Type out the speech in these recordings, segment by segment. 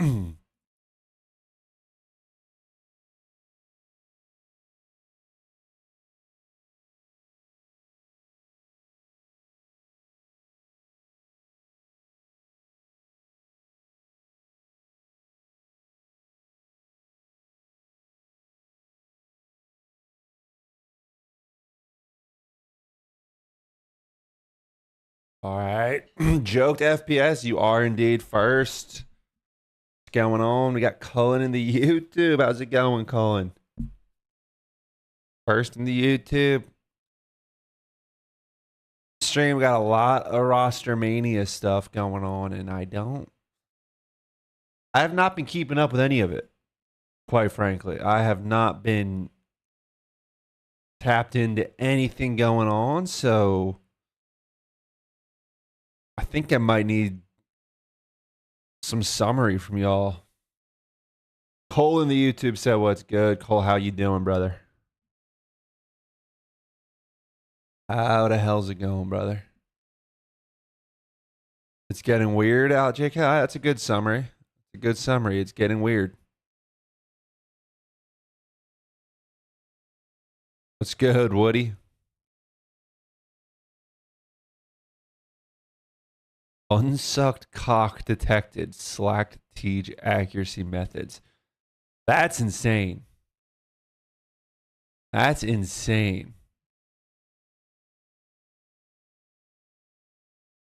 All right. Joked FPS, you are indeed first. What's going on? We got Cullen in the YouTube. How's it going, Cullen? First in the YouTube. Stream, we got a lot of Rostermania stuff going on, and I have not been keeping up with any of it, quite frankly. I have not been tapped into anything going on, so I think I might need some summary from y'all. Cole in the YouTube said, "What's good, Cole? How you doing, brother? How the hell's it going, brother? It's getting weird out, JK. That's a good summary. It's a good summary. It's getting weird. What's good, Woody? Unsucked cock detected. Slacked Tej accuracy methods. That's insane. That's insane.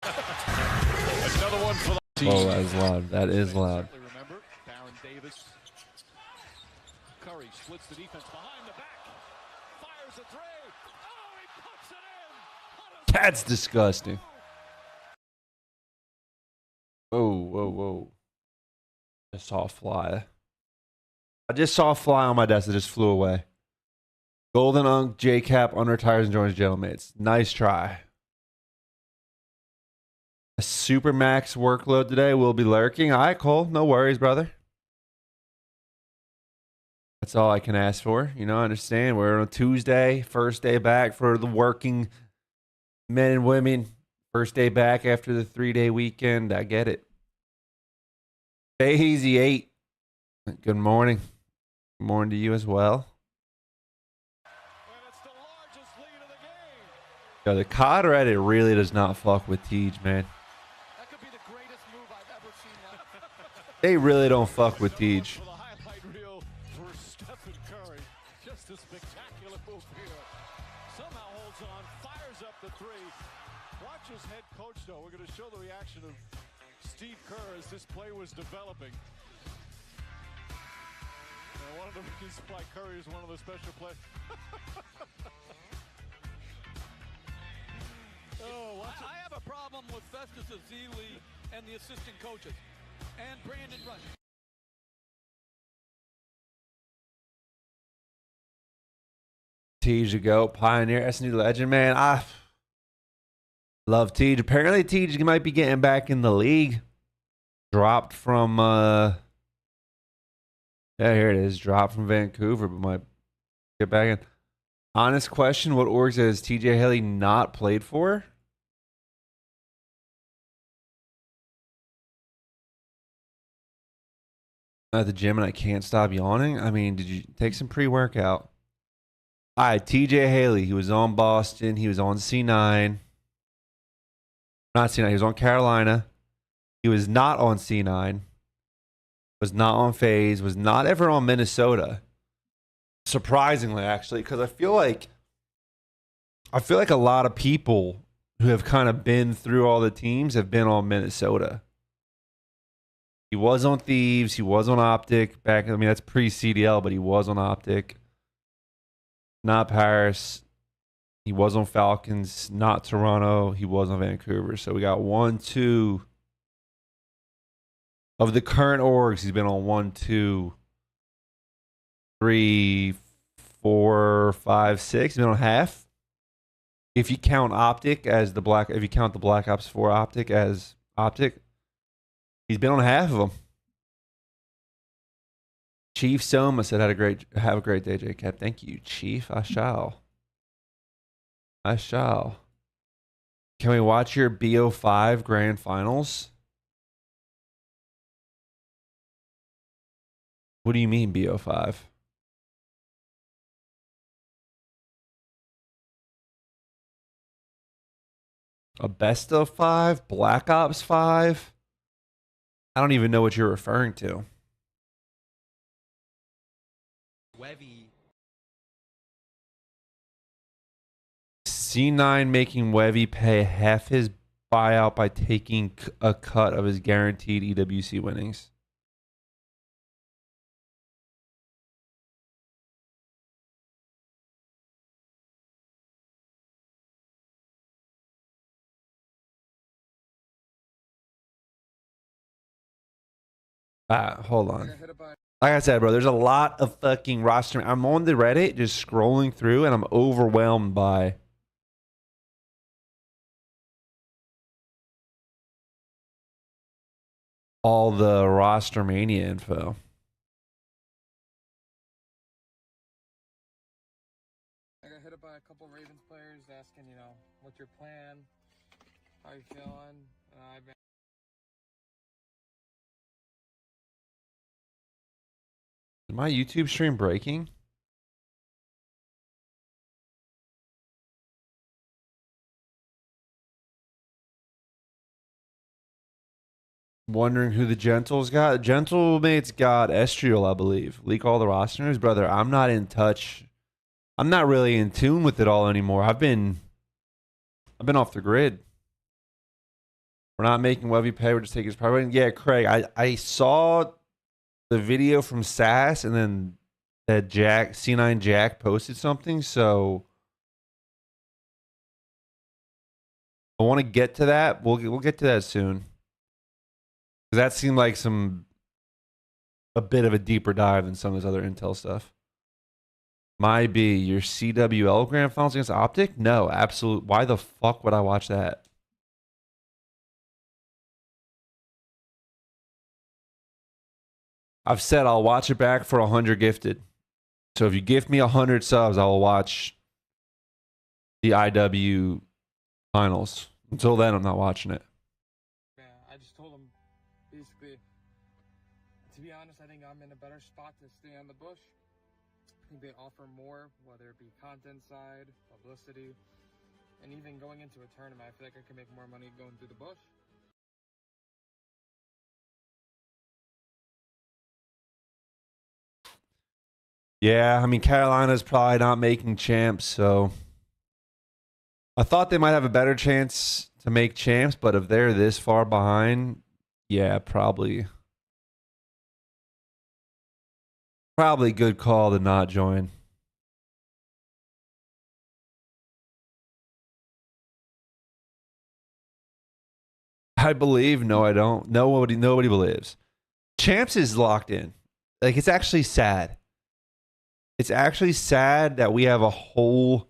Another one for the team. Oh, that is loud. That is loud. Remember, Baron Davis. Curry splits the defense behind the back. Fires a three. Oh, he puts it in. That's disgusting. Whoa, whoa, whoa. I saw a fly. I just saw a fly on my desk that just flew away. Golden Unk, J-Cap, unretires and joins Gentleman's. Nice try. A super max workload today will be lurking. All right, Cole. No worries, brother. That's all I can ask for. You know, I understand. We're on a Tuesday, first day back for the working men and women. First day back after the 3-day weekend. I get it. Hazy 8. Good morning. Good morning to you as well. And it's the largest lead of the game. Yo, the CoD Reddit really does not fuck with Tej, man. That could be the greatest move I've ever seen. They really don't fuck with Tej. For the highlight reel for Stephen Curry. Just a spectacular move here. Somehow holds on, fires up the three. Watch his head coach, though. We're going to show the reaction of Steve Kerr as this play was developing. And one of the reasons why Curry is one of the special players. Oh, I have a problem with Festus Ezeli and the assistant coaches and Brandon Rush. Tej, go Pioneer, SNU legend, man. I love Tej. Apparently, Tej might be getting back in the league. Dropped from, yeah, here it is. Dropped from Vancouver, but might get back in. Honest question: what orgs has TJ Haley not played for? At the gym, and I can't stop yawning. I mean, did you take some pre-workout? All right, TJ Haley. He was on Boston. He was on C9. Not C9. He was on Carolina. He was not on C9. Was not on FaZe. Was not ever on Minnesota. Surprisingly, actually, because I feel like a lot of people who have kind of been through all the teams have been on Minnesota. He was on Thieves. He was on Optic back. I mean, that's pre-CDL, but he was on Optic. Not Paris. He was on Falcons. Not Toronto. He was on Vancouver. So we got 1, 2 of the current orgs. He's been on 1, 2, 3, 4, 5, 6. He's been on half. If you count Optic as the Black, if you count the Black Ops 4 Optic as Optic, he's been on half of them. Chief Soma said, have a great day, J-Cap. Thank you, Chief. I shall. I shall. Can we watch your BO5 grand finals? What do you mean BO5? A best of 5? Black Ops 5? I don't even know what you're referring to. Wevy. C9 making Wevy pay half his buyout by taking a cut of his guaranteed EWC winnings. Hold on. Like I said, bro, there's a lot of fucking roster. I'm on the Reddit just scrolling through and I'm overwhelmed by all the Rostermania info. I got hit up by a couple Ravens players asking, you know, what's your plan? How you feeling? I've been Is my YouTube stream breaking? Wondering who the Gentles got. Gentlemates got Estriel, I believe. Leak all the rosters. Brother, I'm not in touch. I'm not really in tune with it all anymore. I've been off the grid. We're not making Wevy pay. We're just taking his private. Yeah, Craig, I saw the video from Sass and then that C9 Jack posted something, so I want to get to that. We'll get to that soon. That seemed like a bit of a deeper dive than some of this other intel stuff. My B, your CWL Grand Finals against Optic? No, absolute. Why the fuck would I watch that? I've said I'll watch it back for 100 gifted. So if you gift me 100 subs, I will watch the IW finals. Until then, I'm not watching it. Yeah, I just told him, basically, to be honest, I think I'm in a better spot to stay on the bush. I think they offer more, whether it be content side, publicity, and even going into a tournament, I feel like I can make more money going through the bush. Yeah, I mean, Carolina's probably not making champs, so I thought they might have a better chance to make champs, but if they're this far behind, yeah, probably good call to not join. I believe. No, I don't. Nobody believes. Champs is locked in. Like, it's actually sad. It's actually sad that we have a whole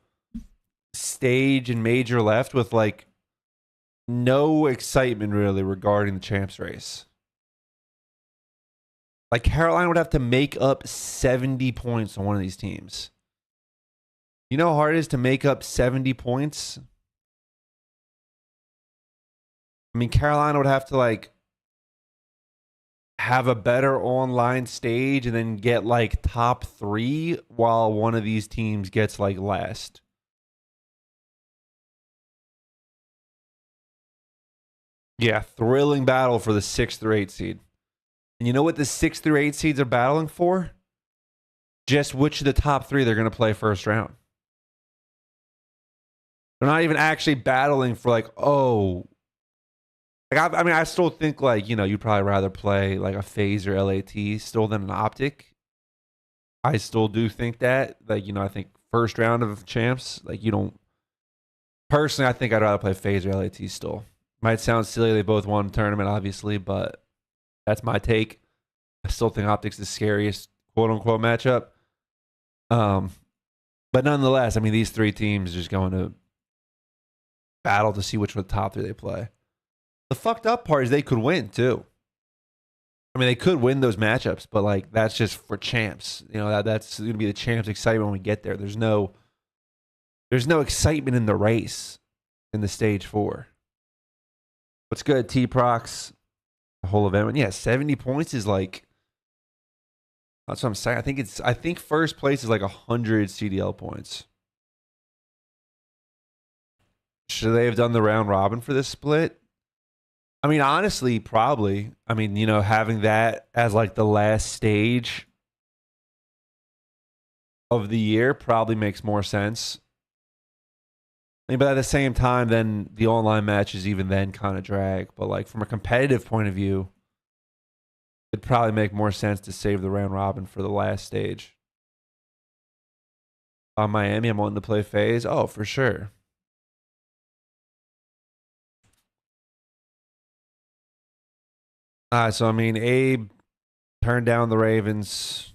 stage and major left with like no excitement really regarding the champs race. Like, Carolina would have to make up 70 points on one of these teams. You know how hard it is to make up 70 points? I mean, Carolina would have to like have a better online stage and then get like top 3 while one of these teams gets like last. Yeah, thrilling battle for the 6th through 8th seed. And you know what the 6th through 8th seeds are battling for? Just which of the top 3 they're going to play first round. They're not even actually battling for like, oh, like I mean, I still think like, you know, you'd probably rather play like a FaZe or LAT still than an Optic. I still do think that. Like, you know, I think first round of champs, like you don't. Personally, I think I'd rather play FaZe or LAT still. Might sound silly. They both won the tournament, obviously, but that's my take. I still think Optic's the scariest quote unquote matchup. But nonetheless, I mean, these 3 teams are just going to battle to see which one of the top 3 they play. The fucked up part is they could win too. I mean, they could win those matchups, but like that's just for champs. You know, that's going to be the champs' excitement when we get there. There's no excitement in the race in the stage 4. What's good, T-Prox? The whole event. Yeah, 70 points is like That's what I'm saying. I think first place is like 100 CDL points. Should they have done the round robin for this split? I mean, honestly, probably. I mean, you know, having that as like the last stage of the year probably makes more sense. I mean, but at the same time, then the online matches even then kind of drag. But like from a competitive point of view, it'd probably make more sense to save the round robin for the last stage. On Miami, I'm wanting to play FaZe. Oh, for sure. So I mean, Abe turned down the Ravens.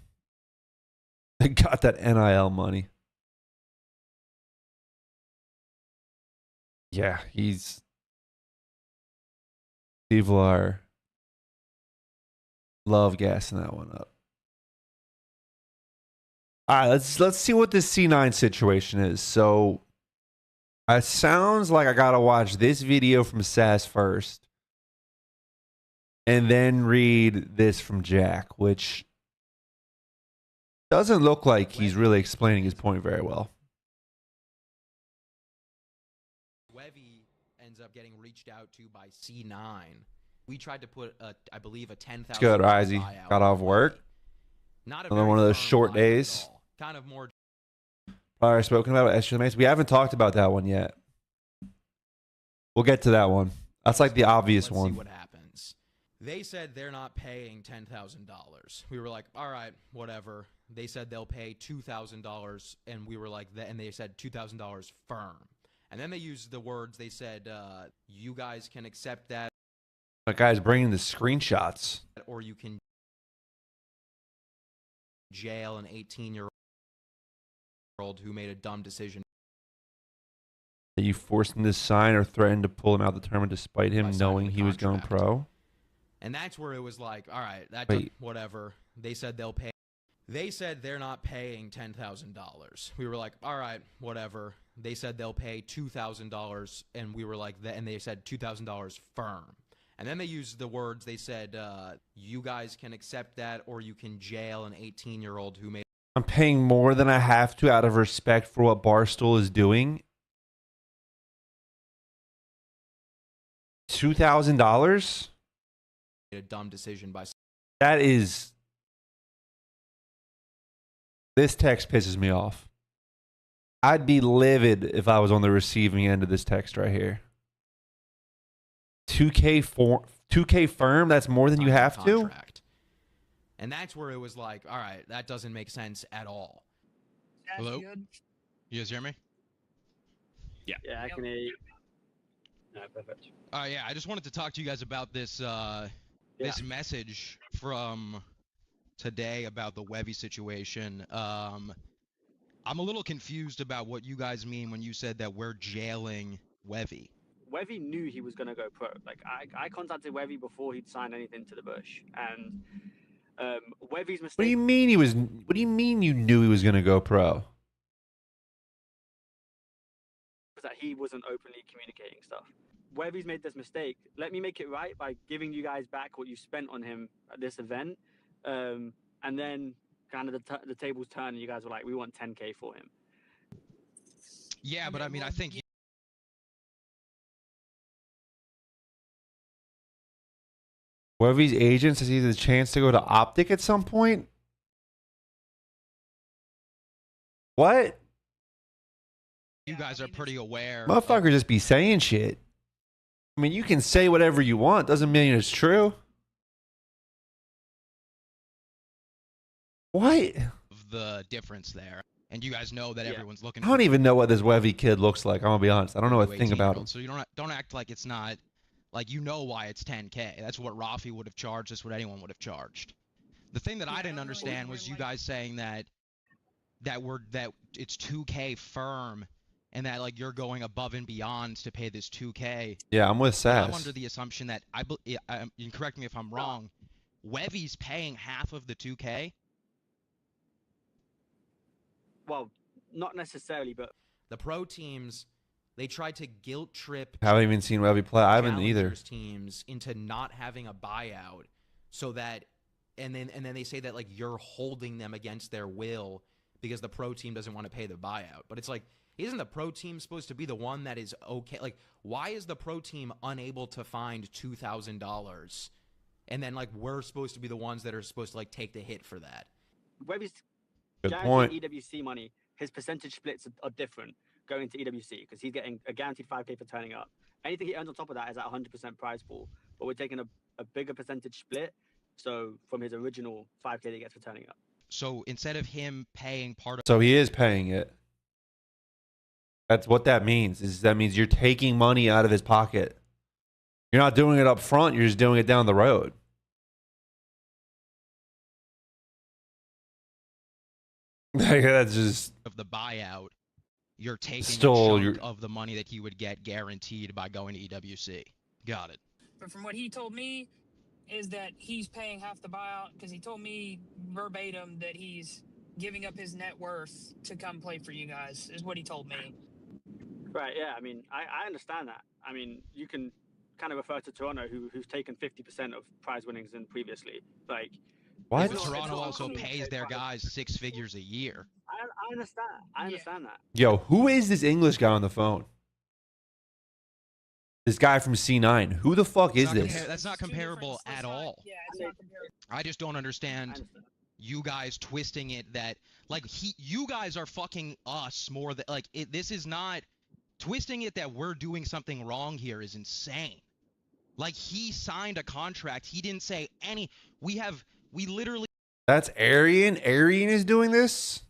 They got that NIL money. Yeah, people are love gassing that one up. All right, let's see what this C9 situation is. So it sounds like I gotta watch this video from Sass first, and then read this from Jack, which doesn't look like he's really explaining his point very well. Wevy ends up getting reached out to by C9. We tried to put, I believe, a 10,000. It's good, Izzy. Got off work. Not Another one of those short days. Kind of more. Already spoken about SGMAs. We haven't talked about that one yet. We'll get to that one. That's like the obvious one. See what happens. They said they're not paying $10,000. We were like, all right, whatever. They said they'll pay $2,000, and we were like, and they said $2,000 firm. And then they used the words. They said, you guys can accept that. That guy's bringing the screenshots. Or you can jail an 18-year-old who made a dumb decision. That you forced him to sign or threatened to pull him out of the tournament despite him knowing he was going pro. And that's where it was like, all right, whatever. They said they'll pay. They said they're not paying $10,000. We were like, all right, whatever. They said they'll pay $2,000, and we were like, and they said $2,000 firm. And then they used the words. They said, you guys can accept that, or you can jail an 18-year-old who made. I'm paying more than I have to out of respect for what Barstool is doing. $2,000? A dumb decision by. That is. This text pisses me off. I'd be livid if I was on the receiving end of this text right here. 2K firm? That's more than you have to? And that's where it was like, all right, that doesn't make sense at all. Hello? You guys hear me? Yeah, I can hear you. No, perfect. Yeah, I just wanted to talk to you guys about this this message from today about the Wevy situation. I'm a little confused about what you guys mean when you said that we're jailing Wevy. Wevy knew he was going to go pro. Like, I contacted Wevy before he'd signed anything to the Bush, and Wevy's mistake. What do you mean What do you mean you knew he was going to go pro? Was that he wasn't openly communicating stuff. Wevy's made this mistake. Let me make it right by giving you guys back what you spent on him at this event, and then kind of the tables turn, and you guys were like, we want 10K for him. Yeah, but I mean, I think. Wevy's agent says he has a chance to go to Optic at some point? What? You guys are pretty aware. Motherfucker just be saying shit. I mean, you can say whatever you want. Doesn't mean it's true. What? The difference there. And you guys know that everyone's looking I don't even know what this Wevy kid looks like. I'm going to be honest. I don't know a thing about him. So you don't act like it's not. Like, you know why it's 10K. That's what Rafi would have charged. That's what anyone would have charged. The thing that I didn't understand was you guys saying that it's 2K firm and that, like, you're going above and beyond to pay this 2K. Yeah, I'm with Sass. I'm under the assumption that, you can correct me if I'm wrong, Wevy's paying half of the 2K? Well, not necessarily, but The pro teams, they tried to guilt trip. I haven't even seen Wevy play. I haven't either. Teams into not having a buyout, so that and then they say that like you're holding them against their will because the pro team doesn't want to pay the buyout. But it's like, isn't the pro team supposed to be the one that is okay? Like, why is the pro team unable to find $2,000, and then like we're supposed to be the ones that are supposed to like take the hit for that? Wevy's Good point. guaranteed EWC money, his percentage splits are different going to EWC because he's getting a guaranteed 5K for turning up. Anything he earns on top of that is at 100% prize pool, but we're taking a bigger percentage split. So from his original 5K that he gets for turning up. So instead of him paying part of, So he is paying it. That's what that means. That means you're taking money out of his pocket. You're not doing it up front. You're just doing it down the road. That's just of the buyout, you're taking Still, a chunk of the money that he would get guaranteed by going to EWC. Got it. But from what he told me is that he's paying half the buyout because he told me verbatim that he's giving up his net worth to come play for you guys, is what he told me. Right, yeah, I mean, I understand that. I mean, you can kind of refer to Toronto, who's taken 50% of prize winnings in previously. Like, what? But Toronto also pays their guys 6 figures a year. I understand. I understand that. Yo, who is this English guy on the phone? This guy from C9. Who the fuck is this? That's not comparable at all. Yeah, it's not comparable. I just don't understand you guys twisting it that like you guys are fucking us more than like this is not twisting it that we're doing something wrong here is insane. Like he signed a contract. He didn't say any. We literally. That's Arian. Arian is doing this?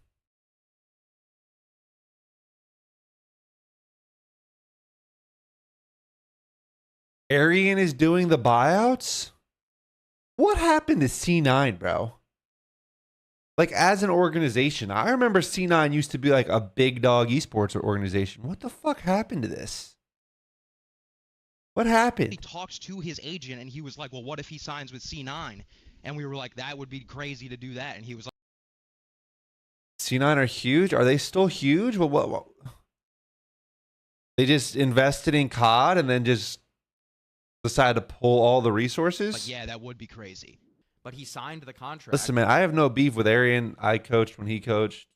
Arian is doing the buyouts? What happened to C9, bro? Like, as an organization, I remember C9 used to be like a big dog esports organization. What the fuck happened to this? What happened? He talked to his agent and he was like, well, what if he signs with C9? And we were like, that would be crazy to do that. And he was like, C9 are huge? Are they still huge? Well, what? They just invested in CoD and then just decided to pull all the resources? yeah, that would be crazy. But he signed the contract. Listen, man, I have no beef with Arian. I coached when he coached.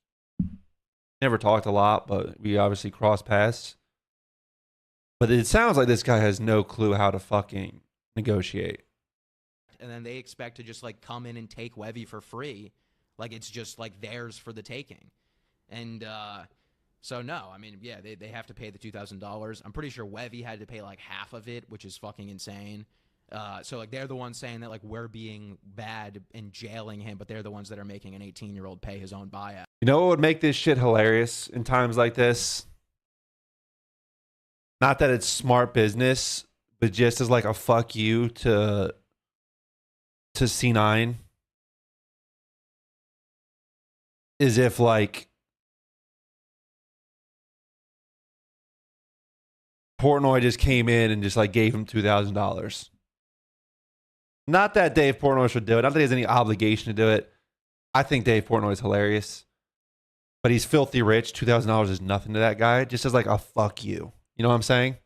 Never talked a lot, but we obviously crossed paths. But it sounds like this guy has no clue how to fucking negotiate. And then they expect to just like come in and take Wevy for free. Like it's just like theirs for the taking. And so no, I mean, yeah, they have to pay the $2,000. I'm pretty sure Wevy had to pay like half of it, which is fucking insane. So like they're the ones saying that like we're being bad and jailing him, but they're the ones that are making an 18-year-old pay his own buyout. You know what would make this shit hilarious in times like this? Not that it's smart business, but just as like a fuck you to C9 is if like Portnoy just came in and just like gave him $2,000. Not that Dave Portnoy should do it. Not that he has any obligation to do it. I think Dave Portnoy is hilarious. But he's filthy rich. $2,000 is nothing to that guy. Just as like a fuck you. You know what I'm saying?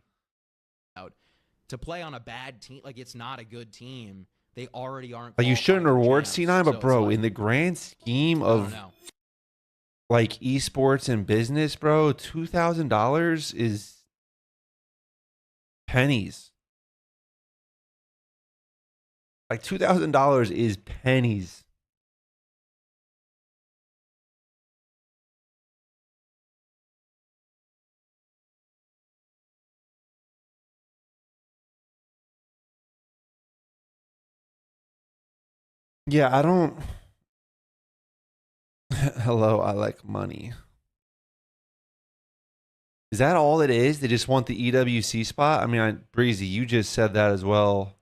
To play on a bad team, like it's not a good team. They already aren't. Like you shouldn't reward champs, C9, but so bro, like, in the grand scheme I don't of know. like esports and business, bro, $2,000 is pennies. Like $2,000 is pennies. Yeah, I don't. Hello, I like money. Is that all it is? They just want the EWC spot? I mean, Breezy, you just said that as well.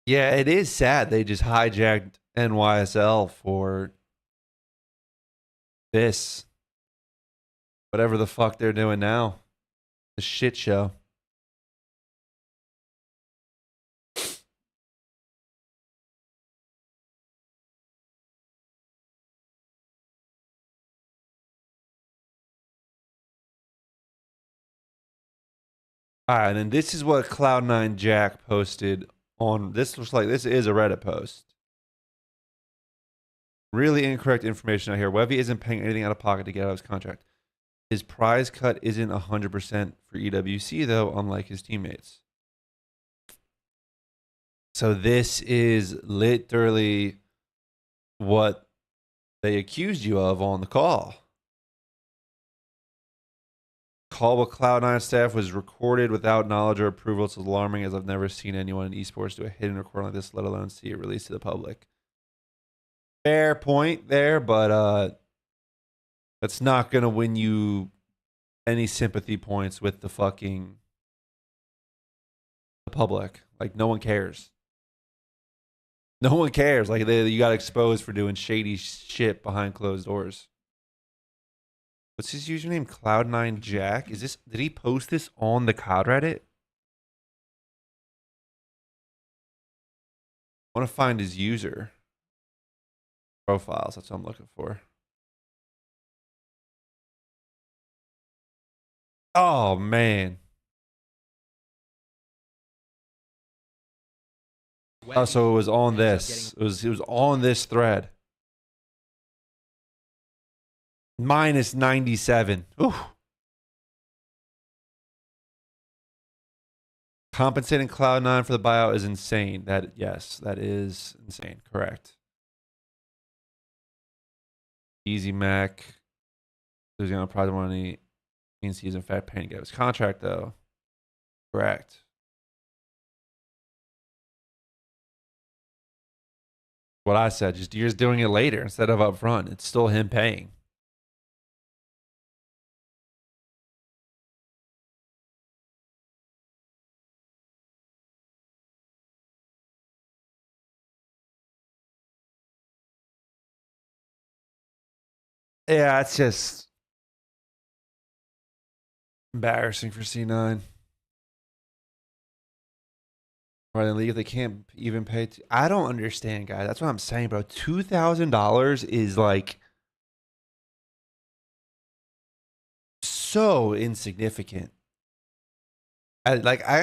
Yeah, it is sad they just hijacked NYSL for this. Whatever the fuck they're doing now. The shit show. All right, and then this is what Cloud9 Jack posted on. This looks like this is a Reddit post. Really incorrect information out here. Webby isn't paying anything out of pocket to get out of his contract. His prize cut isn't 100% for EWC, though, unlike his teammates. So this is literally what they accused you of on the call. Call with Cloud9 staff was recorded without knowledge or approval. It's alarming, as I've never seen anyone in esports do a hidden recording like this, let alone see it released to the public. Fair point there, but that's not going to win you any sympathy points with the public. Like, no one cares. No one cares. Like, you got exposed for doing shady shit behind closed doors. What's his username? Cloud9 Jack. Did he post this on the COD Reddit? I want to find his user profiles. That's what I'm looking for. Oh man. Oh, so it was on this. It was on this thread. Minus 97. Ooh. Compensating Cloud9 for the buyout is insane. Yes, that is insane. Correct. Easy Mac. Losing on prize money means he's in fact paying to get his contract, though. Correct. What I said, you're just doing it later instead of up front. It's still him paying. Yeah, it's just embarrassing for C9. Right, in league, they can't even pay. I don't understand, guys. That's what I'm saying, bro. $2,000 is like so insignificant. I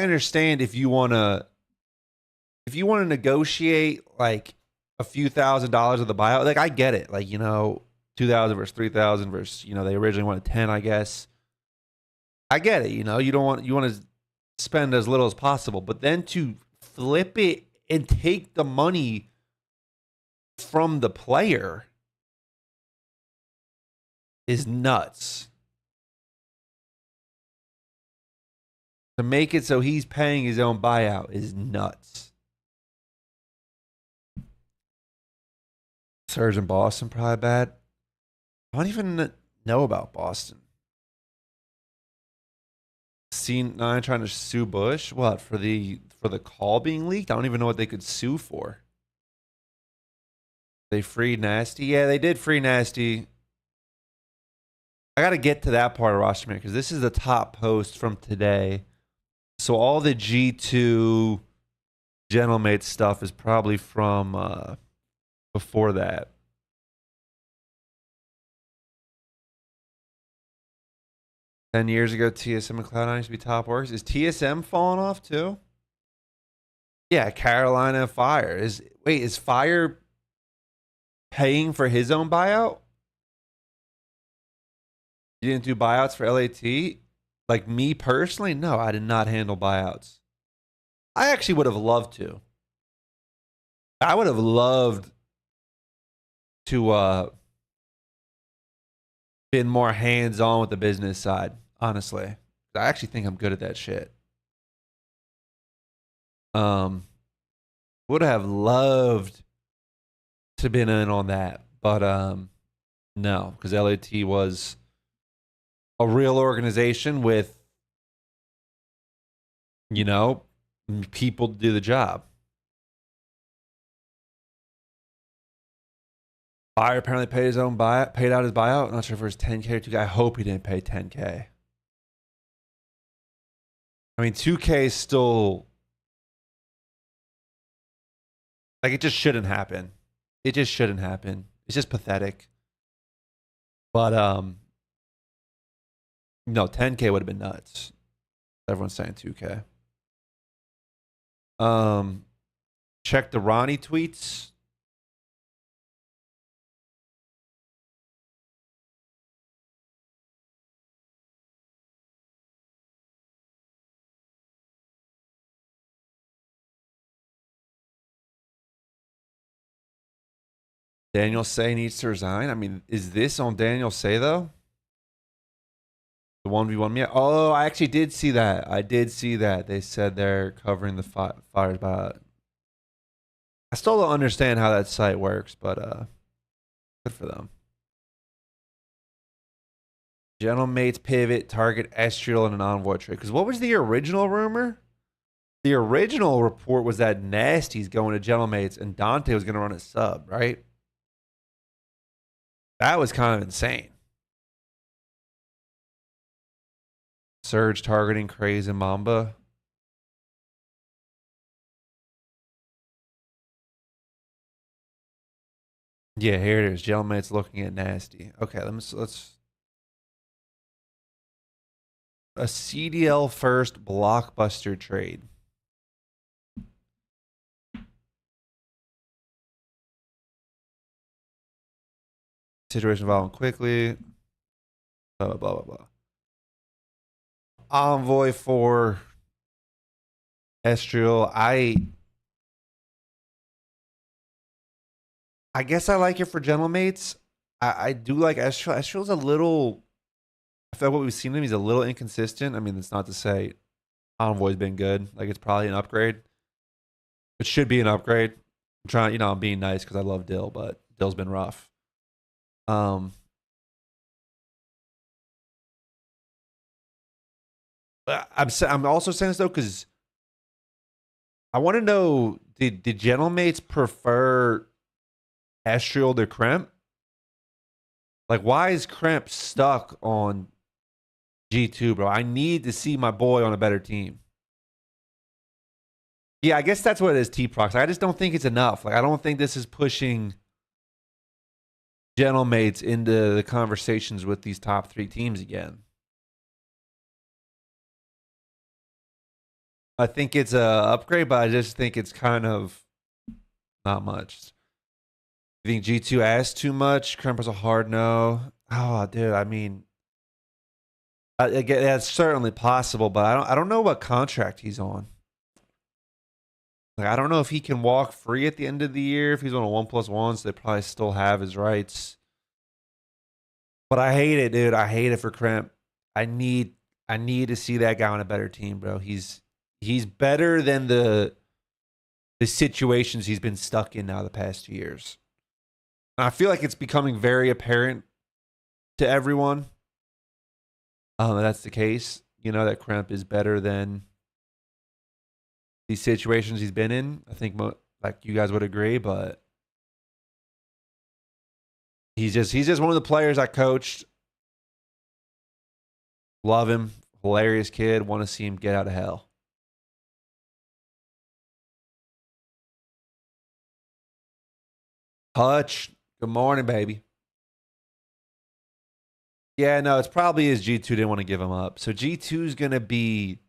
understand if you wanna negotiate like a few $1,000s of the buyout. Like, I get it. Like, 2,000 versus 3,000 versus, they originally wanted 10, I guess. I get it. You want to spend as little as possible, but then to flip it and take the money from the player is nuts. To make it so he's paying his own buyout is nuts. Surge in Boston, probably bad. I don't even know about Boston. C9 trying to sue Bush? What, for the call being leaked? I don't even know what they could sue for. They freed Nasty? Yeah, they did free Nasty. I got to get to that part of Rostermania because this is the top post from today. So all the G2 Gentlemate stuff is probably from before that. Ten years ago, TSM and Cloud9 used to be top works. Is TSM falling off too? Yeah, Carolina Fire. Is Fire paying for his own buyout? You didn't do buyouts for LAT? Like me personally? No, I did not handle buyouts. I actually would have loved to. I would have loved to been more hands-on with the business side, honestly. I actually think I'm good at that shit. Would have loved to been in on that, but no, because LAT was a real organization with people to do the job. Fire apparently paid his own buyout, paid out his buyout. I'm not sure if it was 10K or 2K. I hope he didn't pay 10K. I mean, 2K is still like, it just shouldn't happen. It just shouldn't happen. It's just pathetic. But no, 10K would have been nuts. Everyone's saying 2K. Check the Ronnie tweets. Daniel Say needs to resign. I mean, is this on Daniel Say though? The 1v1? Yeah. Oh, I actually did see that. I did see that. They said they're covering the fires by. I still don't understand how that site works, but good for them. Gentlemates pivot, target Estriel in an envoy trade. Because what was the original rumor? The original report was that Nasty's going to Gentlemates and Dante was going to run a sub, right? That was kind of insane. Surge targeting Craze and Mamba. Yeah, here it is. Gentlemates looking at Nasty. Okay, let's a CDL first blockbuster trade. Situation evolving quickly. Blah, blah, blah, blah. Envoy for Estriel. I guess I like it for Gentlemates. I do like Estriel. Estriel's a little... I feel like what we've seen him, he's a little inconsistent. I mean, it's not to say Envoy's been good. Like, it's probably an upgrade. It should be an upgrade. I'm trying, I'm being nice because I love Dill, but Dill's been rough. But I'm also saying this though because I want to know: did Gentlemates prefer Estriel to Kremp? Like, why is Kremp stuck on G2, bro? I need to see my boy on a better team. Yeah, I guess that's what it is, T-Prox. I just don't think it's enough. Like, I don't think this is pushing Gentlemates into the conversations with these top 3 teams again. I think it's a upgrade, but I just think it's kind of not much. You think G2 asked too much? Kremper's a hard no. Oh, dude, I mean, again, that's certainly possible, but I don't know what contract he's on. Like, I don't know if he can walk free at the end of the year. If he's on a 1+1, so they probably still have his rights. But I hate it, dude. I hate it for Kremp. I need to see that guy on a better team, bro. He's better than the situations he's been stuck in now the past 2 years. And I feel like it's becoming very apparent to everyone that's the case. That Kremp is better than these situations he's been in. I think like you guys would agree, but he's just one of the players I coached. Love him. Hilarious kid. Want to see him get out of hell. Hutch, good morning, baby. Yeah, no, it's probably his G2 didn't want to give him up. So G2 is going to be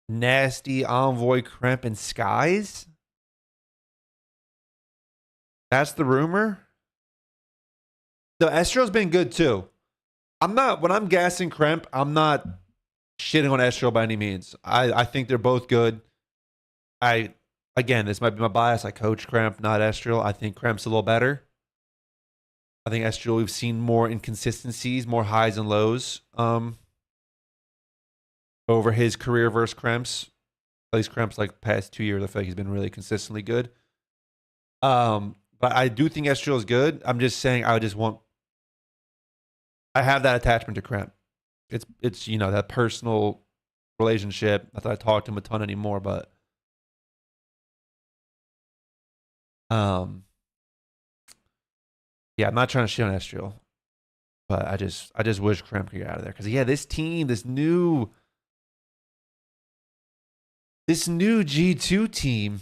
Nasty, Envoy, Kremp, and Skies? That's the rumor? The Estriel's been good too. When I'm gassing Kremp, I'm not shitting on Estriel by any means. I think they're both good. Again, this might be my bias. I coach Kremp, not Estriel. I think Kremp's a little better. I think Estriel, we've seen more inconsistencies, more highs and lows over his career versus Kremp's. At least Kremp's like past 2 years, I feel like he's been really consistently good. But I do think Estriel is good. I'm just saying I have that attachment to Kremp. It's that personal relationship. Not that I talk to him a ton anymore, but yeah, I'm not trying to shit on Estriel, but I just wish Kremp could get out of there because this team, this new G2 team,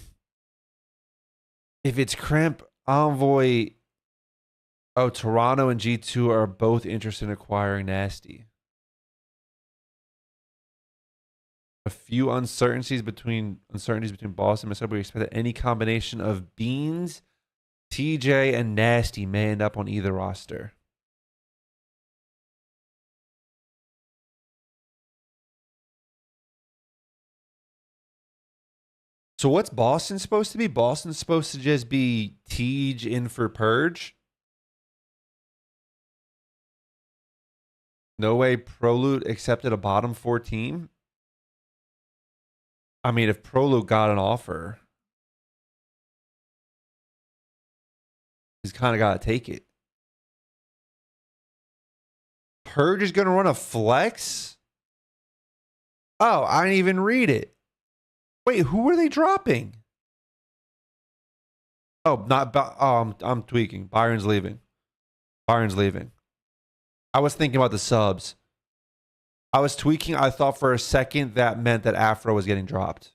if it's Kremp, Envoy. Oh, Toronto and G2 are both interested in acquiring Nasty. A few uncertainties between Boston and Minnesota. We expect that any combination of Beans, TJ, and Nasty may end up on either roster. So what's Boston supposed to be? Boston's supposed to just be Tej in for Purge? No way Prolute accepted a bottom 4 team? I mean, if Prolute got an offer, he's kind of got to take it. Purge is going to run a flex? Oh, I didn't even read it. Wait, who are they dropping? Oh, I'm tweaking. Byron's leaving. I was thinking about the subs. I was tweaking. I thought for a second that meant that Afro was getting dropped,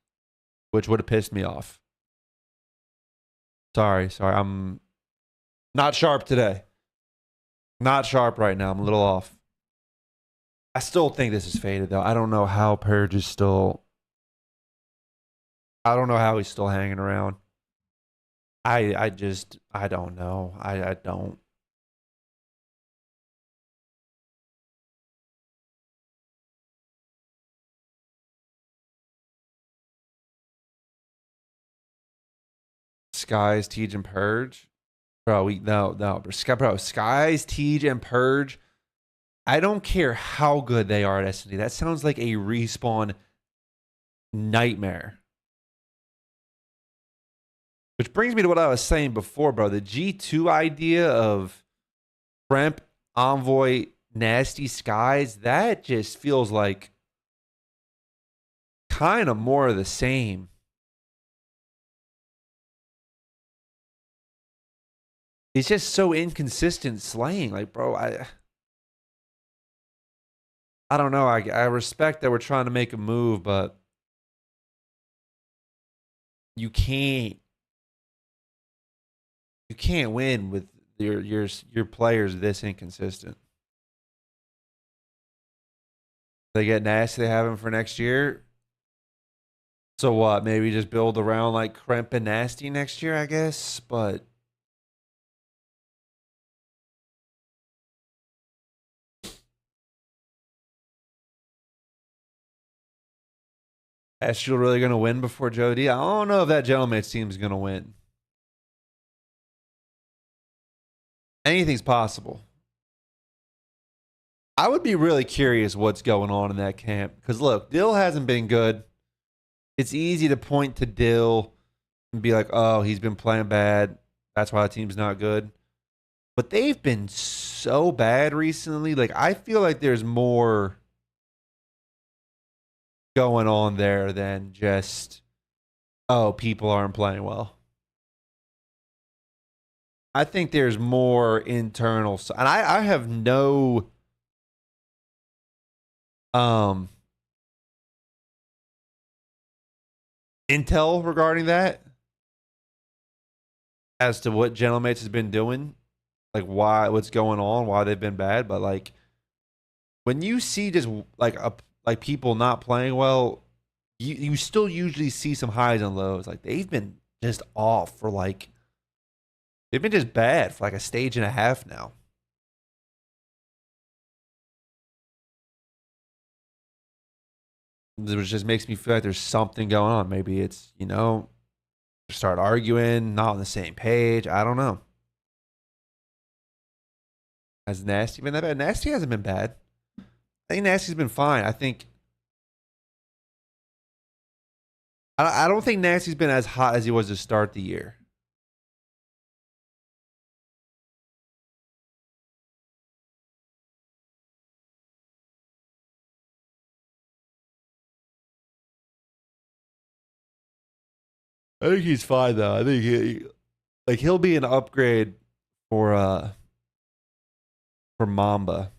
which would have pissed me off. Sorry. I'm not sharp today. Not sharp right now. I'm a little off. I still think this is faded, though. I don't know how Purge is still... I don't know how he's still hanging around. I don't know. I don't. Skies, Tej, and Purge. Bro, Skies, Tej, and Purge. I don't care how good they are at S&D. That sounds like a respawn nightmare. Which brings me to what I was saying before, bro. The G2 idea of Fremp, Envoy, Nasty, Skies, that just feels like kind of more of the same. It's just so inconsistent slaying. Like, bro, I don't know. I respect that we're trying to make a move, but you can't win with your players this inconsistent. They get Nasty, they have him for next year. So what? Maybe just build around like Kremp and Nasty next year, I guess. But Astral really going to win before Jody? I don't know if that Gentleman's team's going to win. Anything's possible. I would be really curious what's going on in that camp. Because look, Dill hasn't been good. It's easy to point to Dill and be like, oh, he's been playing bad. That's why the team's not good. But they've been so bad recently. Like, I feel like there's more going on there than just, oh, people aren't playing well. I think there's more internal. And I have no intel regarding that as to what Gentlemates has been doing, like what's going on, why they've been bad. But like when you see just like people not playing well, you still usually see some highs and lows. Like they've been just off for like they've been just bad for like a stage and a half now. It just makes me feel like there's something going on. Maybe it's, start arguing, not on the same page. I don't know. Has Nasty been that bad? Nasty hasn't been bad. I think Nasty's been fine. I don't think Nasty's been as hot as he was to start the year. I think he's fine though. I think he'll be an upgrade for Mamba.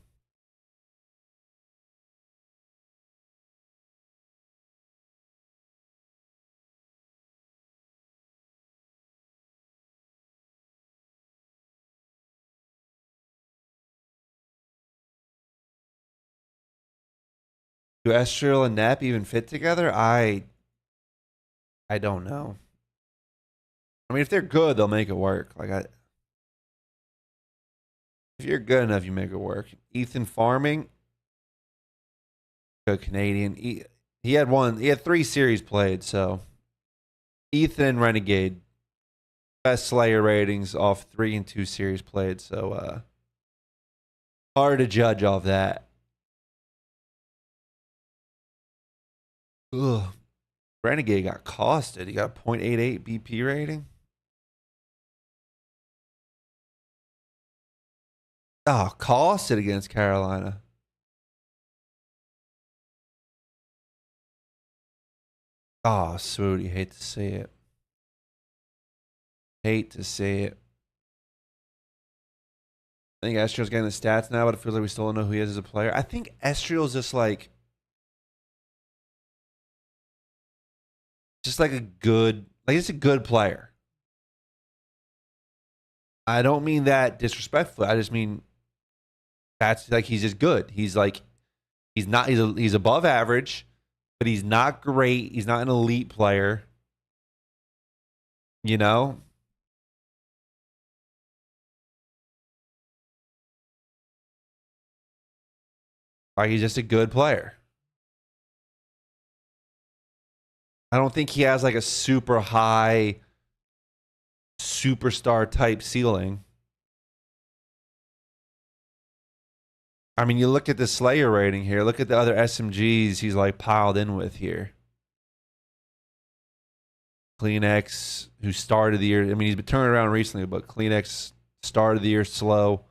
Do Estriel and Nep even fit together? I don't know. I mean, if they're good, they'll make it work. If you're good enough, you make it work. Ethan Farming, good Canadian. He had 3 series played, so Ethan Renegade, best Slayer ratings off 3 and 2 series played, so hard to judge off that. Ugh. Renegade got costed. He got a .88 BP rating. Oh, costed against Carolina. Oh, Swooty. Hate to see it. Hate to see it. I think Estriel's getting the stats now, but it feels like we still don't know who he is as a player. I think Estriel's just like a good, he's a good player. I don't mean that disrespectfully. I just mean that's like he's just good. He's above average, but he's not great. He's not an elite player. You know? Like he's just a good player. I don't think he has like a super high superstar type ceiling. I mean, you look at the Slayer rating here. Look at the other SMGs he's like piled in with here. Kleenex, who started the year. I mean, he's been turning around recently, but Kleenex started the year slow.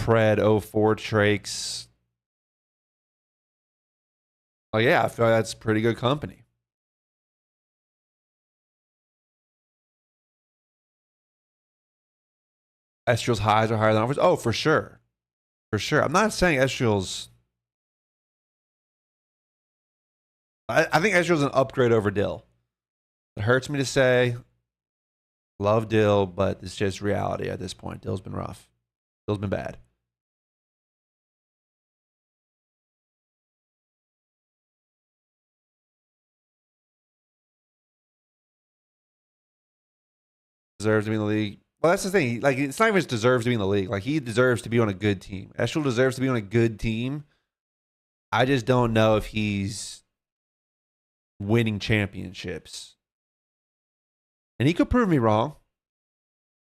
Pred 04 Trakes. Oh, yeah, I feel like that's pretty good company. Estriel's highs are higher than offers. Oh, for sure. For sure. I'm not saying Estriel's... I think Estriel's an upgrade over Dill. It hurts me to say. Love Dill, but it's just reality at this point. Dill's been rough. Dill's been bad. Deserves to be in the league. Well, that's the thing. Like, it's not even just deserves to be in the league. Like, he deserves to be on a good team. Estriel deserves to be on a good team. I just don't know if he's winning championships. And he could prove me wrong.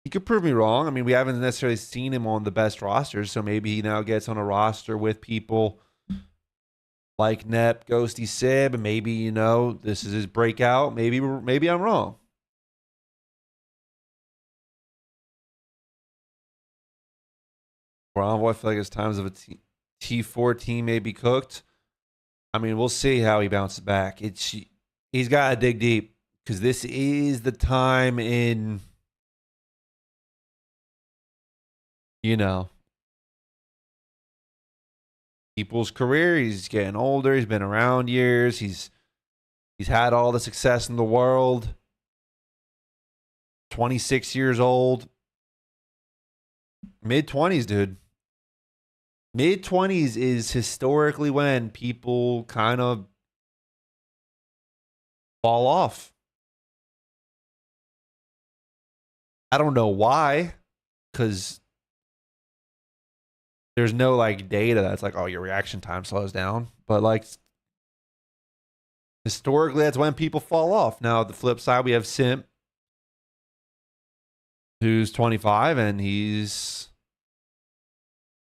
He could prove me wrong. I mean, we haven't necessarily seen him on the best rosters, so maybe he now gets on a roster with people like Nep, Ghosty Sib, and maybe, you know, this is his breakout. Maybe I'm wrong. I feel like it's times of a T4 team may be cooked. I mean, we'll see how he bounces back. He's got to dig deep because this is the time in, you know, people's career. He's getting older. He's been around years. He's had all the success in the world. 26 years old. Mid-20s, dude. Mid-20s is historically when people kind of fall off. I don't know why, because there's no like data that's like, oh, your reaction time slows down. But like historically, that's when people fall off. Now, the flip side, we have Simp, who's 25, and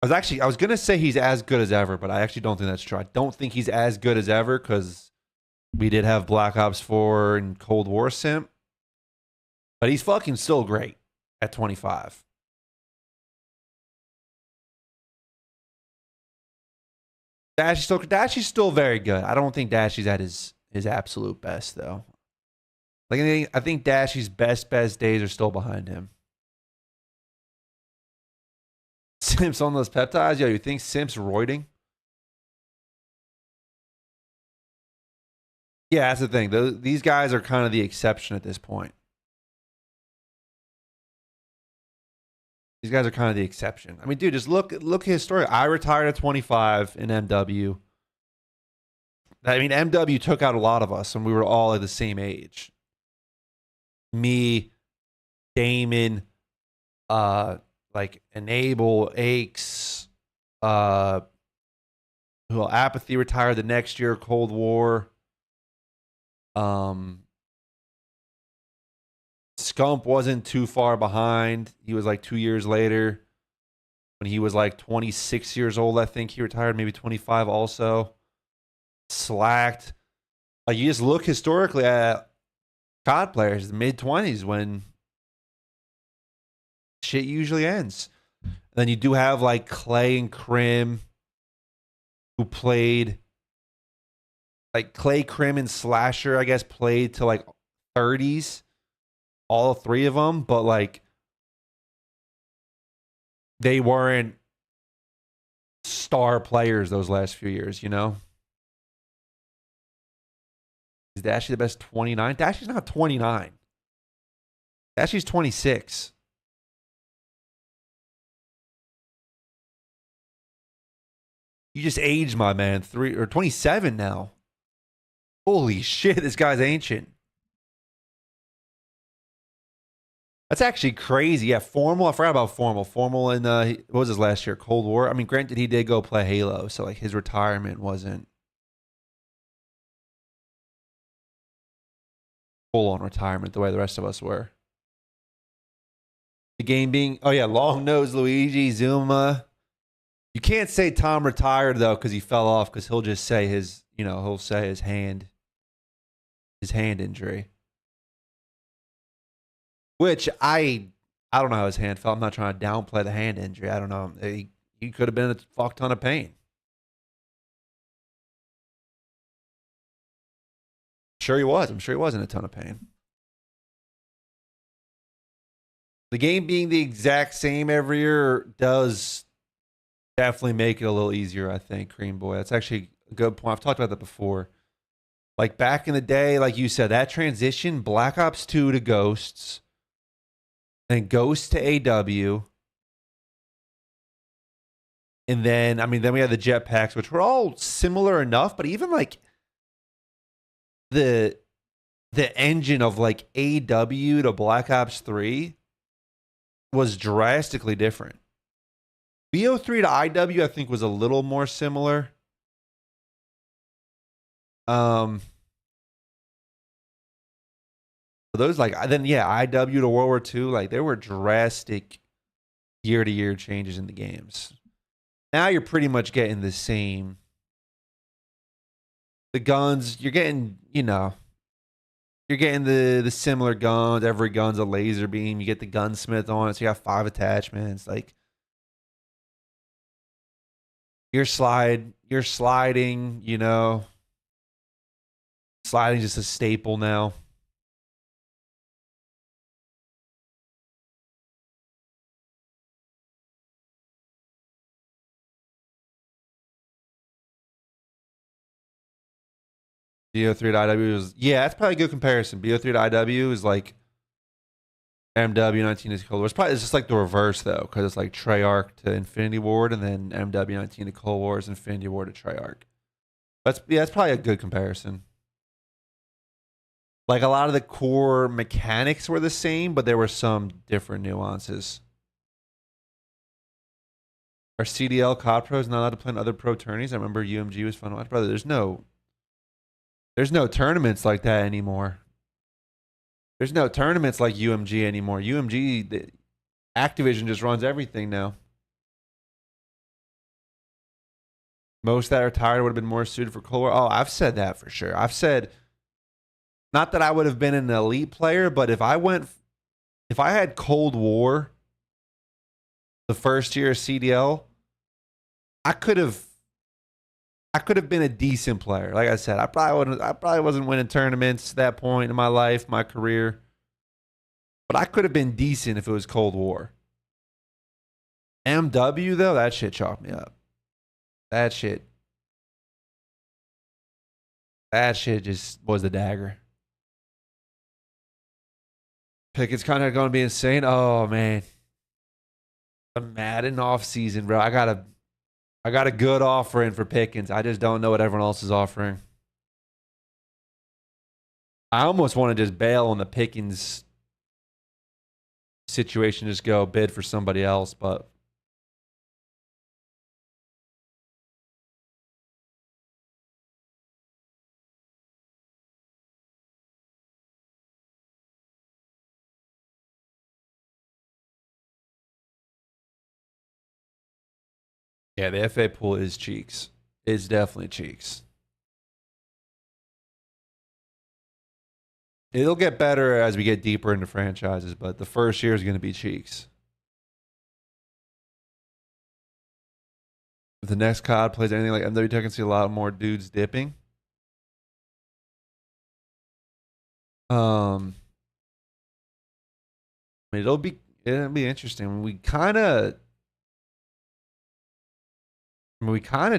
I was going to say he's as good as ever, but I actually don't think that's true. I don't think he's as good as ever because we did have Black Ops 4 and Cold War Simp. But he's fucking still great at 25. Dashy's still very good. I don't think Dashy's at his absolute best, though. Like I think Dashy's best days are still behind him. Simp's on those peptides? Yo, you think Simp's roiding? Yeah, that's the thing. These guys are kind of the exception at this point. These guys are kind of the exception. I mean, dude, just look at his story. I retired at 25 in MW. I mean, MW took out a lot of us when we were all at the same age. Me, Damon, like Enable, Aches, Apathy retired the next year, Cold War. Scump wasn't too far behind. He was like 2 years later. When he was like 26 years old, I think he retired, maybe 25 also. Slacked. Like, you just look historically at COD players, the mid-20s, when shit usually ends. And then you do have like Clay and Krim, who played, like Clay, Krim, and Slasher, I guess, played to like 30s, all three of them, but like they weren't star players those last few years, you know? Is Dashy the best 29? Dashy's not 29. Dashy's 26. You just aged, my man. 27 now. Holy shit, this guy's ancient. That's actually crazy. Yeah, Formal. I forgot about Formal. Formal in, what was his last year? Cold War. I mean, granted, he did go play Halo, so like his retirement wasn't full-on retirement the way the rest of us were. The game being, oh yeah, Long Nose Luigi, Zuma. You can't say Tom retired though because he fell off, because he'll just say his, he'll say his hand injury. Which I don't know how his hand felt. I'm not trying to downplay the hand injury. I don't know. He could have been in a fuck ton of pain. Sure he was. I'm sure he was in a ton of pain. The game being the exact same every year does definitely make it a little easier, I think, Cream Boy. That's actually a good point. I've talked about that before. Like back in the day, like you said, that transition, Black Ops 2 to Ghosts, then Ghosts to AW. And then, then we had the jetpacks, which were all similar enough, but even like the engine of like AW to Black Ops 3 was drastically different. BO3 to IW, I think, was a little more similar. Those, like, then yeah, IW to World War II, like there were drastic year-to-year changes in the games. Now you're pretty much getting the same. The guns, you're getting, you're getting the similar guns. Every gun's a laser beam. You get the gunsmith on it, so you got 5 attachments. Like, you're sliding, sliding's just a staple now. BO3 to IW is, yeah, that's probably a good comparison. BO3 to IW is like MW19 is Cold War. It's just like the reverse though, because it's like Treyarch to Infinity Ward, and then MW19 to Cold War is Infinity Ward to Treyarch. That's probably a good comparison. Like a lot of the core mechanics were the same, but there were some different nuances. Are CDL COD pros not allowed to play in other pro tourneys? I remember UMG was fun to watch. Brother, there's no tournaments like that anymore. There's no tournaments like UMG anymore. UMG, Activision just runs everything now. Most that retired would have been more suited for Cold War. Oh, I've said that for sure. I've said, not that I would have been an elite player, but if I had Cold War the first year of CDL, I could have been a decent player. Like I said, I probably wasn't winning tournaments at that point in my life, my career. But I could have been decent if it was Cold War. MW though, that shit chalked me up. That shit just was the dagger. Pickett's kind of going to be insane. Oh man. The Madden off season, bro. I got a good offer in for Pickens. I just don't know what everyone else is offering. I almost want to just bail on the Pickens situation, just go bid for somebody else, but yeah, the FA pool is cheeks. It's definitely cheeks. It'll get better as we get deeper into franchises, but the first year is going to be cheeks. If the next COD plays anything like MW2, I can see a lot more dudes dipping. I mean, it'll be interesting. We kind of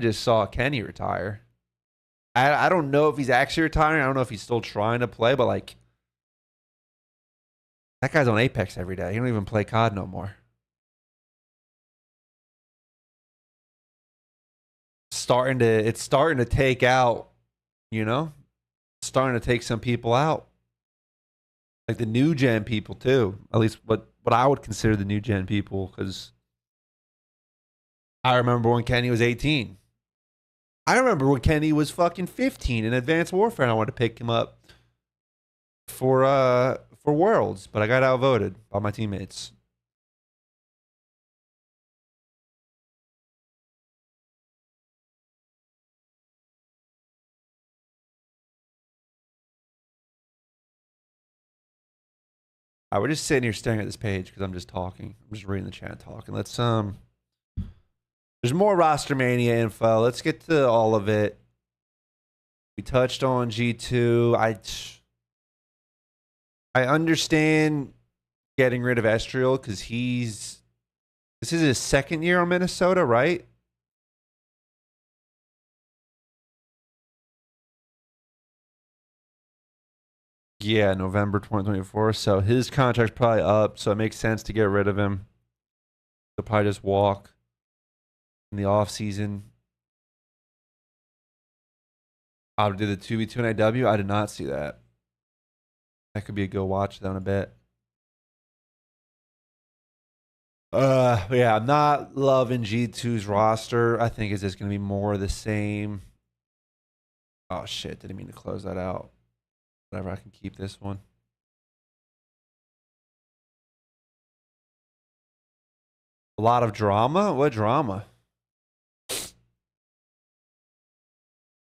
just saw Kenny retire. I don't know if he's actually retiring. I don't know if he's still trying to play, but like that guy's on Apex every day. He don't even play COD no more. It's starting to take out, you know, starting to take some people out. Like the new gen people too. At least what I would consider the new gen people, because I remember when Kenny was 18. I remember when Kenny was fucking 15 in Advanced Warfare, and I wanted to pick him up for Worlds, but I got outvoted by my teammates. I was just sitting here staring at this page because I'm just talking. I'm just reading the chat talking. Let's there's more Rostermania info. Let's get to all of it. We touched on G2. I understand getting rid of Estriel because this is his second year on Minnesota, right? Yeah, November 2024. So his contract's probably up, so it makes sense to get rid of him. He'll probably just walk in the off season. I'll do the 2v2 and IW. I did not see that. That could be a good watch though in a bit. Yeah, I'm not loving G2's roster. I think it's just gonna be more of the same. Oh shit, didn't mean to close that out. Whatever, I can keep this one. A lot of drama? What drama?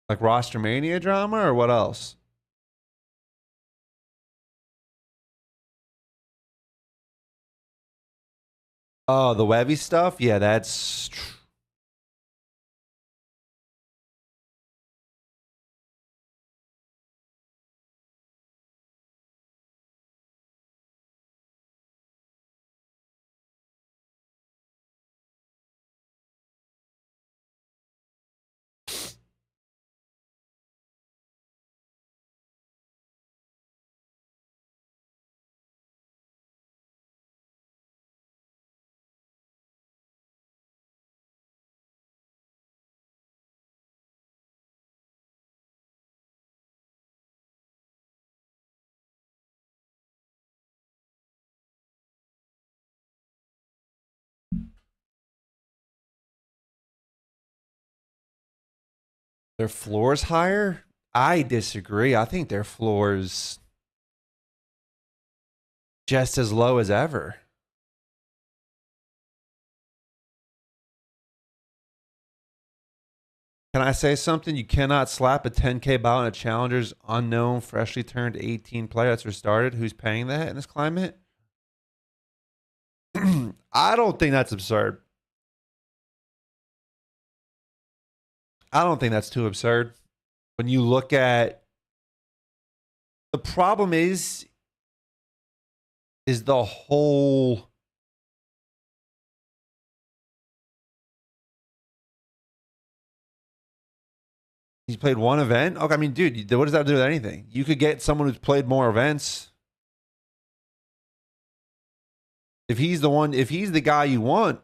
Like Rostermania drama or what else? Oh, the Webby stuff? Yeah, that's their floor's higher? I disagree. I think their floor's just as low as ever. Can I say something? You cannot slap a 10K ball in a challenger's unknown, freshly turned 18 player that's restarted who's paying that in this climate. I don't think that's absurd. I don't think that's too absurd. When you look at the problem is the whole he's played one event. Okay, I mean, dude, what does that do with anything? You could get someone who's played more events. If he's the guy you want,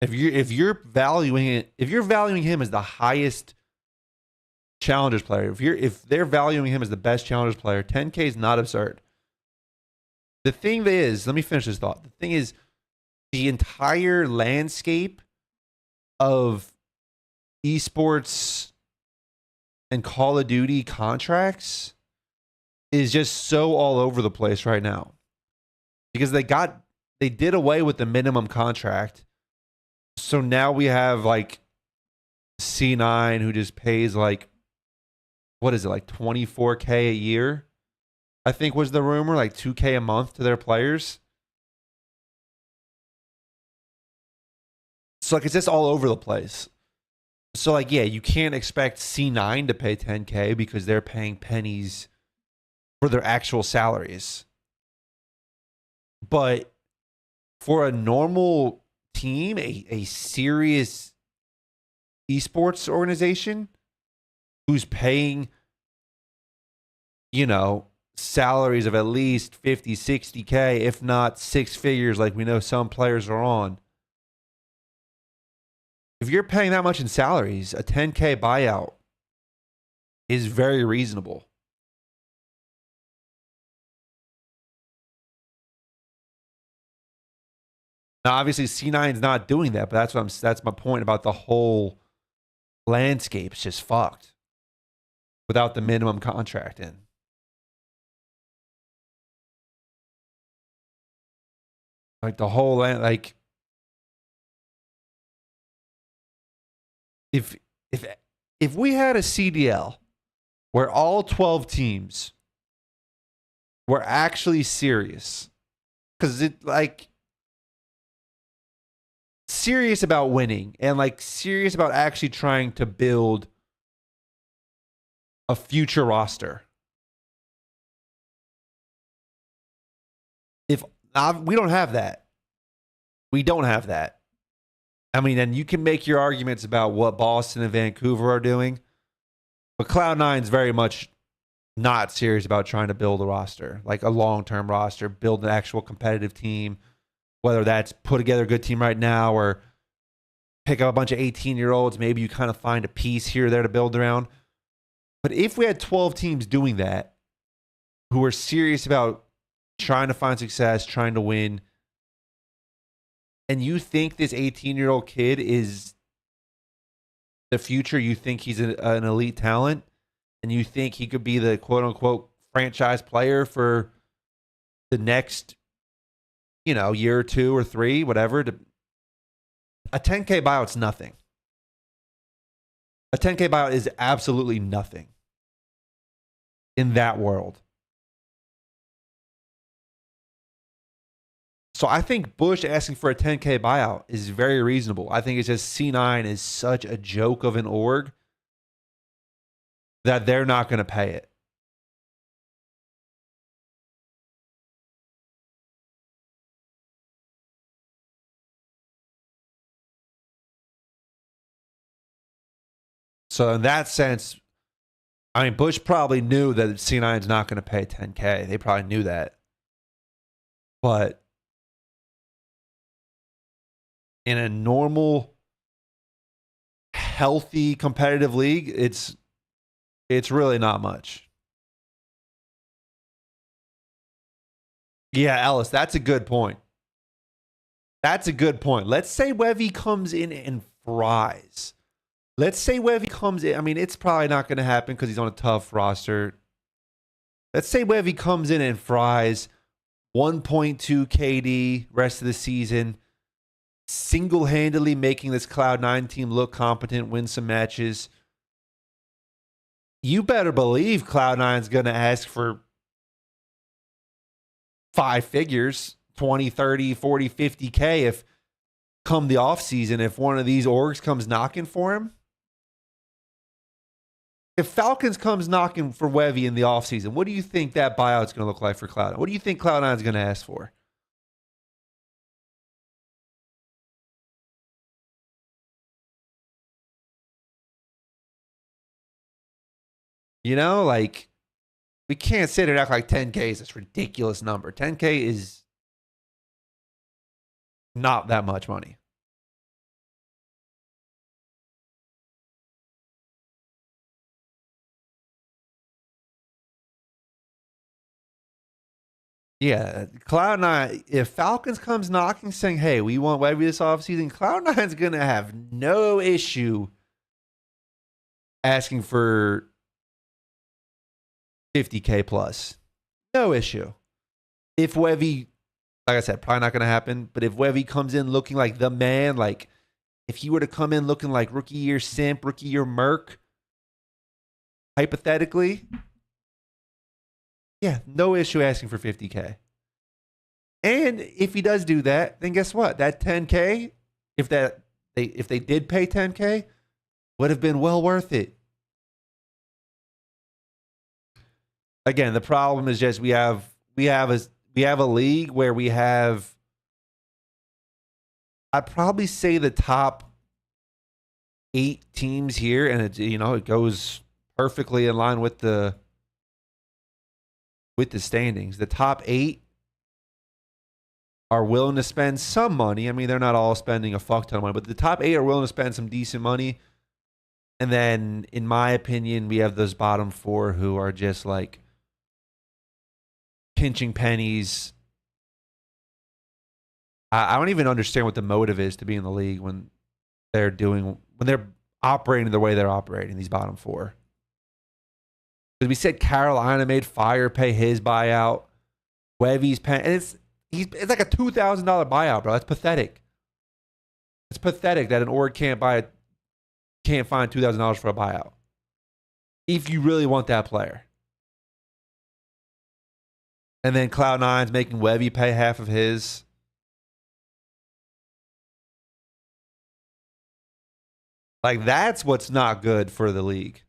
if you're valuing him as the highest challengers player. If they're valuing him as the best challengers player, 10K is not absurd. The thing is, let me finish this thought. The thing is, the entire landscape of esports and Call of Duty contracts is just so all over the place right now. Because they did away with the minimum contract. So now we have like C9 who just pays like, what is it, like 24K a year? I think was the rumor, like 2K a month to their players. So like it's just all over the place. So like, yeah, you can't expect C9 to pay 10K because they're paying pennies for their actual salaries. But for a normal team, a serious esports organization who's paying, salaries of at least 50, 60K, if not six figures like we know some players are on. If you're paying that much in salaries, a 10K buyout is very reasonable. Now, obviously, C9's not doing that, but that's my point about the whole landscape. It's just fucked without the minimum contract in. Like the whole like if we had a CDL where all 12 teams were actually serious, because it like serious about winning and like serious about actually trying to build a future roster. If we don't have that, we don't have that. I mean, and you can make your arguments about what Boston and Vancouver are doing, but Cloud9's very much not serious about trying to build a roster, like a long-term roster, build an actual competitive team, whether that's put together a good team right now or pick up a bunch of 18-year-olds. Maybe you kind of find a piece here or there to build around. But if we had 12 teams doing that, who are serious about trying to find success, trying to win, and you think this 18-year-old kid is the future, you think he's an elite talent, and you think he could be the quote-unquote franchise player for the next, year or two or three, whatever, a 10K buyout's nothing. A 10K buyout is absolutely nothing in that world. So I think Bush asking for a 10K buyout is very reasonable. I think it's just C9 is such a joke of an org that they're not going to pay it. So in that sense, I mean, Bush probably knew that C9 is not going to pay 10K. They probably knew that. But in a normal, healthy, competitive league, it's really not much. Yeah, Ellis, that's a good point. That's a good point. Let's say Wevy comes in and fries. Let's say Wevy comes in. I mean, it's probably not going to happen because he's on a tough roster. Let's say Wevy comes in and fries 1.2 KD rest of the season, single-handedly making this Cloud9 team look competent, win some matches. You better believe Cloud9's going to ask for 5 figures, 20, 30, 40, 50K if come the offseason, if one of these orgs comes knocking for him. If Falcons comes knocking for Wevy in the offseason, what do you think that buyout's going to look like for Cloud9? What do you think Cloud9's going to ask for? Like, we can't sit and act like 10K is this ridiculous number. 10K is not that much money. Yeah, Cloud9, if Falcons comes knocking saying, hey, we want Webby this offseason, Cloud9's going to have no issue asking for 50K plus. No issue. If Webby, like I said, probably not going to happen, but if Webby comes in looking like the man, like if he were to come in looking like rookie year Simp, rookie year Merc, hypothetically, yeah, no issue asking for 50K. And if he does do that, then guess what? That 10K, if they did pay 10K, would have been well worth it. Again, the problem is just we have a league where we have, I'd probably say the top 8 teams here, and it goes perfectly in line with the standings. The top 8 are willing to spend some money. I mean, they're not all spending a fuck ton of money, but the top 8 are willing to spend some decent money. And then, in my opinion, we have those bottom 4 who are just like pinching pennies. I don't even understand what the motive is to be in the league when they're operating the way they're operating, these bottom 4. Because we said Carolina made Fire pay his buyout. Webby's paying, and it's like a $2,000 buyout, bro. That's pathetic. It's pathetic that an org can't find $2,000 for a buyout if you really want that player. And then Cloud9's making Webby pay half of his. Like, that's what's not good for the league.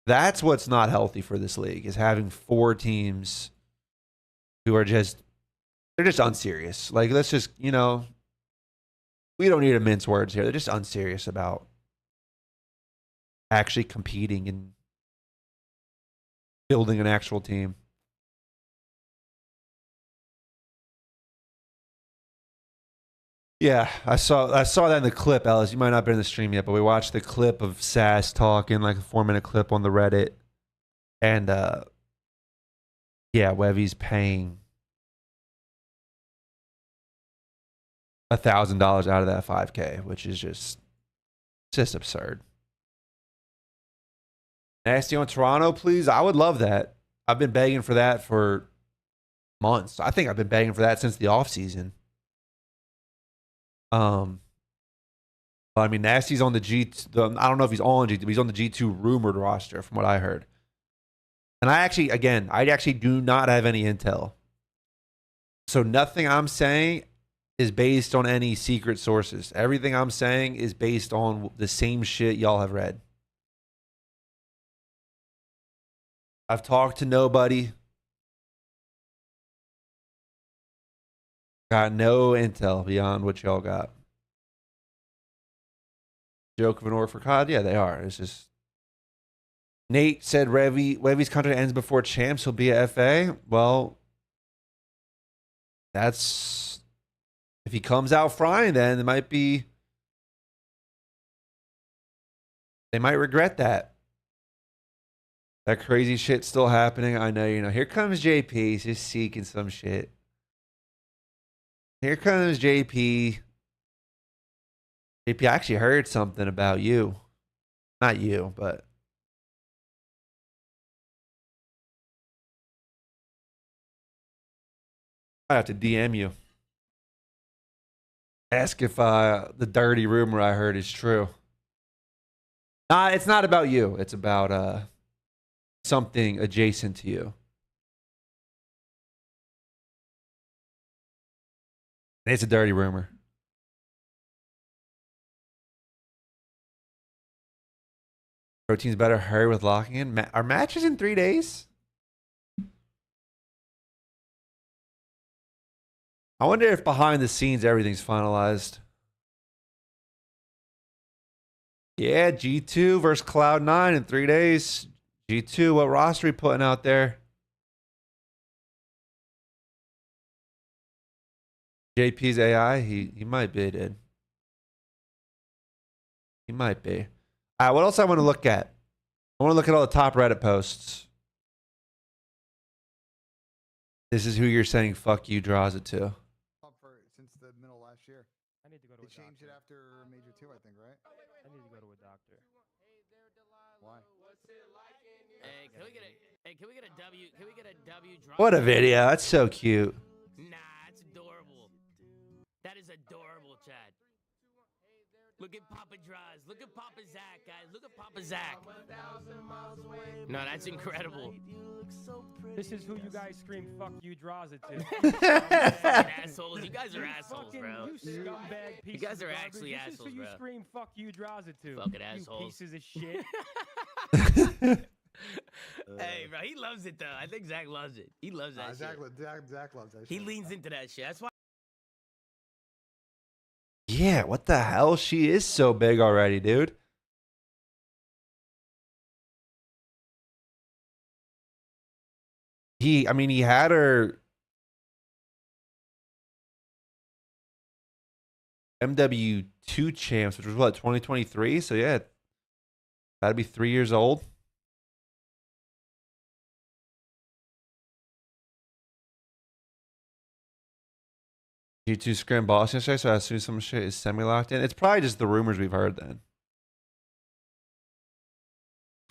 That's what's not healthy for this league, is having 4 teams who are they're just unserious. Like, let's just, we don't need to mince words here. They're just unserious about actually competing and building an actual team. Yeah, I saw that in the clip, Ellis. You might not be in the stream yet, but we watched the clip of Sass talking, like a 4-minute clip on the Reddit. And yeah, Webby's paying $1,000 out of that 5K, which is just absurd. Nasty on Toronto, please. I would love that. I've been begging for that for months. I think I've been begging for that since the offseason. I mean, Nasty's on the I don't know if he's on G2, but he's on the G2 rumored roster from what I heard. And I actually do not have any intel. So nothing I'm saying is based on any secret sources. Everything I'm saying is based on the same shit y'all have read. I've talked to nobody. Got no intel beyond what y'all got. Joke of an org for COD? Yeah, they are. It's just... Nate said Webby's contract ends before champs. He'll be a FA. Well, that's... If he comes out frying, then it might be... They might regret that. That crazy shit's still happening. I know, Here comes JP. He's just seeking some shit. Here comes JP. JP, I actually heard something about you. Not you, but... I have to DM you. Ask if the dirty rumor I heard is true. It's not about you. It's about something adjacent to you. It's a dirty rumor. Protein's better hurry with locking in. Our match is in 3 days? I wonder if behind the scenes everything's finalized. Yeah, G2 versus Cloud9 in 3 days. G2, what roster are we putting out there? JP's AI, he might be, dude. He might be. All right, what else I want to look at? I want to look at all the top Reddit posts. This is who you're saying fuck you draws it to. Since the middle of last year. I need to go to They a changed doctor. it after Major 2, I think, right? I need to go to a doctor. Why? Hey, can we get a W? Can we get a W drop? What a video. That's so cute. Nah, it's adorable. That is adorable, Chad. Look at Papa Draws. Look at Papa Zach, guys. Look at Papa Zach. No, that's incredible. This is who you guys scream "fuck you" draws it to. Fucking assholes. You guys are assholes, Fucking, bro. you scumbag pieces You guys of are garbage. actually This assholes, is who you bro. scream "fuck you" draws it to. Fucking You assholes. pieces of shit. Hey, bro, he loves it though. I think Zach loves it. He loves that Zach, shit. Zach loves that He shit. leans into that shit. That's why. Yeah, what the hell? She is so big already, dude. He had her MW2 champs, which was what, 2023? So yeah, that'd be 3 years old. G2 scrim boss yesterday, so I assume some shit is semi-locked in. It's probably just the rumors we've heard then.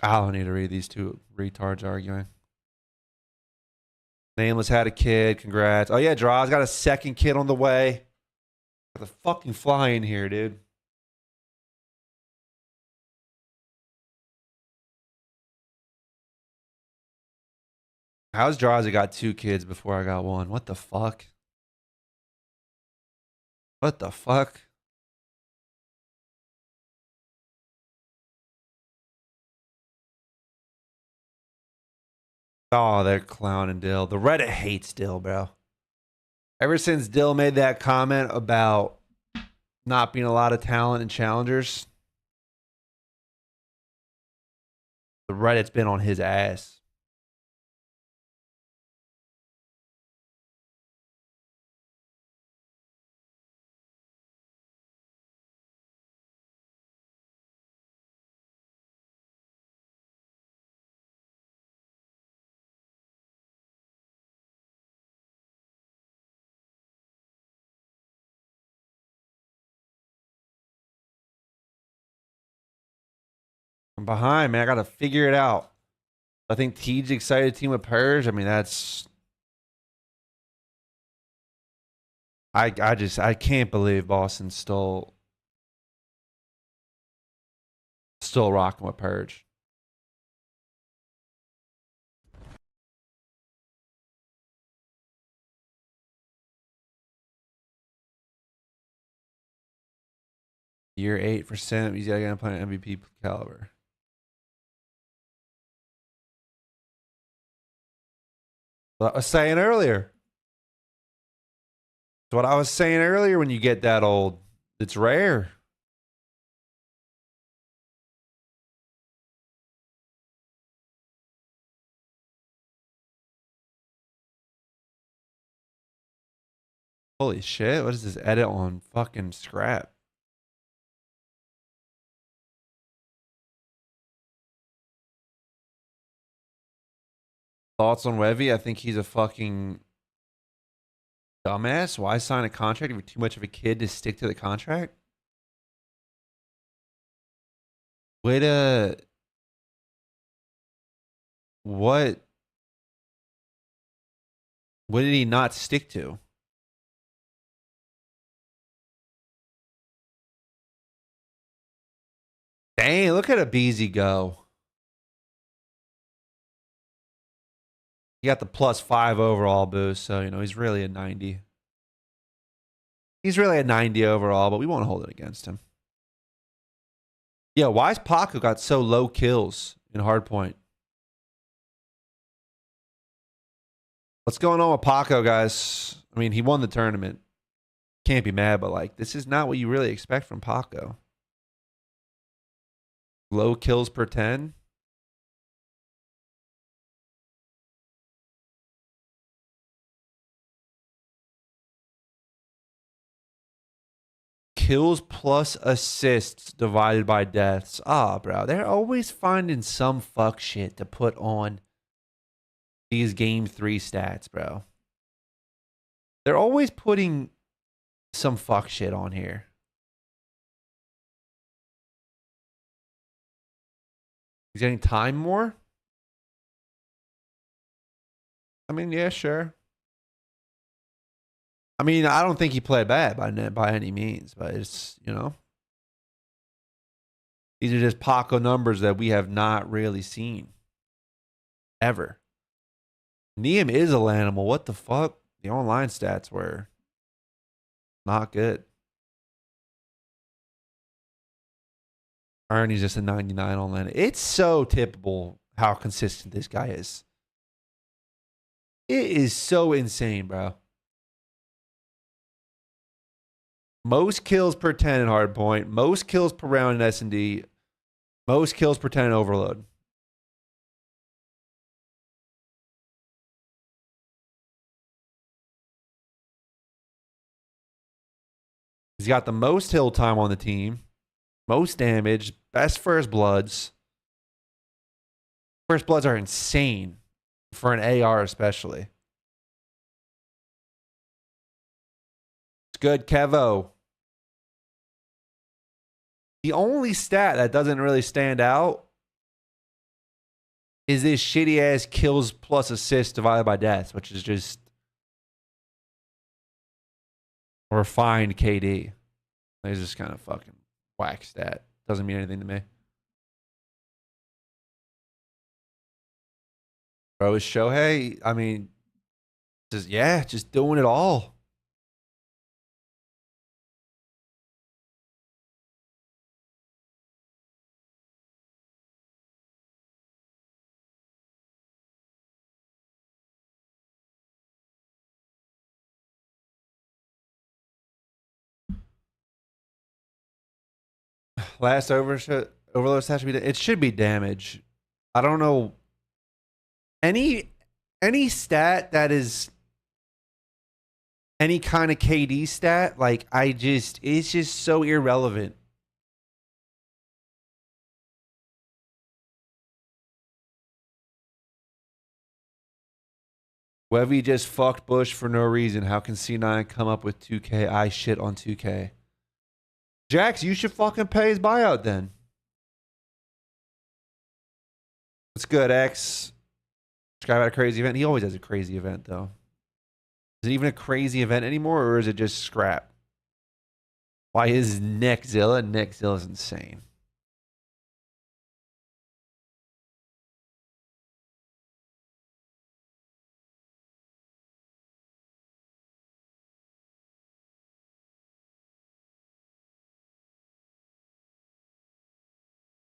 I don't need to read these two retards arguing. Nameless had a kid. Congrats. Oh, yeah, Draw's got a second kid on the way. Got the fucking fly in here, dude. How's Draws got 2 kids before I got 1? What the fuck? What the fuck? Oh, they're clowning Dill. The Reddit hates Dill, bro. Ever since Dill made that comment about not being a lot of talent in challengers, the Reddit's been on his ass. I'm behind, man. I got to figure it out. I think Teej's excited to team with Purge. I mean, that's... I can't believe Boston's still rocking with Purge. Year 8 for Sim. He's going to play an MVP caliber. What I was saying earlier. It's what I was saying earlier when you get that old. It's rare. Holy shit. What is this edit on fucking Scrap? Thoughts on Wevy? I think he's a fucking dumbass. Why sign a contract if you're too much of a kid to stick to the contract? Way to... What did he not stick to? Dang, look at a Beezy go. He got the +5 overall boost, so, he's really a 90. He's really a 90 overall, but we won't hold it against him. Yeah, why is Paco got so low kills in Hardpoint? What's going on with Paco, guys? I mean, he won the tournament. Can't be mad, but, this is not what you really expect from Paco. Low kills per 10. Kills plus assists divided by deaths. Ah, bro. They're always finding some fuck shit to put on these game 3 stats, bro. They're always putting some fuck shit on here. He's getting time more? I mean, yeah, sure. I mean, I don't think he played bad by any means, but it's, you know. These are just Paco numbers that we have not really seen. Ever. Neum is a Lanimal. What the fuck? The online stats were not good. Ernie's just a 99 online. It's so tippable how consistent this guy is. It is so insane, bro. Most kills per 10 in hardpoint. Most kills per round in S&D. Most kills per 10 in overload. He's got the most hill time on the team. Most damage. Best first bloods. First bloods are insane. For an AR especially. It's good, Kevo. The only stat that doesn't really stand out is this shitty ass kills plus assists divided by deaths, which is just refined KD. It's just kind of fucking whack stat. Doesn't mean anything to me. Bro, is Shohei, I mean, just doing it all. Last overload stat should be, it should be damage. I don't know. Any stat that is any kind of KD stat, like it's just so irrelevant. Wevy just fucked Bush for no reason. How can C9 come up with 2K? I shit on 2K. Jax, you should fucking pay his buyout then. What's good, X? This guy had a crazy event. He always has a crazy event, though. Is it even a crazy event anymore, or is it just scrap? Why is Nickzilla? Nickzilla's insane.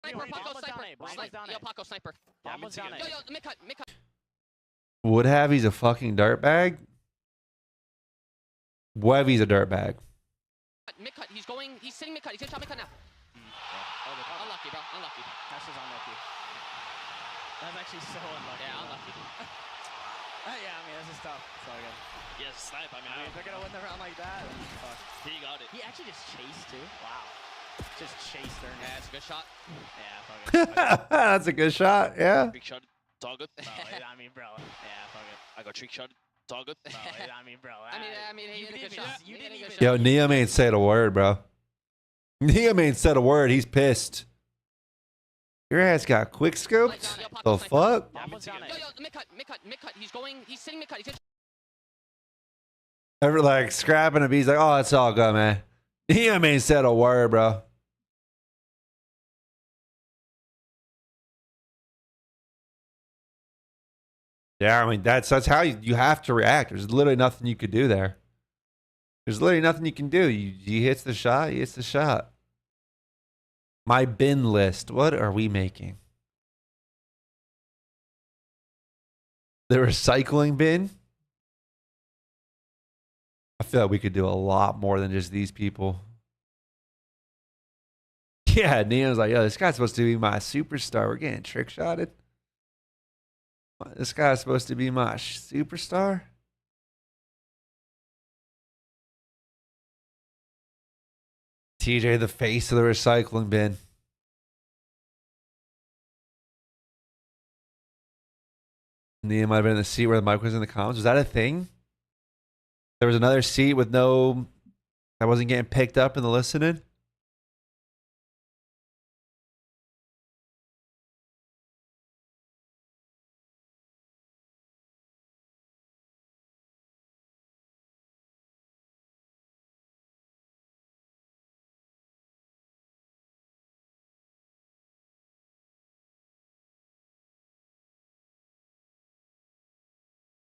Sniper, Paco, sniper. Yo, Paco, sniper. Yo, mid-cut. Would have, he's a fucking dirtbag. Wevy's a dirtbag. Mid-cut, he's sitting mid-cut. He's gonna shot mid-cut now. Unlucky, bro. Unlucky. That's just unlucky. That's actually so unlucky. Yeah, unlucky. Yeah, I mean, this is tough. It's all good. Yes, snipe. I mean, if they're going to win the round like that, then fuck. He got it. He actually just chased, too. Wow. Just chased her. Yeah, it's a good shot. Yeah, fuck it. That's a good shot, yeah. Trick shot, target. I mean, bro. Yeah, fuck it. I got trick shot, target. I mean, bro. I mean, he did a good shot. You didn't even. Yo, Neum ain't said a word, bro. Neum ain't said a word. He's pissed. Your ass got quick scoped? The fuck? Yo, mid-cut. He's sitting mid-cut. Ever like scrapping a beat, like, oh, it's all good, man. Neum ain't said a word, bro. Yeah, I mean, that's how you have to react. There's literally nothing you could do there. There's literally nothing you can do. He hits the shot, he hits the shot. My bin list. What are we making? The recycling bin? I feel like we could do a lot more than just these people. Yeah, Neon's like, yo, this guy's supposed to be my superstar. We're getting trick shotted. This guy's supposed to be my superstar. TJ, the face of the recycling bin. Neon might have been in the seat where the mic was in the comments. Was that a thing? There was another seat with no, that wasn't getting picked up in the listening.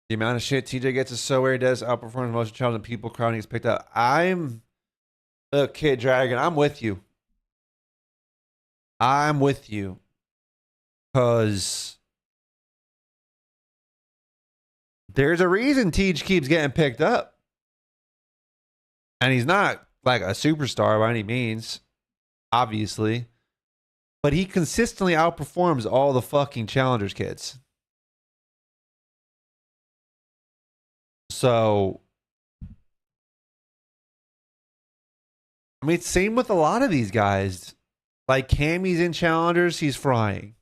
The amount of shit TJ gets is so weird. He does outperform most challenges and people crowding gets picked up. Look, Kid Dragon, I'm with you. I'm with you. Because there's a reason Teach keeps getting picked up. And he's not like a superstar by any means, obviously. But he consistently outperforms all the fucking challengers kids. So, I mean, same with a lot of these guys. Like Cammy's in challengers, he's frying.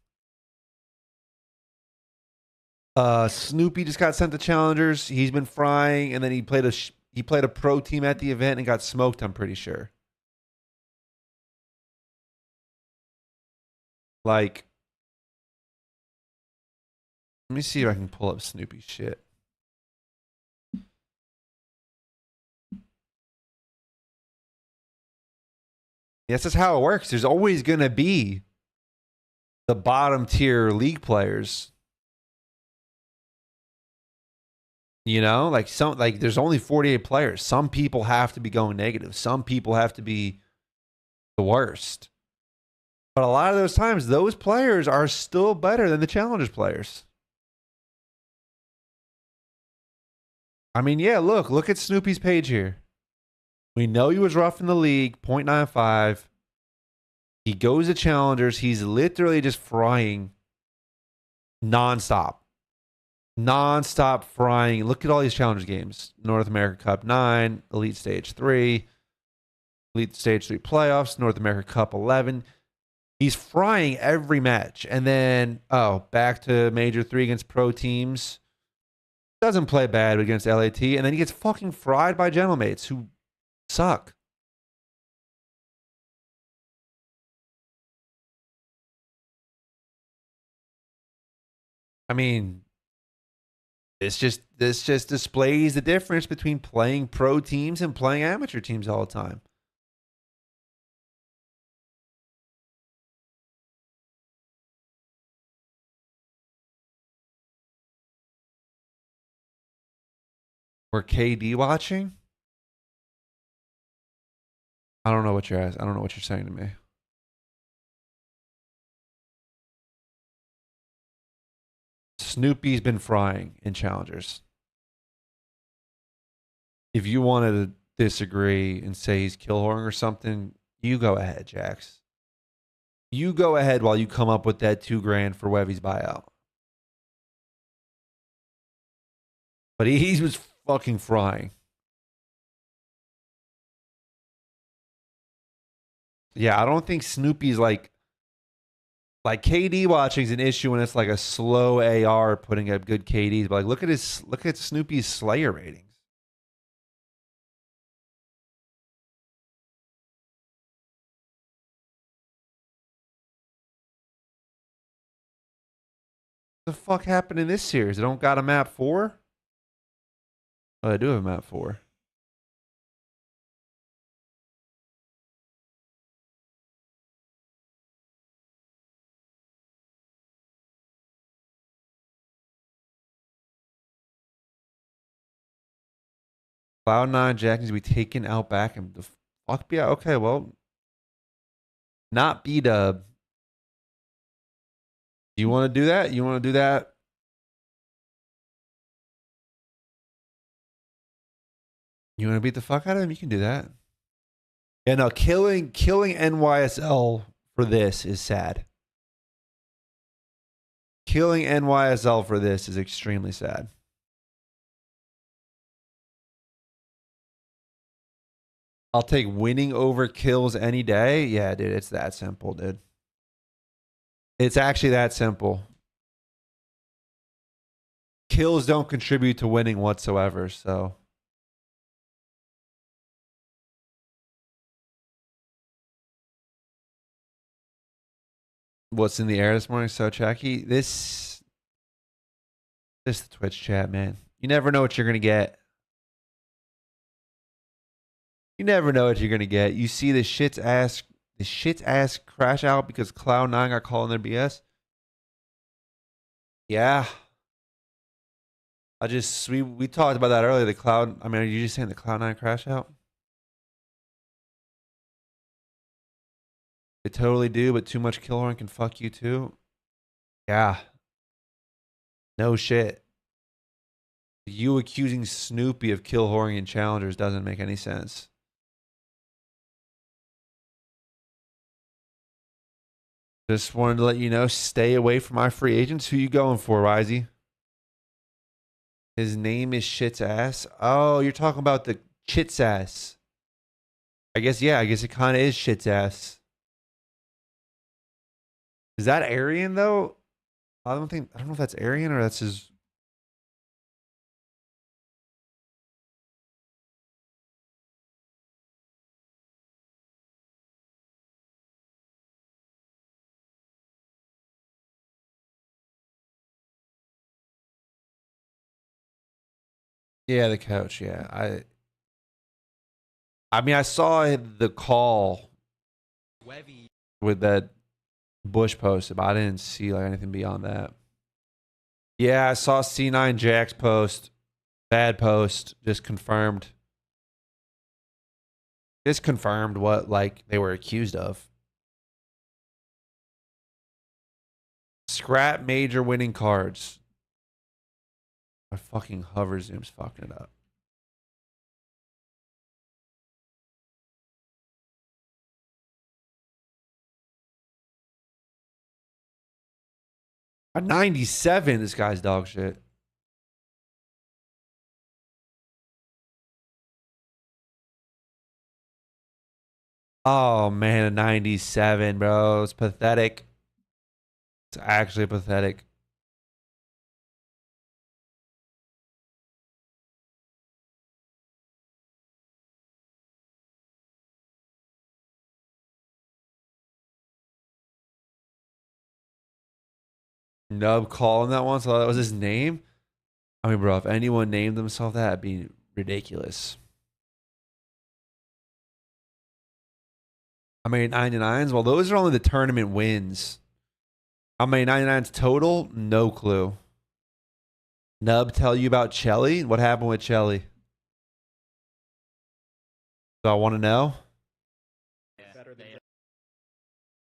Snoopy just got sent to challengers. He's been frying, and then he played a pro team at the event and got smoked. I'm pretty sure. Like, let me see if I can pull up Snoopy's shit. Yes, that's how it works. There's always going to be the bottom tier league players. You know, like there's only 48 players. Some people have to be going negative. Some people have to be the worst. But a lot of those times, those players are still better than the challengers players. I mean, yeah, look at Snoopy's page here. We know he was rough in the league, 0.95. He goes to challengers. He's literally just frying nonstop. Nonstop frying. Look at all these challenge games. North America Cup 9, Elite Stage 3, Elite Stage 3 playoffs, North America Cup 11. He's frying every match. And then, back to Major 3 against pro teams. Doesn't play bad against LAT. And then he gets fucking fried by Gentlemates who suck. I mean, this just displays the difference between playing pro teams and playing amateur teams all the time. We're KD watching? I don't know what you're asking. I don't know what you're saying to me. Snoopy's been frying in challengers. If you wanted to disagree and say he's killhorning or something, you go ahead, Jax. You go ahead while you come up with that $2,000 for Wevy's buyout. But he was fucking frying. Yeah, I don't think Snoopy's like KD watching is an issue when it's like a slow AR putting up good KDs. But like, look at Snoopy's Slayer ratings. What the fuck happened in this series? They don't got a map 4? Oh, they do have a map 4. Cloud9 Jack needs to be taken out back and the fuck be out. Okay, well, not B-Dub. You want to do that? You want to do that? You want to beat the fuck out of him? You can do that. Yeah, no, killing NYSL for this is sad. Killing NYSL for this is extremely sad. I'll take winning over kills any day. Yeah, dude, it's that simple, dude. It's actually that simple. Kills don't contribute to winning whatsoever, so what's in the air this morning. So Chucky, this the Twitch chat, man. You never know what you're gonna get. You never know what you're gonna get. You see the shit's ass crash out because Cloud9 got called in their BS. Yeah. We talked about that earlier. Are you just saying the Cloud9 crash out? They totally do, but too much Killhorn can fuck you too. Yeah. No shit. You accusing Snoopy of Killhorning and challengers doesn't make any sense. Just wanted to let you know, stay away from my free agents. Who you going for, Risey? His name is Shit's Ass. Oh, you're talking about the Chit's Ass. I guess it kind of is Shit's Ass. Is that Aryan, though? I don't know if that's Aryan or that's his... Yeah, the coach. Yeah, I mean, I saw the call with that Bush post, but I didn't see like anything beyond that. Yeah, I saw C9 Jack's post. Bad post. Just confirmed what like they were accused of. Scrap major winning cards. My fucking hover zoom's fucking it up. A 97, this guy's dog shit. Oh man, a 97, bro. It's pathetic. It's actually pathetic. Nub calling that one, so that was his name. I mean, bro, if anyone named themselves that, it'd be ridiculous. How many 99s? Well, those are only the tournament wins. How many 99s total? No clue. Nub tell you about Chelly? What happened with Chelly? Do I want to know?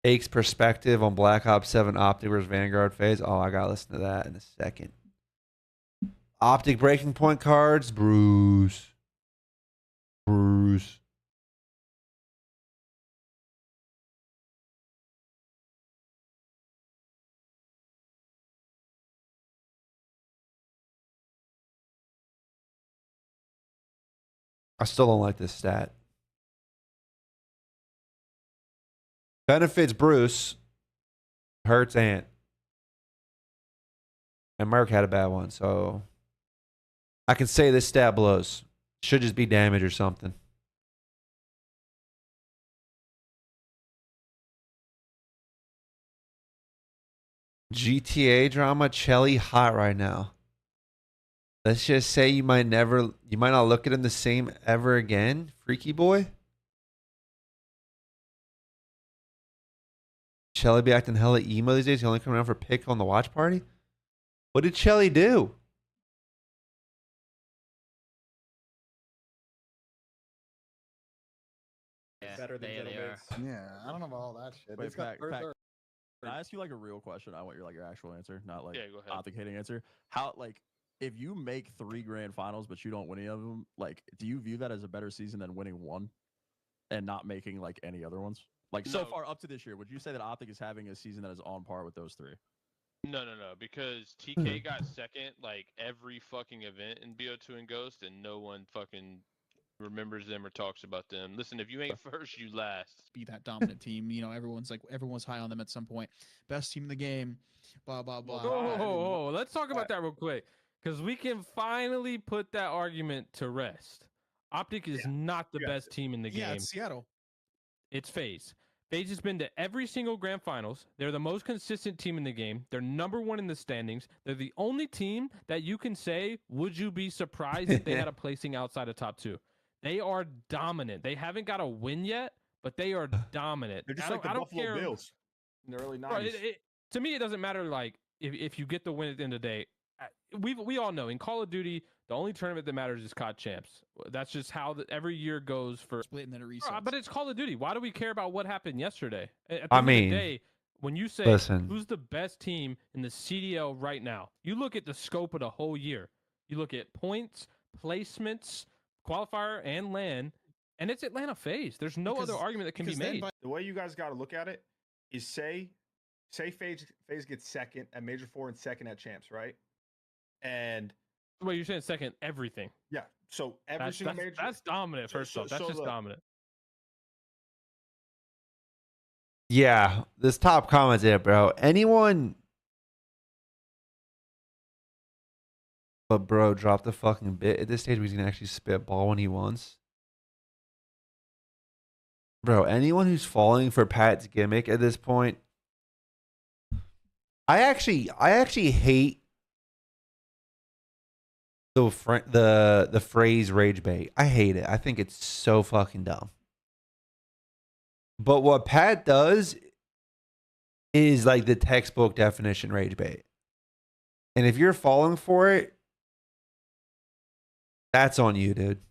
Ake's perspective on Black Ops 7 Optic versus Vanguard phase. Oh, I gotta listen to that in a second. Optic breaking point cards. Bruce. I still don't like this stat. Benefits Bruce. Hurts Ant. And Merc had a bad one, so I can say this stat blows. Should just be damage or something. GTA drama, Chelly hot right now. Let's just say you might not look at him the same ever again, freaky boy. Chelly be acting hella emo these days. He only coming around for pick on the watch party. What did Chelly do? Better than Yeah, I don't know about all that shit. Wait, It's got Can I ask you like a real question? I want your actual answer, not like go ahead. Optic hating answer. How if you make 3 grand finals but you don't win any of them, like do you view that as a better season than winning one and not making like any other ones? Like so far up to this year, would you say that Optic is having a season that is on par with those 3? No, because TK got second like every fucking event in BO2 and Ghost, and no one fucking remembers them or talks about them. Listen, if you ain't first, you last. Be that dominant team. You know, everyone's high on them at some point. Best team in the game. Blah blah blah. Oh, let's talk about that real quick, because we can finally put that argument to rest. Optic is not the best team in the game. Yeah, it's Seattle. It's FaZe. FaZe has been to every single grand finals. They're the most consistent team in the game. They're number one in the standings. They're the only team that you can say, would you be surprised if they had a placing outside of top 2? They are dominant. They haven't got a win yet, but they are dominant. They're just like the Buffalo Bills in the early 90s. Bro, to me, it doesn't matter like if you get the win at the end of the day. We all know in Call of Duty, the only tournament that matters is COD champs. That's just how every year goes for split and then a reset. But it's Call of Duty. Why do we care about what happened yesterday? At the I end of the mean, day, when you say listen. who's the best team in the CDL right now, you look at the scope of the whole year. You look at points, placements, qualifier, and LAN, and it's Atlanta FaZe. There's no other argument that can be made. The way you guys got to look at it is say FaZe gets second at Major 4 and second at Champs, right? And well, you're saying second everything. Yeah. So every single major. That's dominant. First off, that's just dominant. Yeah, this top comment there, bro. Anyone, but bro, drop the fucking bit at this stage. He's gonna actually spitball when he wants. Bro, anyone who's falling for Pat's gimmick at this point, I actually hate the phrase rage bait. I hate it. I think it's so fucking dumb. But what Pat does is like the textbook definition rage bait. And if you're falling for it, that's on you, dude.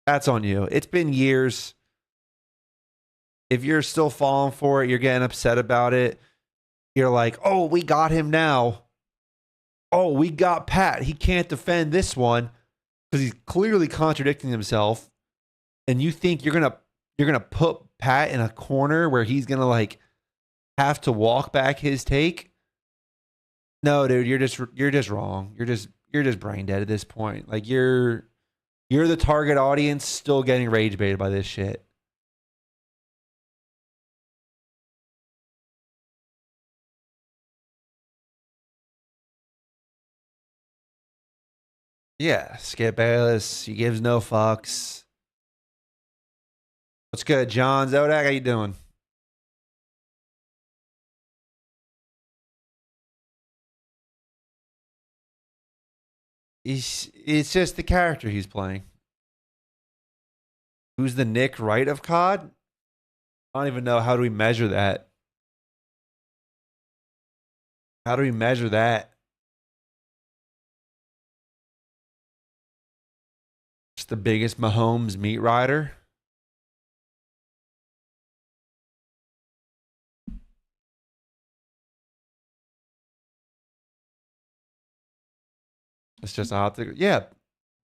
That's on you. It's been years. If you're still falling for it, you're getting upset about it. You're like, oh, we got him now. Oh, we got Pat. He can't defend this one because he's clearly contradicting himself. And you think you're gonna put Pat in a corner where he's gonna like have to walk back his take? No, dude, you're just wrong. You're just brain dead at this point. Like you're the target audience still getting rage baited by this shit. Yeah, Skip Bayless. He gives no fucks. What's good, John Zodak? How you doing? It's just the character he's playing. Who's the Nick Wright of COD? I don't even know. How do we measure that? How do we measure that? Just the biggest Mahomes meat rider. It's just Optic. Yeah.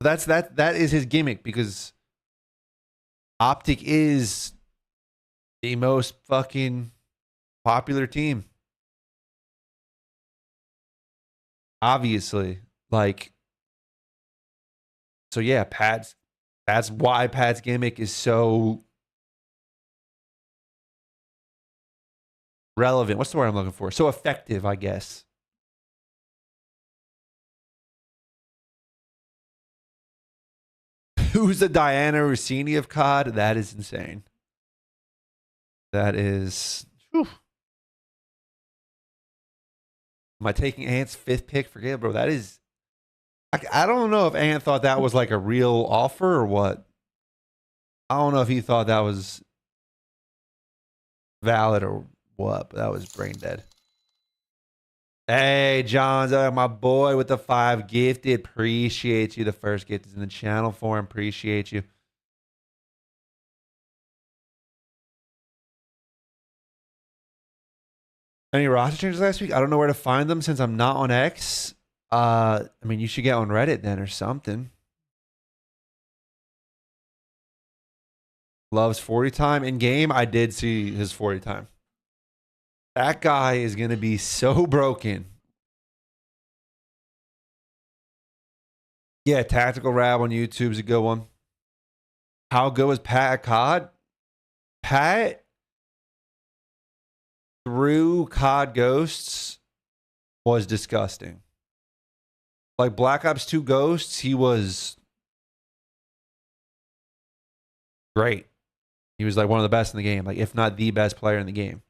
That is his gimmick because Optic is the most fucking popular team. Obviously. Like, so yeah, that's why Pat's gimmick is so relevant. What's the word I'm looking for? So effective, I guess. Who's the Diana Rossini of COD? That is insane. That is. Whew. Am I taking Ant's 5th pick? Forget it, bro. That is. I don't know if Ant thought that was like a real offer or what. I don't know if he thought that was valid or what, but that was brain dead. Hey, John's my boy with the 5 gifted. Appreciate you. The first gift is in the channel for him. Appreciate you. Any roster changes last week? I don't know where to find them since I'm not on X. I mean, you should get on Reddit then or something. Loves 40 time in game. I did see his 40 time. That guy is going to be so broken. Yeah, Tactical Rab on YouTube is a good one. How good was Pat at COD? Pat, through COD Ghosts, was disgusting. Like Black Ops 2 Ghosts, he was great. He was like one of the best in the game, like if not the best player in the game.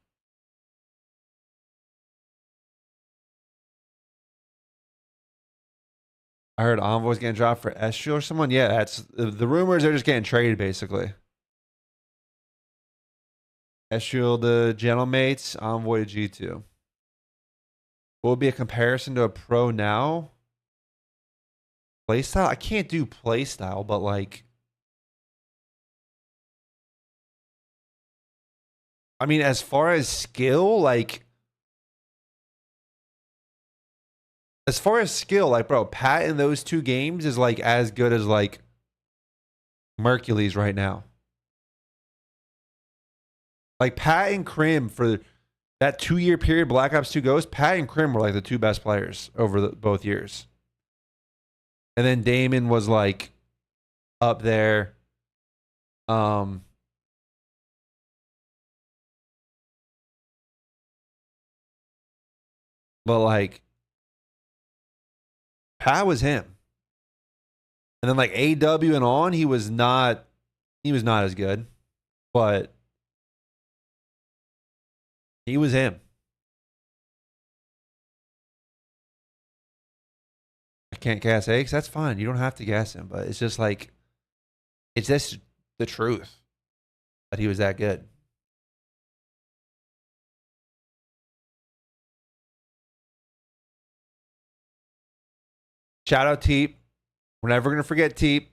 I heard Envoy's getting dropped for Estriel or someone. Yeah, that's the rumors. They're just getting traded basically. Estriel to Gentlemates, Envoy to G2. What would be a comparison to a pro now? Playstyle? I can't do playstyle, but like, I mean, as far as skill, like, bro, Pat in those 2 games is like as good as like Mercules right now. Like Pat and Krim for that 2-year period, Black Ops 2 Ghost, Pat and Krim were like the 2 best players over both years. And then Damon was like up there. But like Pat was him. And then like AW and on, he was not as good. But he was him. I can't gas Aches. That's fine. You don't have to gas him, but it's just like, it's just the truth that he was that good. Shout out Teep. We're never going to forget Teep.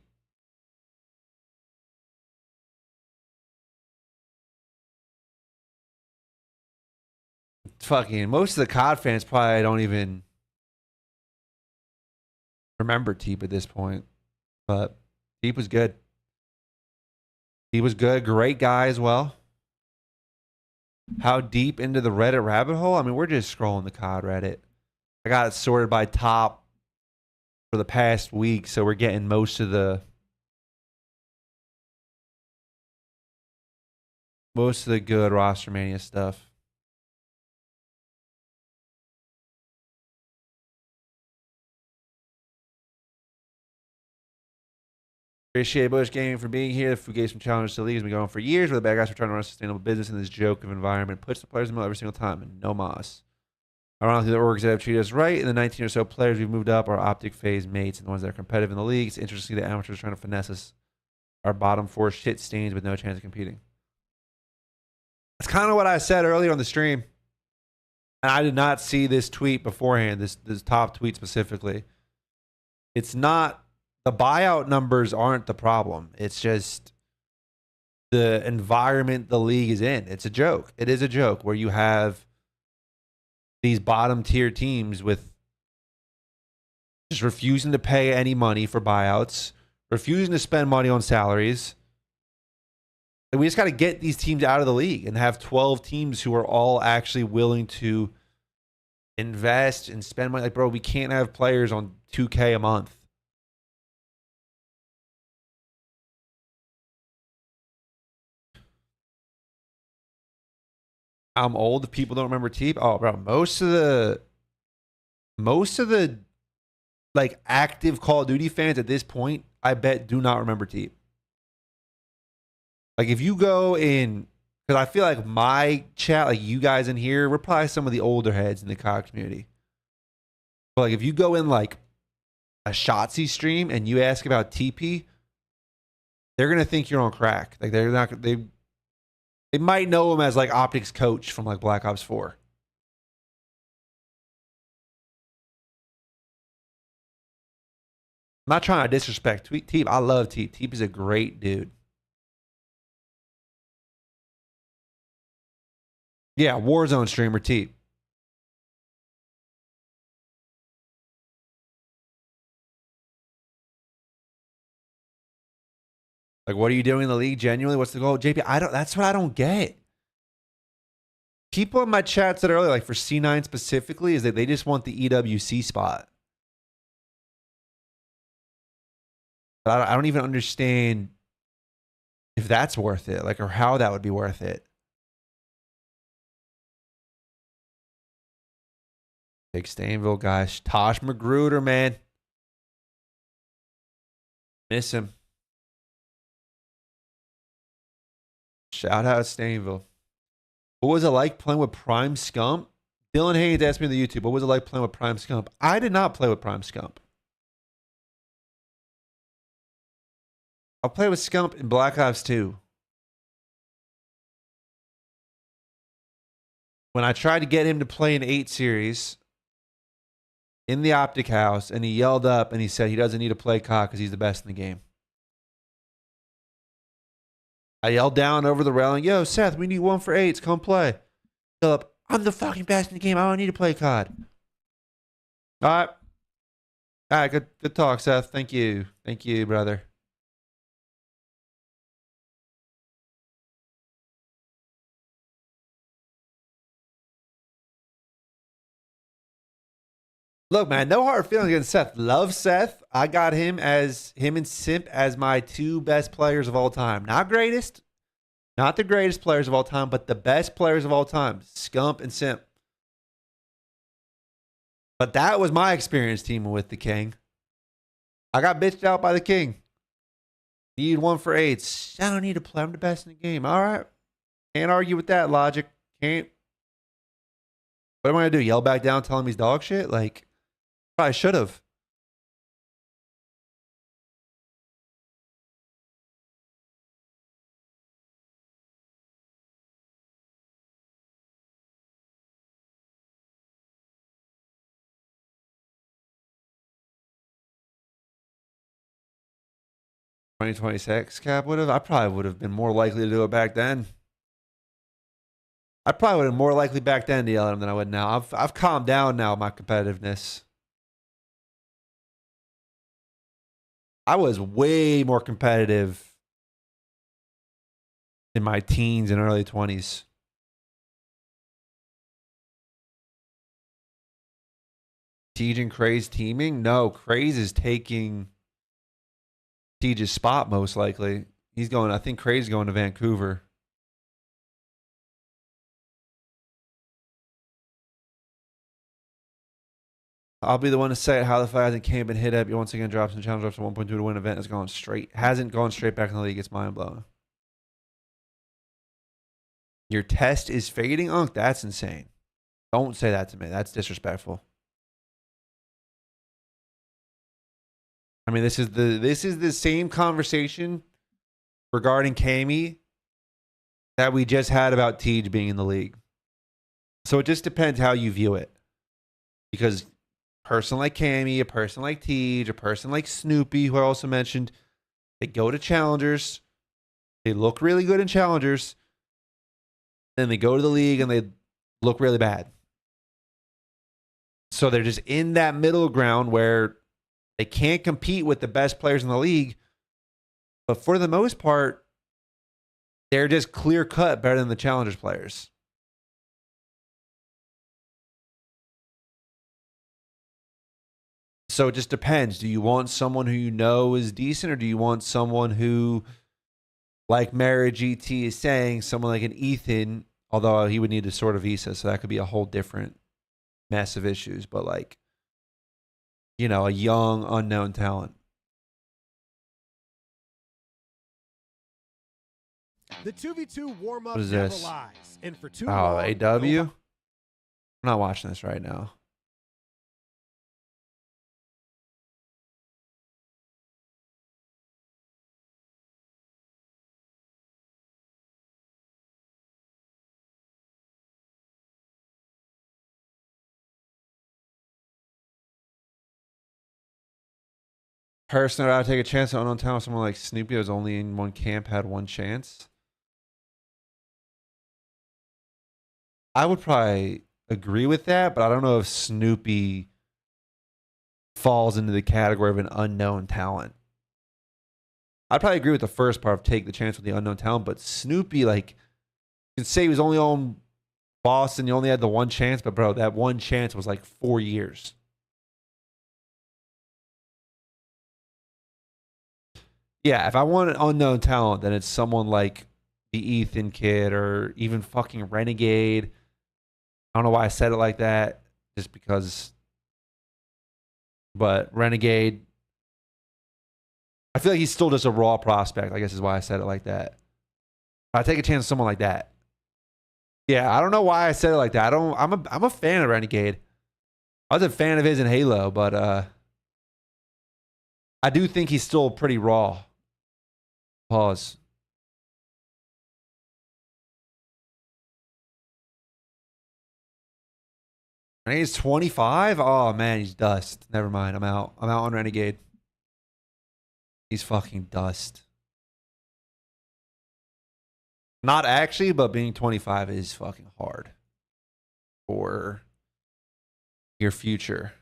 Fucking most of the COD fans probably don't even remember Teep at this point, but Teep was good. He was good. Great guy as well. How deep into the Reddit rabbit hole? I mean, we're just scrolling the COD Reddit. I got it sorted by top for the past week, so we're getting most of the good Rostermania stuff. Appreciate Bush Gaming for being here. If we gave some challenges to the league, has been going for years, where the bad guys are trying to run a sustainable business in this joke of environment. Puts the players in the middle every single time, and no moss. Ironically, the orgs that have treated us right, and the 19 or so players we've moved up are optic phase mates, and the ones that are competitive in the league. It's interesting to see the amateurs trying to finesse us. Our bottom 4 shit stains with no chance of competing. That's kind of what I said earlier on the stream. And I did not see this tweet beforehand, this top tweet specifically. It's not, the buyout numbers aren't the problem. It's just the environment the league is in. It's a joke. It is a joke where you have these bottom tier teams with just refusing to pay any money for buyouts, refusing to spend money on salaries. And we just got to get these teams out of the league and have 12 teams who are all actually willing to invest and spend money. Like, bro, we can't have players on $2K a month. I'm old. If people don't remember Teep, oh, bro, most of the like active Call of Duty fans at this point, I bet do not remember Teep. Like if you go in, because I feel like my chat, like you guys in here, we're probably some of the older heads in the COD community. But like if you go in like a Shotzi stream and you ask about TP, they're gonna think you're on crack. Like they're not. They might know him as like Optics coach from like Black Ops 4. I'm not trying to disrespect Teep. I love Teep. Teep is a great dude. Yeah, Warzone streamer Teep. Like, what are you doing in the league? Genuinely, what's the goal? JP, that's what I don't get. People in my chat said earlier, like for C9 specifically, is that they just want the EWC spot. But I don't even understand if that's worth it, like, or how that would be worth it. Big Stainville, guys. Tosh Magruder, man. Miss him. Shout out Stainville. What was it like playing with Prime Scump? Dylan Haynes asked me on the YouTube, what was it like playing with Prime Scump? I did not play with Prime Scump. I'll play with Scump in Black Ops 2. When I tried to get him to play an 8 series in the Optic House, and he yelled up and he said he doesn't need to play CoD because he's the best in the game. I yelled down over the railing, yo, Seth, we need 1 for 8s. Come play. Philip, I'm the fucking best in the game. I don't need to play COD. All right. All right, good talk, Seth. Thank you. Thank you, brother. Look, man, no hard feelings against Seth. Love Seth. I got him and Simp as my 2 best players of all time. Not greatest. Not the greatest players of all time, but the best players of all time. Scump and Simp. But that was my experience teaming with the King. I got bitched out by the King. Need 1 for 8s. I don't need to play. I'm the best in the game. All right. Can't argue with that logic. Can't. What am I going to do? Yell back down, tell him he's dog shit? Like, probably should have. $2026 cap would have. I probably would have been more likely to do it back then. I probably would have been more likely back then to yell at him than I would now. I've calmed down now, my competitiveness. I was way more competitive in my teens and early 20s. Tej and Craze teaming? No, Craze is taking Tej's spot most likely. He's going, I think Craze is going to Vancouver. I'll be the one to say it. How the fight hasn't came and hit up. You once again drops and challenge drops to 1.2 to win event. Has gone straight. Hasn't gone straight back in the league. It's mind blowing. Your test is fading, Unk. That's insane. Don't say that to me. That's disrespectful. I mean, this is the same conversation regarding Cammy that we just had about Tej being in the league. So it just depends how you view it. Because a person like Cammy, a person like Tej, a person like Snoopy, who I also mentioned, they go to challengers, they look really good in challengers, then they go to the league and they look really bad. So they're just in that middle ground where they can't compete with the best players in the league, but for the most part, they're just clear cut better than the challengers players. So it just depends. Do you want someone who you know is decent, or do you want someone who, like Mara GT is saying, someone like an Ethan, although he would need to sort of visa, so that could be a whole different mess of issues, but like, you know, a young, unknown talent. The 2v2 warm-up What is never this? lies. And for too Oh, long, AW? I'm not watching this right now. Person that I'd take a chance on talent, someone like Snoopy was only in one camp, had one chance. I would probably agree with that, but I don't know if Snoopy falls into the category of an unknown talent. I'd probably agree with the first part of take the chance with the unknown talent, but Snoopy, like, you can say he was only on Boston, you only had the one chance, but bro, that one chance was like 4 years. Yeah, if I want an unknown talent, then it's someone like the Ethan kid or even fucking Renegade. I don't know why I said it like that, just because. But Renegade, I feel like he's still just a raw prospect, I guess is why I said it like that. I take a chance on someone like that. Yeah, I don't know why I said it like that. I'm a fan of Renegade. I was a fan of his in Halo, but I do think he's still pretty raw. Pause. And he's 25? Oh man, he's dust. Never mind. I'm out. I'm out on Renegade. He's fucking dust. Not actually, but being 25 is fucking hard for your future.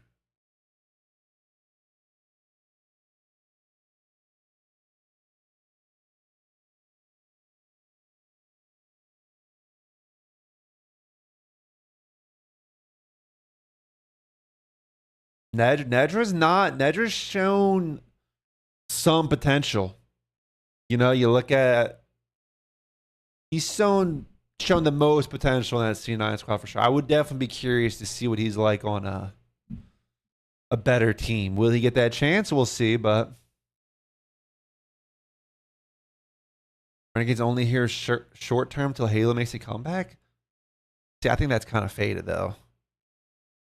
Nedra's shown some potential. You know, you look at he's shown the most potential in that C9 squad for sure. I would definitely be curious to see what he's like on a better team. Will he get that chance? We'll see, but Renegade's only here short term till Halo makes a comeback. See, I think that's kind of faded though.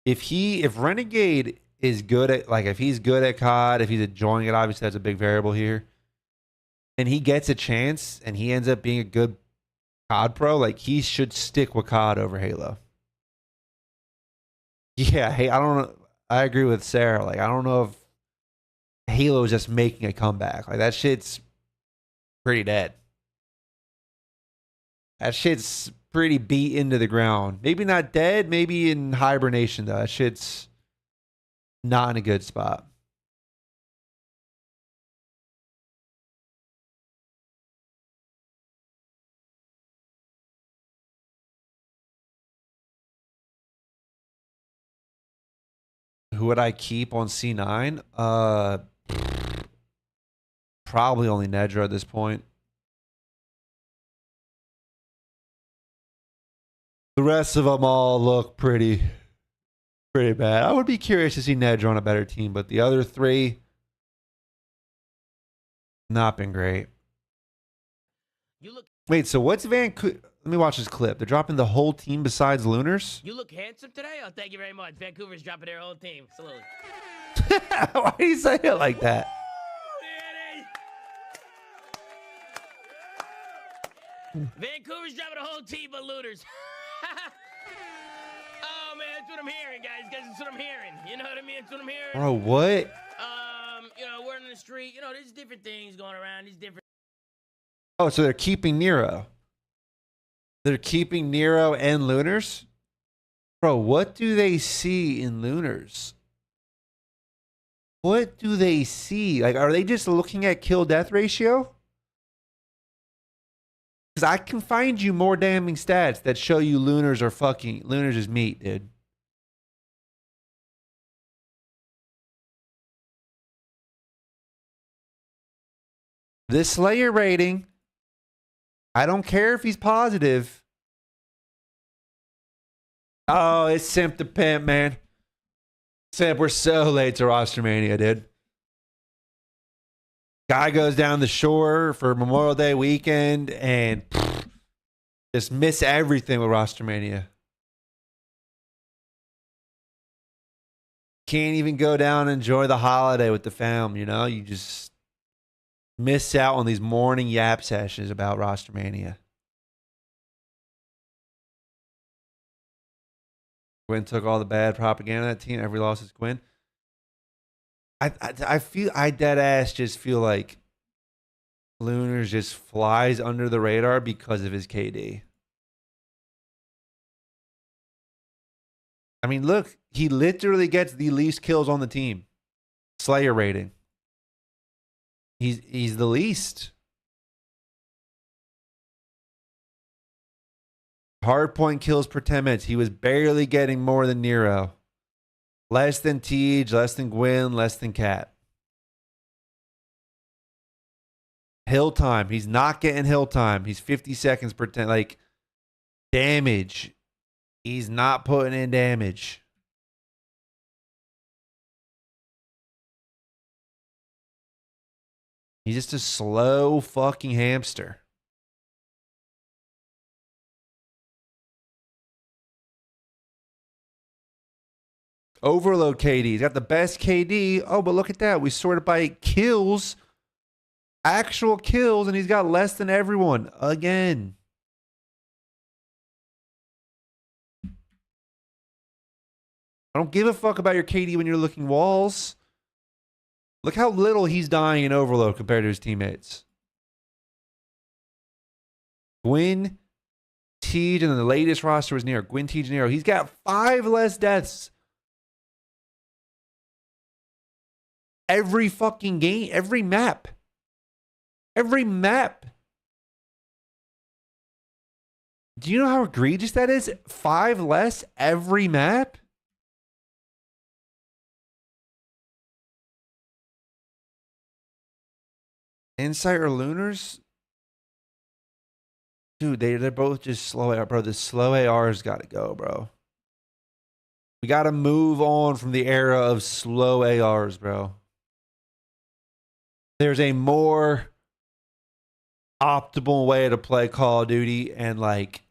If Renegade is good at, like, if he's good at COD, if he's enjoying it, obviously that's a big variable here, and he gets a chance and he ends up being a good COD pro, like, he should stick with COD over Halo. Yeah, hey, I don't know. I agree with Sarah. Like, I don't know if Halo is just making a comeback. Like, that shit's pretty dead. That shit's pretty beat into the ground. Maybe not dead, maybe in hibernation though. That shit's not in a good spot. Who would I keep on C9? Probably only Nedra at this point. The rest of them all look pretty bad. I would be curious to see Nedra on a better team, but the other three, not been great. Wait, so what's Vancouver? Let me watch this clip. They're dropping the whole team besides Lunars? You look handsome today. Oh, thank you very much. Vancouver's dropping their whole team. Salute. Why do you say it like that? Vancouver's dropping a whole team of looters. Oh man, that's what I'm hearing, guys. That's what I'm hearing. You know what I mean? That's what I'm hearing. Bro, what? You know, we're in the street. You know, there's different things going around. These different. Oh, so they're keeping Nero. They're keeping Nero and Lunars? Bro, what do they see in Lunars? What do they see? Like, are they just looking at kill-death ratio? Because I can find you more damning stats that show you Lunars is meat, dude. This Slayer rating, I don't care if he's positive. Oh, it's Simp the Pimp, man. Simp, we're so late to Rostermania, dude. Guy goes down the shore for Memorial Day weekend and just miss everything with Rostermania. Can't even go down and enjoy the holiday with the fam, you know? You just miss out on these morning yap sessions about Rostermania. Gwyn took all the bad propaganda of that team. Every loss is Gwyn. I dead ass just feel like Lunars just flies under the radar because of his KD. I mean, look, he literally gets the least kills on the team. Slayer rating. He's the least. Hardpoint kills per 10 minutes. He was barely getting more than Nero. Less than Tej, less than Gwyn, less than Cat. Hill time. He's not getting hill time. He's 50 seconds per 10. Like, damage. He's not putting in damage. He's just a slow fucking hamster. Overload KD. He's got the best KD. Oh, but look at that. We sorted by kills, actual kills, and he's got less than everyone again. I don't give a fuck about your KD when you're looking walls. Look how little he's dying in overload compared to his teammates. Gwyn, Tej, and then the latest roster was Nero. Gwyn, Tej, Nero. He's got 5 less deaths. Every fucking game, every map. Every map. Do you know how egregious that is? 5 less every map? Insight or Lunars? Dude, they're both just slow AR. Bro, the slow AR's got to go, bro. We got to move on from the era of slow ARs, bro. There's a more optimal way to play Call of Duty, and like,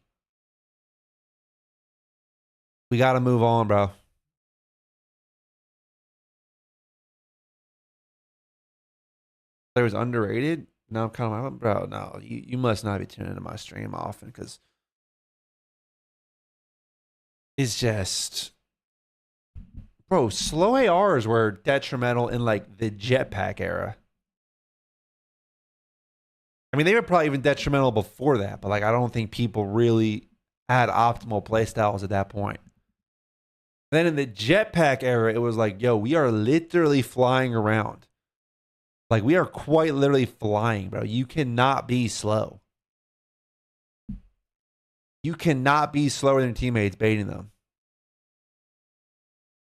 we got to move on, bro. It was underrated. Now I'm kind of like, bro, no, you must not be tuning into my stream often, because it's just, bro, slow ARs were detrimental in like the jetpack era. I mean, they were probably even detrimental before that, but like, I don't think people really had optimal play styles at that point. Then in the jetpack era, it was like, yo, we are literally flying around. Like, we are quite literally flying, bro. You cannot be slow. You cannot be slower than your teammates baiting them.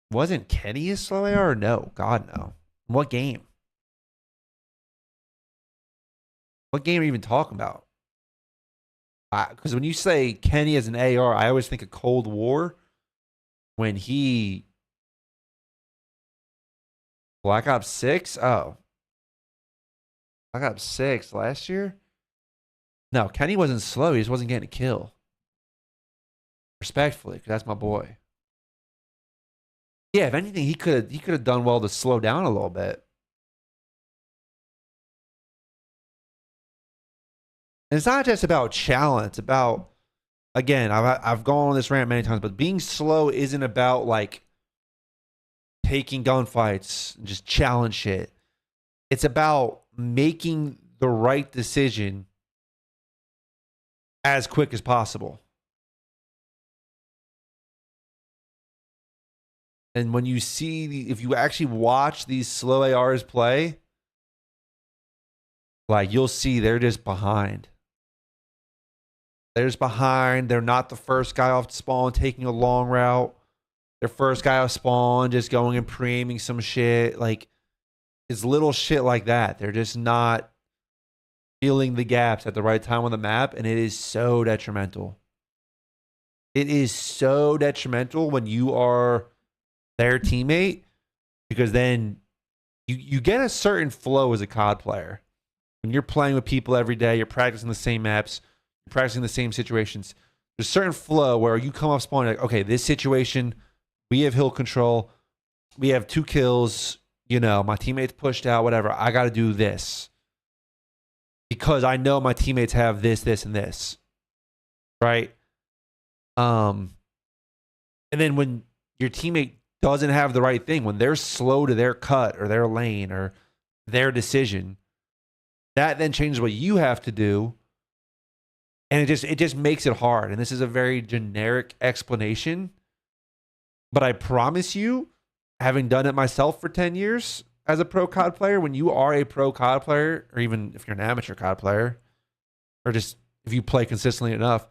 Wasn't Kenny a slow AR or no? God, no. What game? What game are you even talking about? Because when you say Kenny as an AR, I always think of Cold War. When he... Black Ops 6? Oh. Black Ops 6 last year? No, Kenny wasn't slow. He just wasn't getting a kill. Respectfully, because that's my boy. Yeah, if anything, he could have done well to slow down a little bit. And it's not just about challenge. It's about, again, I've gone on this rant many times, but being slow isn't about like taking gunfights and just challenge shit. It's about making the right decision as quick as possible. And when you see, if you actually watch these slow ARs play, like, you'll see they're just behind. They're just behind. They're not the first guy off spawn taking a long route. They're first guy off spawn just going and pre-aiming some shit. Like, it's little shit like that. They're just not filling the gaps at the right time on the map, and it is so detrimental. It is so detrimental when you are their teammate, because then you get a certain flow as a COD player. When you're playing with people every day, you're practicing the same maps, you're practicing the same situations. There's a certain flow where you come off spawn, like, okay, this situation, we have hill control, we have 2 kills, you know, my teammates pushed out, whatever. I got to do this because I know my teammates have this, this, and this, right? And then when your teammate doesn't have the right thing, when they're slow to their cut or their lane or their decision, that then changes what you have to do, and it just makes it hard. And this is a very generic explanation, but I promise you, having done it myself for 10 years as a pro COD player, when you are a pro COD player, or even if you're an amateur COD player, or just if you play consistently enough,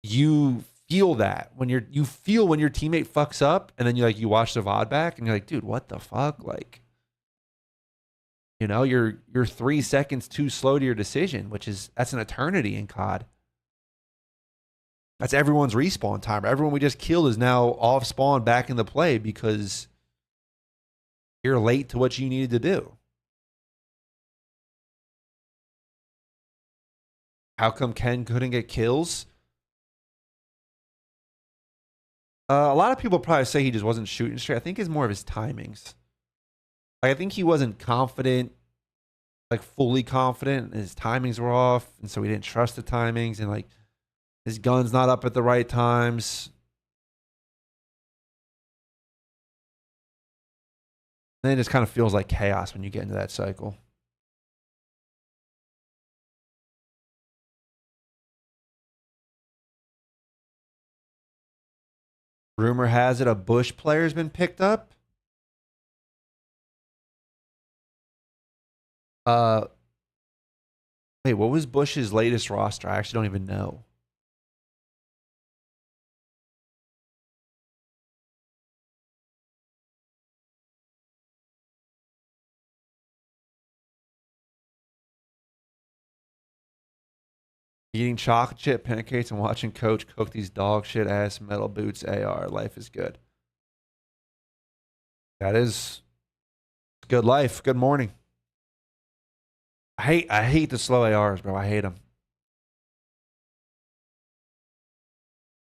you feel that when you feel when your teammate fucks up, and then you watch the VOD back and you're like, dude, what the fuck? Like, you know, you're 3 seconds too slow to your decision, that's an eternity in COD. That's everyone's respawn timer. Everyone we just killed is now off spawn back in the play because you're late to what you needed to do. How come Ken couldn't get kills? A lot of people probably say he just wasn't shooting straight. I think it's more of his timings. Like, I think he wasn't confident, like fully confident. His timings were off, and so he didn't trust the timings, and like his gun's not up at the right times. Then it just kind of feels like chaos when you get into that cycle. Rumor has it a Bush player's been picked up. Wait, what was Bush's latest roster? I actually don't even know. Eating chocolate chip pancakes and watching Coach cook these dog shit ass metal boots AR. Life is good. That is good life. Good morning. I hate the slow ARs, bro. I hate them.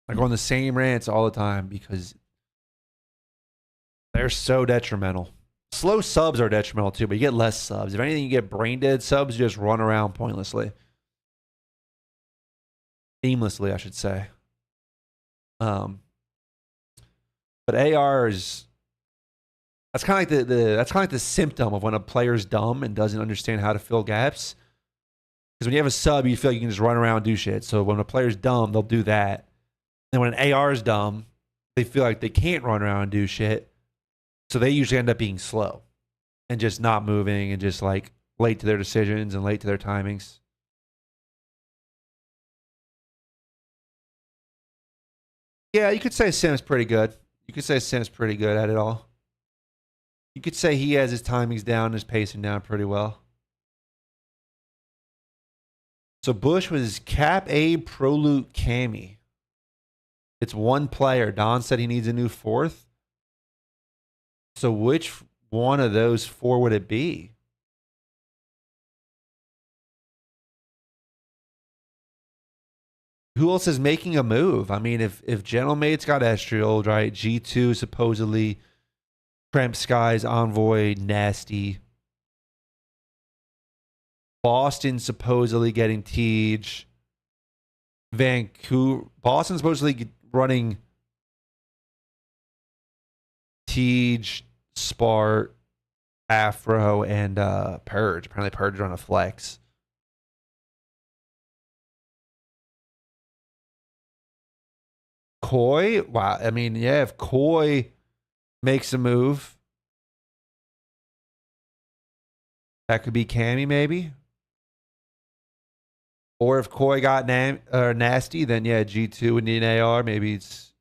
I go on the same rants all the time because they're so detrimental. Slow subs are detrimental too, but you get less subs. If anything, you get brain dead subs. You just run around pointlessly. Aimlessly, I should say. But ARs, that's kind of like the symptom of when a player's dumb and doesn't understand how to fill gaps. Because when you have a sub, you feel like you can just run around and do shit. So when a player's dumb, they'll do that. And when an AR is dumb, they feel like they can't run around and do shit. So they usually end up being slow and just not moving and just like late to their decisions and late to their timings. Yeah, you could say Sim's pretty good. You could say Sim's pretty good at it all. You could say he has his timings down, his pacing down pretty well. So Bush was Cap A Pro Loot Cammy. It's one player. Don said he needs a new fourth. So which one of those four would it be? Who else is making a move? I mean, if Gentlemate's got Estriol, right? G2 supposedly, Tramp Skies, Envoy, Nasty. Boston supposedly getting Tej. Vancouver, Boston supposedly running Tej, Spart, Afro, and Purge. Apparently Purge on a flex. Koi? Wow. I mean, yeah, if Koi makes a move, that could be Cammy maybe. Or if Koi got Nasty, then yeah, G2 would need an AR. Maybe it's...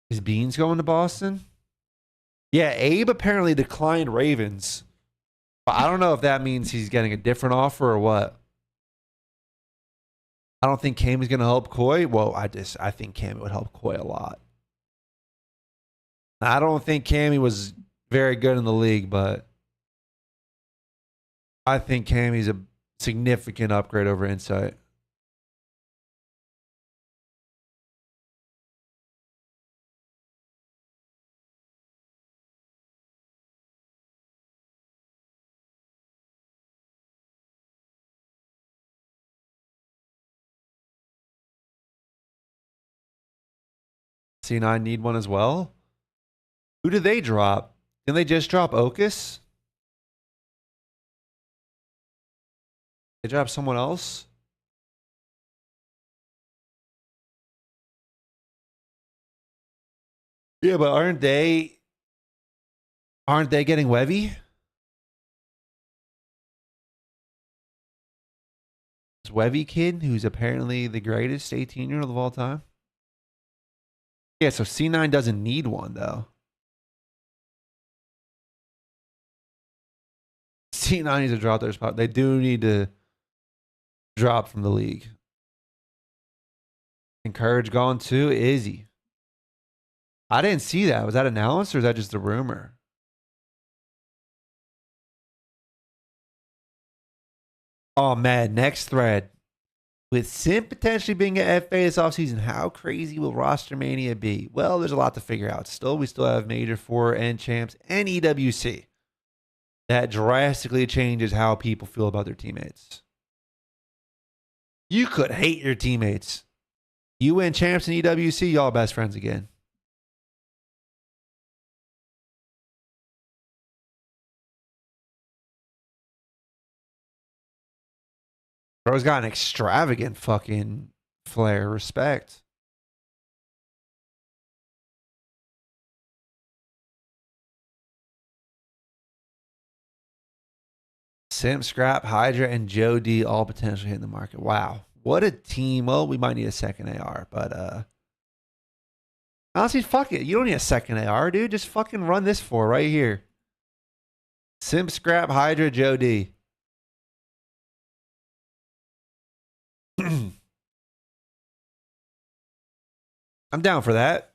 Is Beans going to Boston? Yeah, Abe apparently declined Ravens. But I don't know if that means he's getting a different offer or what. I don't think Cam is going to help Koi. Well, I think Cammy would help Koi a lot. I don't think Cammy was very good in the league, but I think Cammy's a significant upgrade over Insight. C9 need one as well. Who did they drop? Didn't they just drop Ocus? They dropped someone else? Yeah, but aren't they getting Wevy? This Wevy kid, who's apparently the greatest 18-year-old of all time. Yeah, so C9 doesn't need one, though. C9 needs to drop their spot. They do need to drop from the league. Encourage gone too? Izzy. I didn't see that. Was that announced or is that just a rumor? Oh, man. Next thread. With Simp potentially being at FA this offseason, how crazy will Rostermania be? Well, there's a lot to figure out. We still have Major 4 and Champs and EWC. That drastically changes how people feel about their teammates. You could hate your teammates. You win Champs and EWC, y'all best friends again. Bro's got an extravagant fucking flair. Respect. Simp, Scrap, Hydra, and Joe D all potentially hitting the market. Wow. What a team. Well, we might need a second AR, but honestly, fuck it. You don't need a second AR, dude. Just fucking run this for right here. Simp, Scrap, Hydra, Joe D. I'm down for that.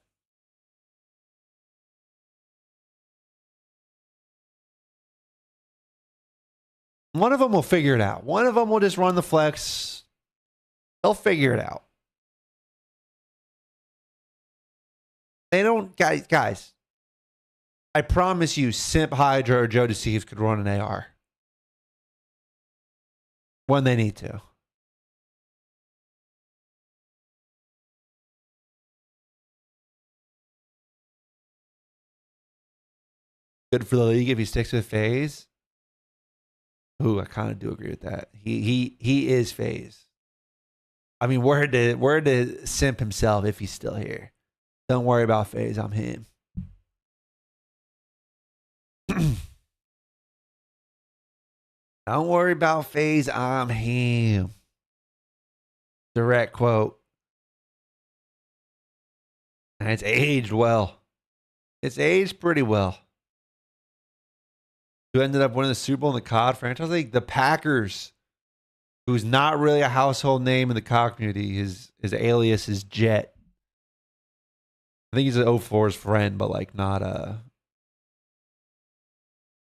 One of them will figure it out. One of them will just run the flex. They'll figure it out. They don't, guys. I promise you, Simp, Hydra, or Joe Deceives could run an AR when they need to. Good for the league if he sticks with FaZe. Ooh, I kind of do agree with that. He is FaZe. I mean, word to Simp himself if he's still here. Don't worry about FaZe. I'm him. Don't worry about FaZe. I'm him. Direct quote. And it's aged well. It's aged pretty well. Who ended up winning the Super Bowl in the CoD franchise league? The Packers, who's not really a household name in the CoD community. His alias is Jet. I think he's an 04's friend, but like not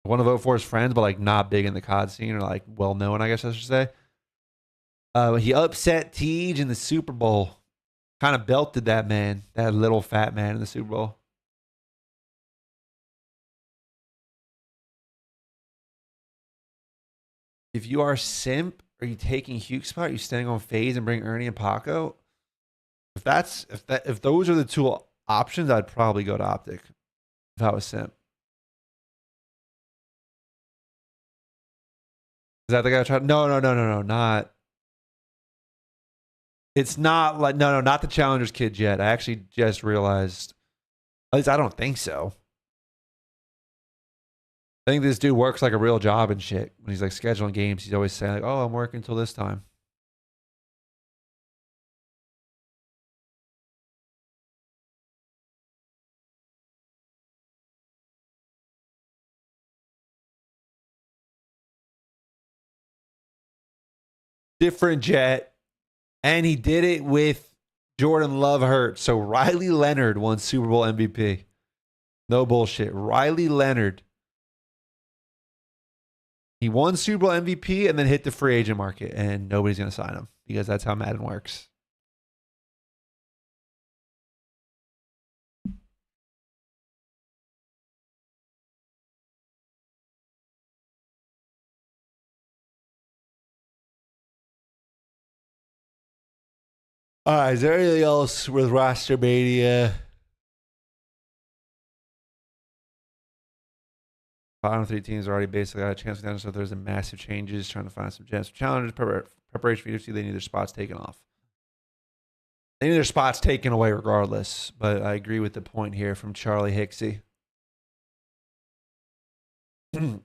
one of 04's friends, but like not big in the COD scene or like well known, I guess I should say. He upset Tej in the Super Bowl. Kind of belted that man, that little fat man in the Super Bowl. If you are Simp, are you taking Huke's spot? Are you staying on FaZe and bring Ernie and Paco? If those are the two options, I'd probably go to Optic if I was Simp. Is that the guy I tried? No, not. It's not like not the Challengers kid yet. I actually just realized. At least I don't think so. I think this dude works like a real job and shit. When he's like scheduling games, he's always saying like, "Oh, I'm working until this time." Different Jet, and he did it with Jordan Love hurt. So Riley Leonard won Super Bowl MVP. No bullshit. Riley Leonard. He won Super Bowl MVP and then hit the free agent market, and nobody's going to sign him because that's how Madden works. All right, is there anything else with Rostermania? Bottom three teams already basically got a chance to down, so there's a massive changes, trying to find some gems. Challengers, preparation for UFC, they need their spots taken off. They need their spots taken away regardless, but I agree with the point here from Charlie Hicksey.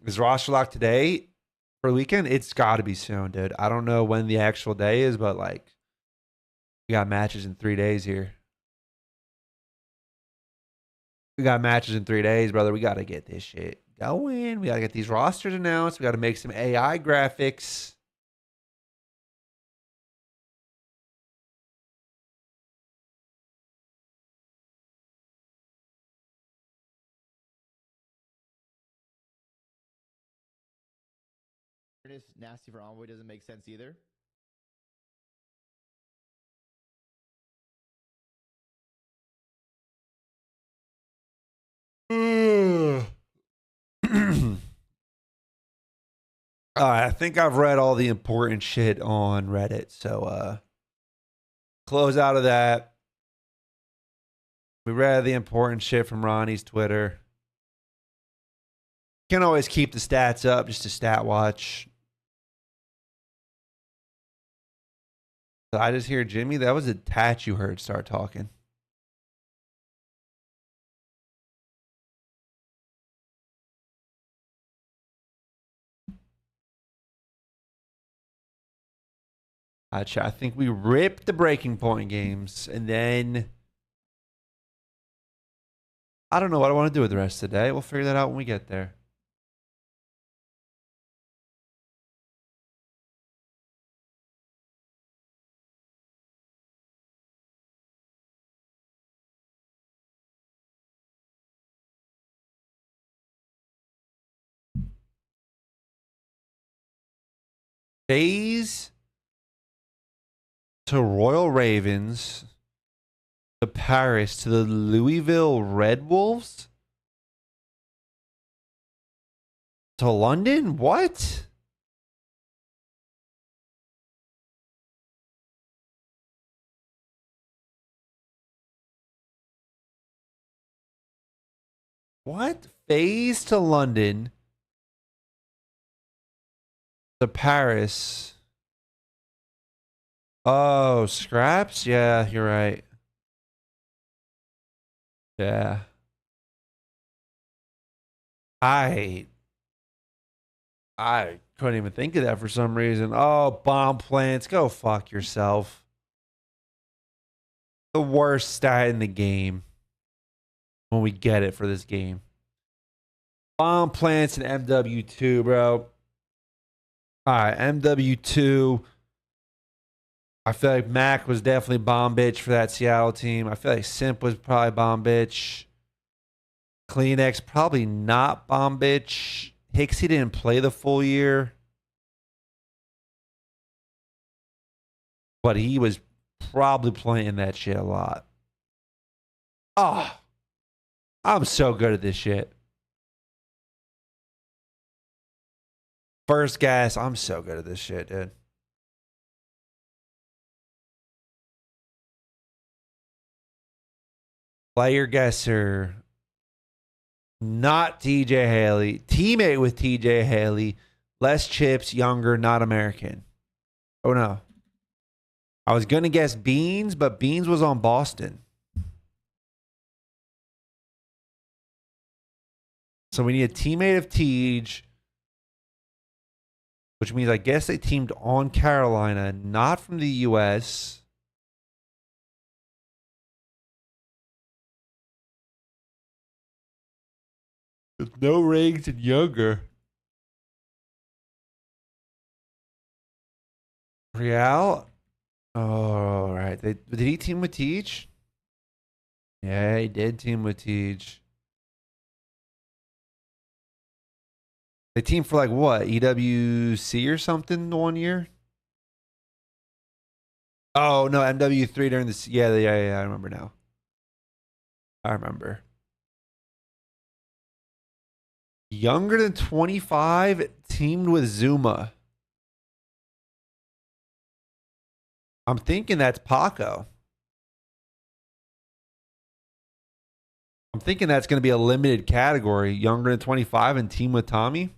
Is roster locked today for the weekend? It's got to be soon, dude. I don't know when the actual day is, but like, we got matches in 3 days here. We got matches in 3 days, brother. We got to get this shit going. We got to get these rosters announced. We got to make some AI graphics. Nasty for Envoy doesn't make sense either. All right, I think I've read all the important shit on Reddit. So close out of that. We read the important shit from Ronnie's Twitter. Can't always keep the stats up just to stat watch. So I just hear Jimmy. That was a Tat you heard start talking. I think we ripped the breaking point games, and then I don't know what I want to do with the rest of the day. We'll figure that out when we get there. FaZe to Royal Ravens to Paris to the Louisville Red Wolves to London? What? What? FaZe to London to Paris. Oh, scraps? Yeah, you're right. Yeah. I couldn't even think of that for some reason. Oh, bomb plants. Go fuck yourself. The worst stat in the game when we get it for this game. Bomb plants and MW2, bro. All right, MW2. I feel like Mac was definitely bomb bitch for that Seattle team. I feel like Simp was probably bomb bitch. Kleenex probably not bomb bitch. Hixie didn't play the full year, but he was probably playing that shit a lot. Oh, I'm so good at this shit. First gas, I'm so good at this shit, dude. Player guesser. Not TJ Haley. Teammate with TJ Haley. Less chips, younger, not American. Oh no. I was going to guess Beans, but Beans was on Boston. So we need a teammate of Tej, which means I guess they teamed on Carolina, not from the US. With no rings and younger. Real? Oh, right. Did he team with Tej? Yeah, he did team with Tej. They teamed for like what? EWC or something the 1 year? Oh, no, MW3 during this. Yeah, I remember now. I remember. Younger than 25, teamed with Zuma. I'm thinking that's Paco. I'm thinking that's going to be a limited category. Younger than 25 and team with Tommy.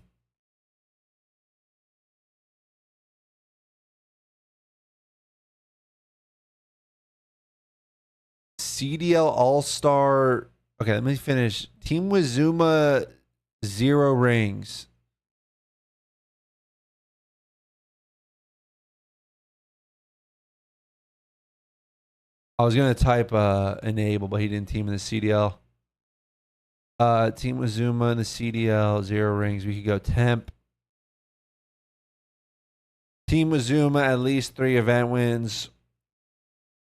CDL All-Star. Okay, let me finish. Team with Zuma, 0 rings. I was going to type enable, but he didn't team in the CDL. Team with Zuma in the CDL, 0 rings. We could go temp. Team with Zuma, at least 3 event wins.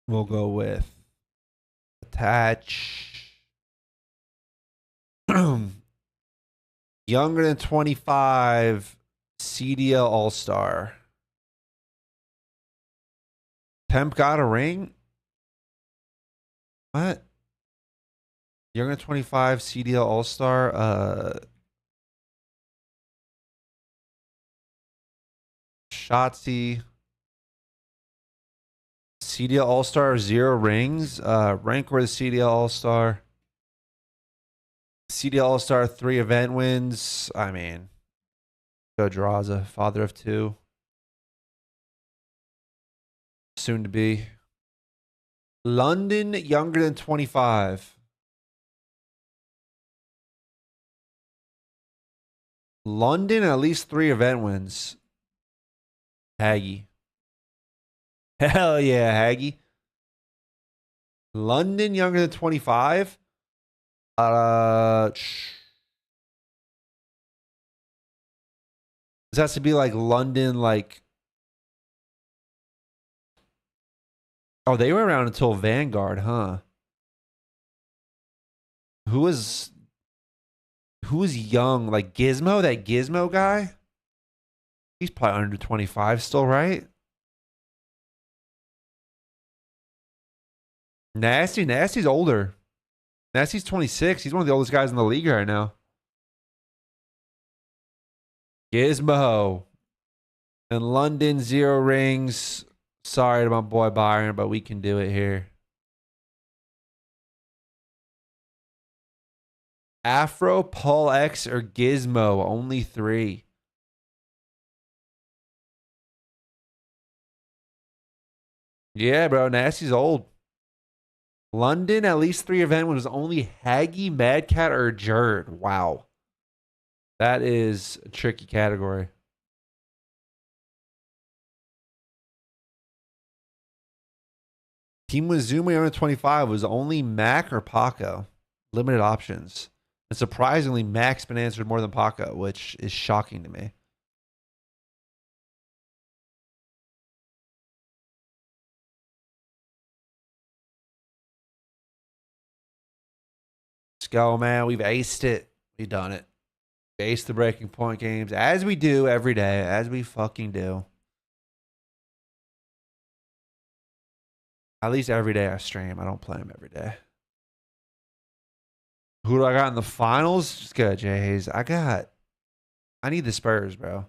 We'll go with attach. Younger than 25, CDL All-Star. Temp got a ring? What? Younger than 25, CDL All-Star. Shotzi. CDL All-Star 0 rings. Rank where the CDL All-Star. CDL All-Star 3 event wins. I mean, Joe Draza, father of 2. Soon to be. London, younger than 25. London, at least 3 event wins. Haggy. Hell yeah, Haggy. London, younger than 25. This has to be like London, like. Oh, they were around until Vanguard, huh? Who was young? Like Gizmo, that Gizmo guy? He's probably under 25 still, right? Nasty's older. Nasty's 26. He's one of the oldest guys in the league right now. Gizmo. And London, 0 rings. Sorry to my boy Byron, but we can do it here. Afro, Paul X, or Gizmo. Only 3. Yeah, bro. Nasty's old. London, at least 3 event was only Haggy, Mad Cat, or Jerd. Wow. That is a tricky category. Team with Zuma under 25 was only Mac or Paco. Limited options. And surprisingly, Mac's been answered more than Paco, which is shocking to me. Let's go, man. We've aced it. We've done it. We aced the breaking point games as we do every day, as we fucking do. At least every day I stream. I don't play them every day. Who do I got in the finals? Just good, Jay Hayes. I need the Spurs, bro.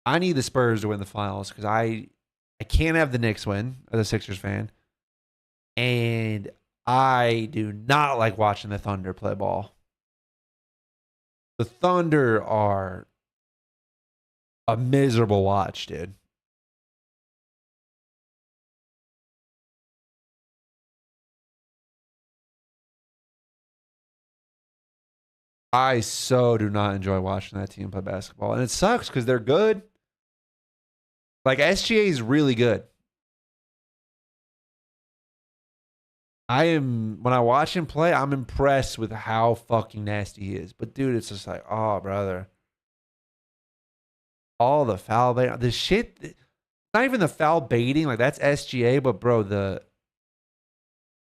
I need the Spurs to win the finals because I can't have the Knicks win as a Sixers fan. And I do not like watching the Thunder play ball. The Thunder are a miserable watch, dude. I so do not enjoy watching that team play basketball. And it sucks because they're good. Like, SGA is really good. When I watch him play, I'm impressed with how fucking nasty he is. But, dude, it's just like, oh, brother. All the foul baiting. The shit, not even the foul baiting. Like, that's SGA. But, bro,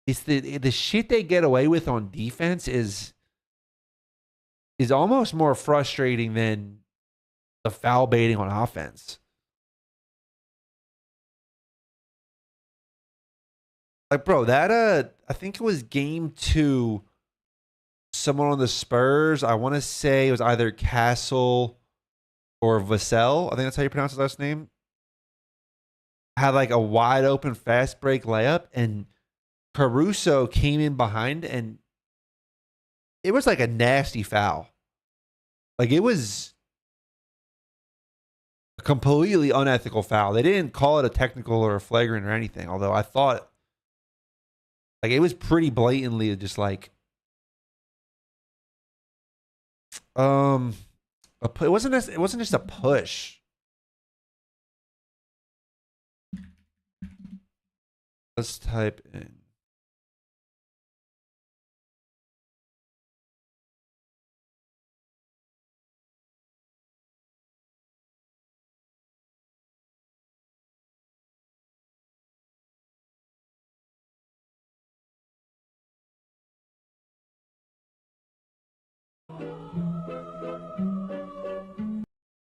it's the shit they get away with on defense is almost more frustrating than the foul baiting on offense. Like, bro, that I think it was game 2. Someone on the Spurs, I want to say it was either Castle or Vassell. I think that's how you pronounce his last name. Had like a wide open fast break layup, and Caruso came in behind, and it was like a nasty foul. Like, it was a completely unethical foul. They didn't call it a technical or a flagrant or anything, although I thought, like, it was pretty blatantly just like, it wasn't just a push. Let's type in.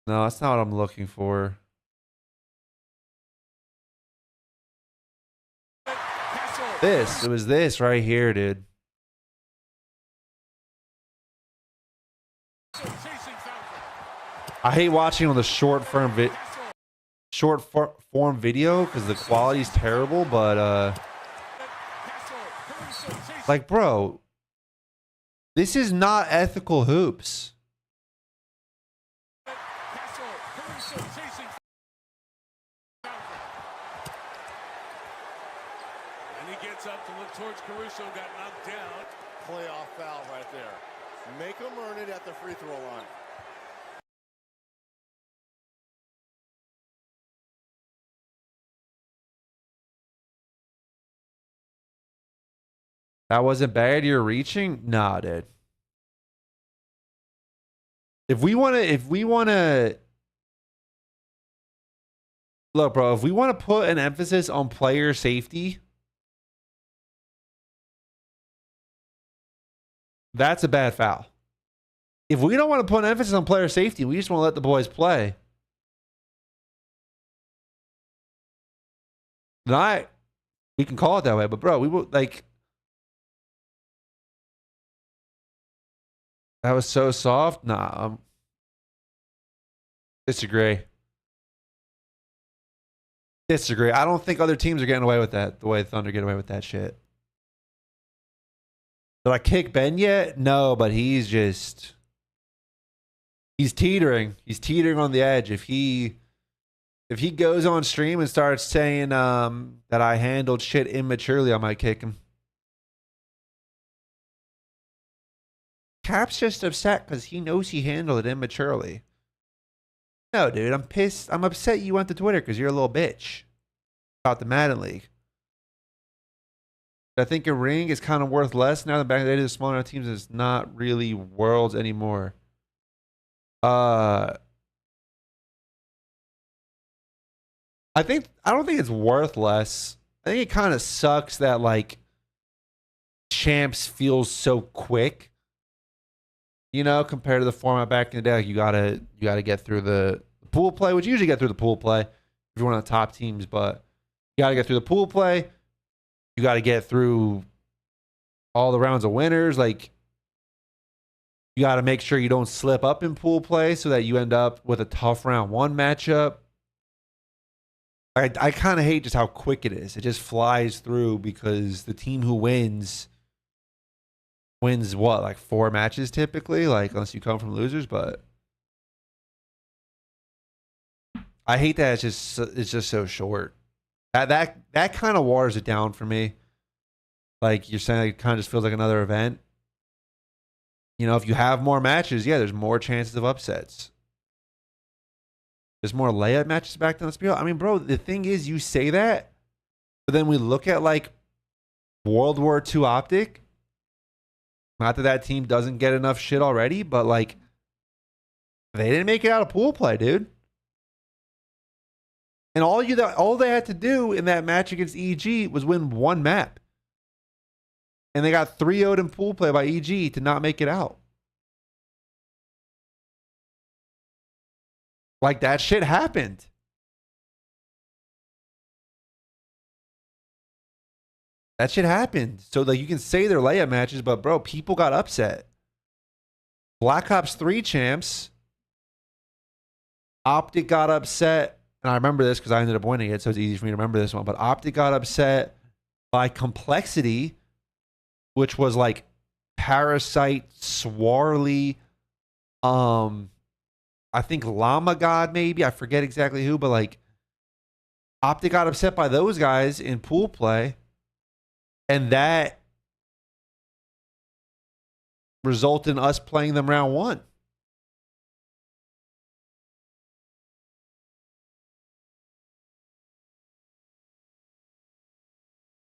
No, that's not what I'm looking for. It was this right here, dude. I hate watching on the short firm form video because the quality's terrible, but like, bro, this is not ethical hoops. And he gets up to look towards Caruso, got knocked down. Playoff foul right there. Make them earn it at the free throw line. That wasn't bad. You're reaching? Nah, dude. If we want to look, bro, if we want to put an emphasis on player safety, that's a bad foul. If we don't want to put an emphasis on player safety, we just want to let the boys play. Then we can call it that way, but bro, we will like. That was so soft. Nah, disagree. Disagree. I don't think other teams are getting away with that the way the Thunder get away with that shit. Did I kick Ben yet? No, but he's teetering. He's teetering on the edge. If he goes on stream and starts saying that I handled shit immaturely, I might kick him. Cap's just upset because he knows he handled it immaturely. No, dude, I'm pissed. I'm upset you went to Twitter because you're a little bitch about the Madden League. I think a ring is kind of worth less now. The back of the day to the smaller teams is not really worlds anymore. I don't think it's worth less. I think it kind of sucks that like champs feels so quick. You know, compared to the format back in the day, like you gotta get through the pool play, which you usually get through the pool play if you're one of the top teams, but you gotta get through the pool play. You gotta get through all the rounds of winners. Like you gotta make sure you don't slip up in pool play so that you end up with a tough round one matchup. I kind of hate just how quick it is. It just flies through because the team who wins what, like 4 matches typically, like unless you come from losers. But I hate that it's just so short. That kind of waters it down for me. Like you're saying, it kind of just feels like another event. You know, if you have more matches, yeah, there's more chances of upsets. There's more layup matches back then. Let's be honest. I mean, bro, the thing is, you say that, but then we look at like World War II Optic. Not that team doesn't get enough shit already, but like they didn't make it out of pool play, dude. And all they had to do in that match against EG was win one map. And they got 3-0'd in pool play by EG to not make it out. Like that shit happened. That shit happened. So like you can say they're layup matches, but bro, people got upset. Black Ops 3 champs. Optic got upset. And I remember this because I ended up winning it, so it's easy for me to remember this one. But Optic got upset by Complexity, which was like Parasite, Swarly, I think Llama God maybe. I forget exactly who, but like Optic got upset by those guys in pool play. And that resulted in us playing them round 1.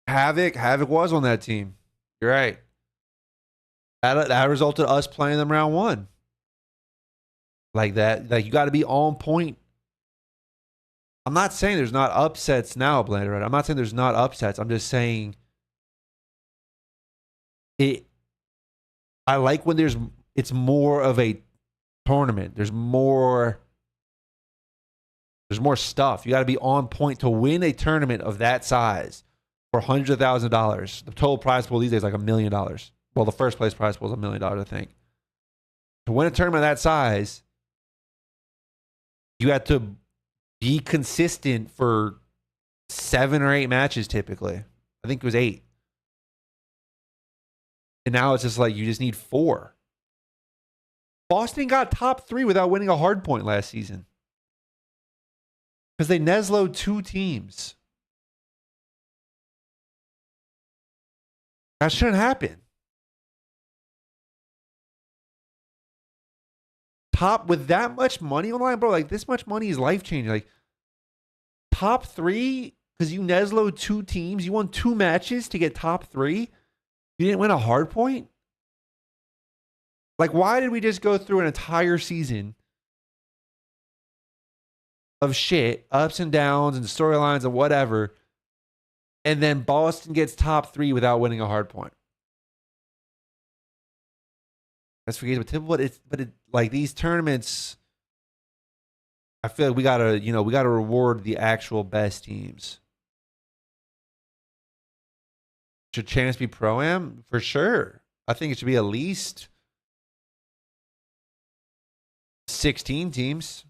Havoc was on that team. You're right. That resulted in us playing them round 1. Like that. Like you got to be on point. I'm not saying there's not upsets now, Blander. Right? I'm not saying there's not upsets. I'm just saying I like when it's more of a tournament. There's more stuff. You got to be on point to win a tournament of that size for hundreds of thousands of dollars. The total prize pool these days is like $1 million. Well, the first place prize pool is $1 million, I think. To win a tournament of that size, you had to be consistent for 7 or 8 matches typically. I think it was 8. And now it's just like you just need 4. Boston got top 3 without winning a hard point last season. Because they Neslo'd 2 teams. That shouldn't happen. Top with that much money on the line, bro. Like this much money is life changing. Like top 3, because you Neslo'd 2 teams, you won 2 matches to get top 3. You didn't win a hard point. Like, why did we just go through an entire season of shit, ups and downs and storylines and whatever, and then Boston gets top 3 without winning a hard point? That's forgettable, but it's like these tournaments. I feel like we gotta reward the actual best teams. Should Chance be Pro-Am? For sure. I think it should be at least 16 teams.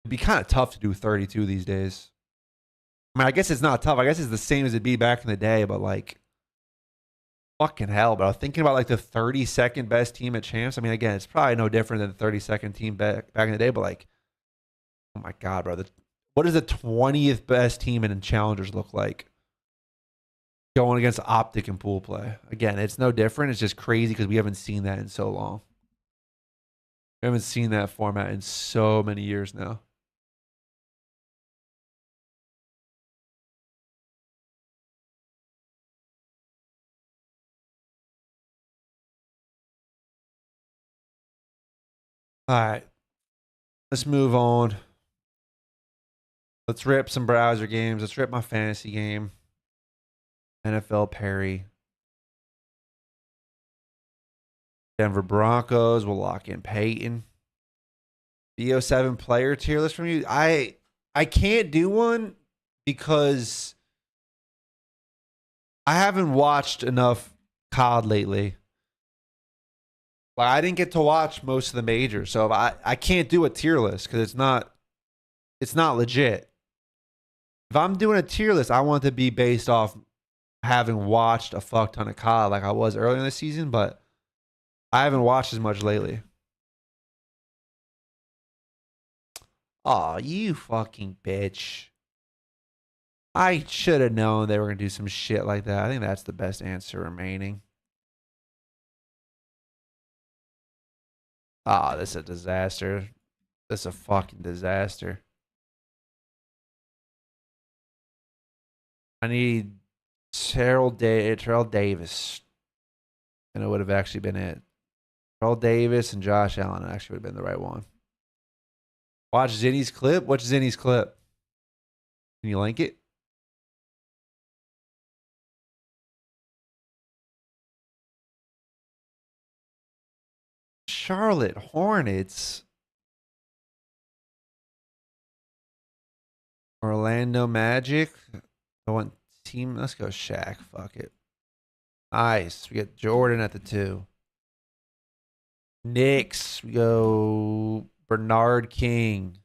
It'd be kind of tough to do 32 these days. I mean, I guess it's not tough. I guess it's the same as it'd be back in the day, but like, fucking hell, bro. Thinking about like the 32nd best team at Champs. I mean, again, it's probably no different than the 32nd team back in the day, but like, oh my God, bro. What does the 20th best team in Challengers look like? Going against Optic and pool play. Again, it's no different. It's just crazy because we haven't seen that in so long. We haven't seen that format in so many years now. All right. Let's move on. Let's rip some browser games. Let's rip my fantasy game. NFL Perry. Denver Broncos will lock in Peyton. BO7 player tier list from you. I can't do one because I haven't watched enough COD lately. Like, I didn't get to watch most of the majors, so I can't do a tier list because it's not legit. If I'm doing a tier list, I want it to be based off having watched a fuck ton of COD like I was earlier in the season, but I haven't watched as much lately. Aw, you fucking bitch. I should have known they were going to do some shit like that. I think that's the best answer remaining. Ah, this is a disaster. This is a fucking disaster. I need Terrell Davis. And it would have actually been it. Terrell Davis and Josh Allen actually would have been the right one. Watch Zinni's clip. What's Zinni's clip? Can you link it? Charlotte Hornets. Orlando Magic. I want team. Let's go Shaq. Fuck it. Nice. We get Jordan at the 2. Knicks. We go Bernard King.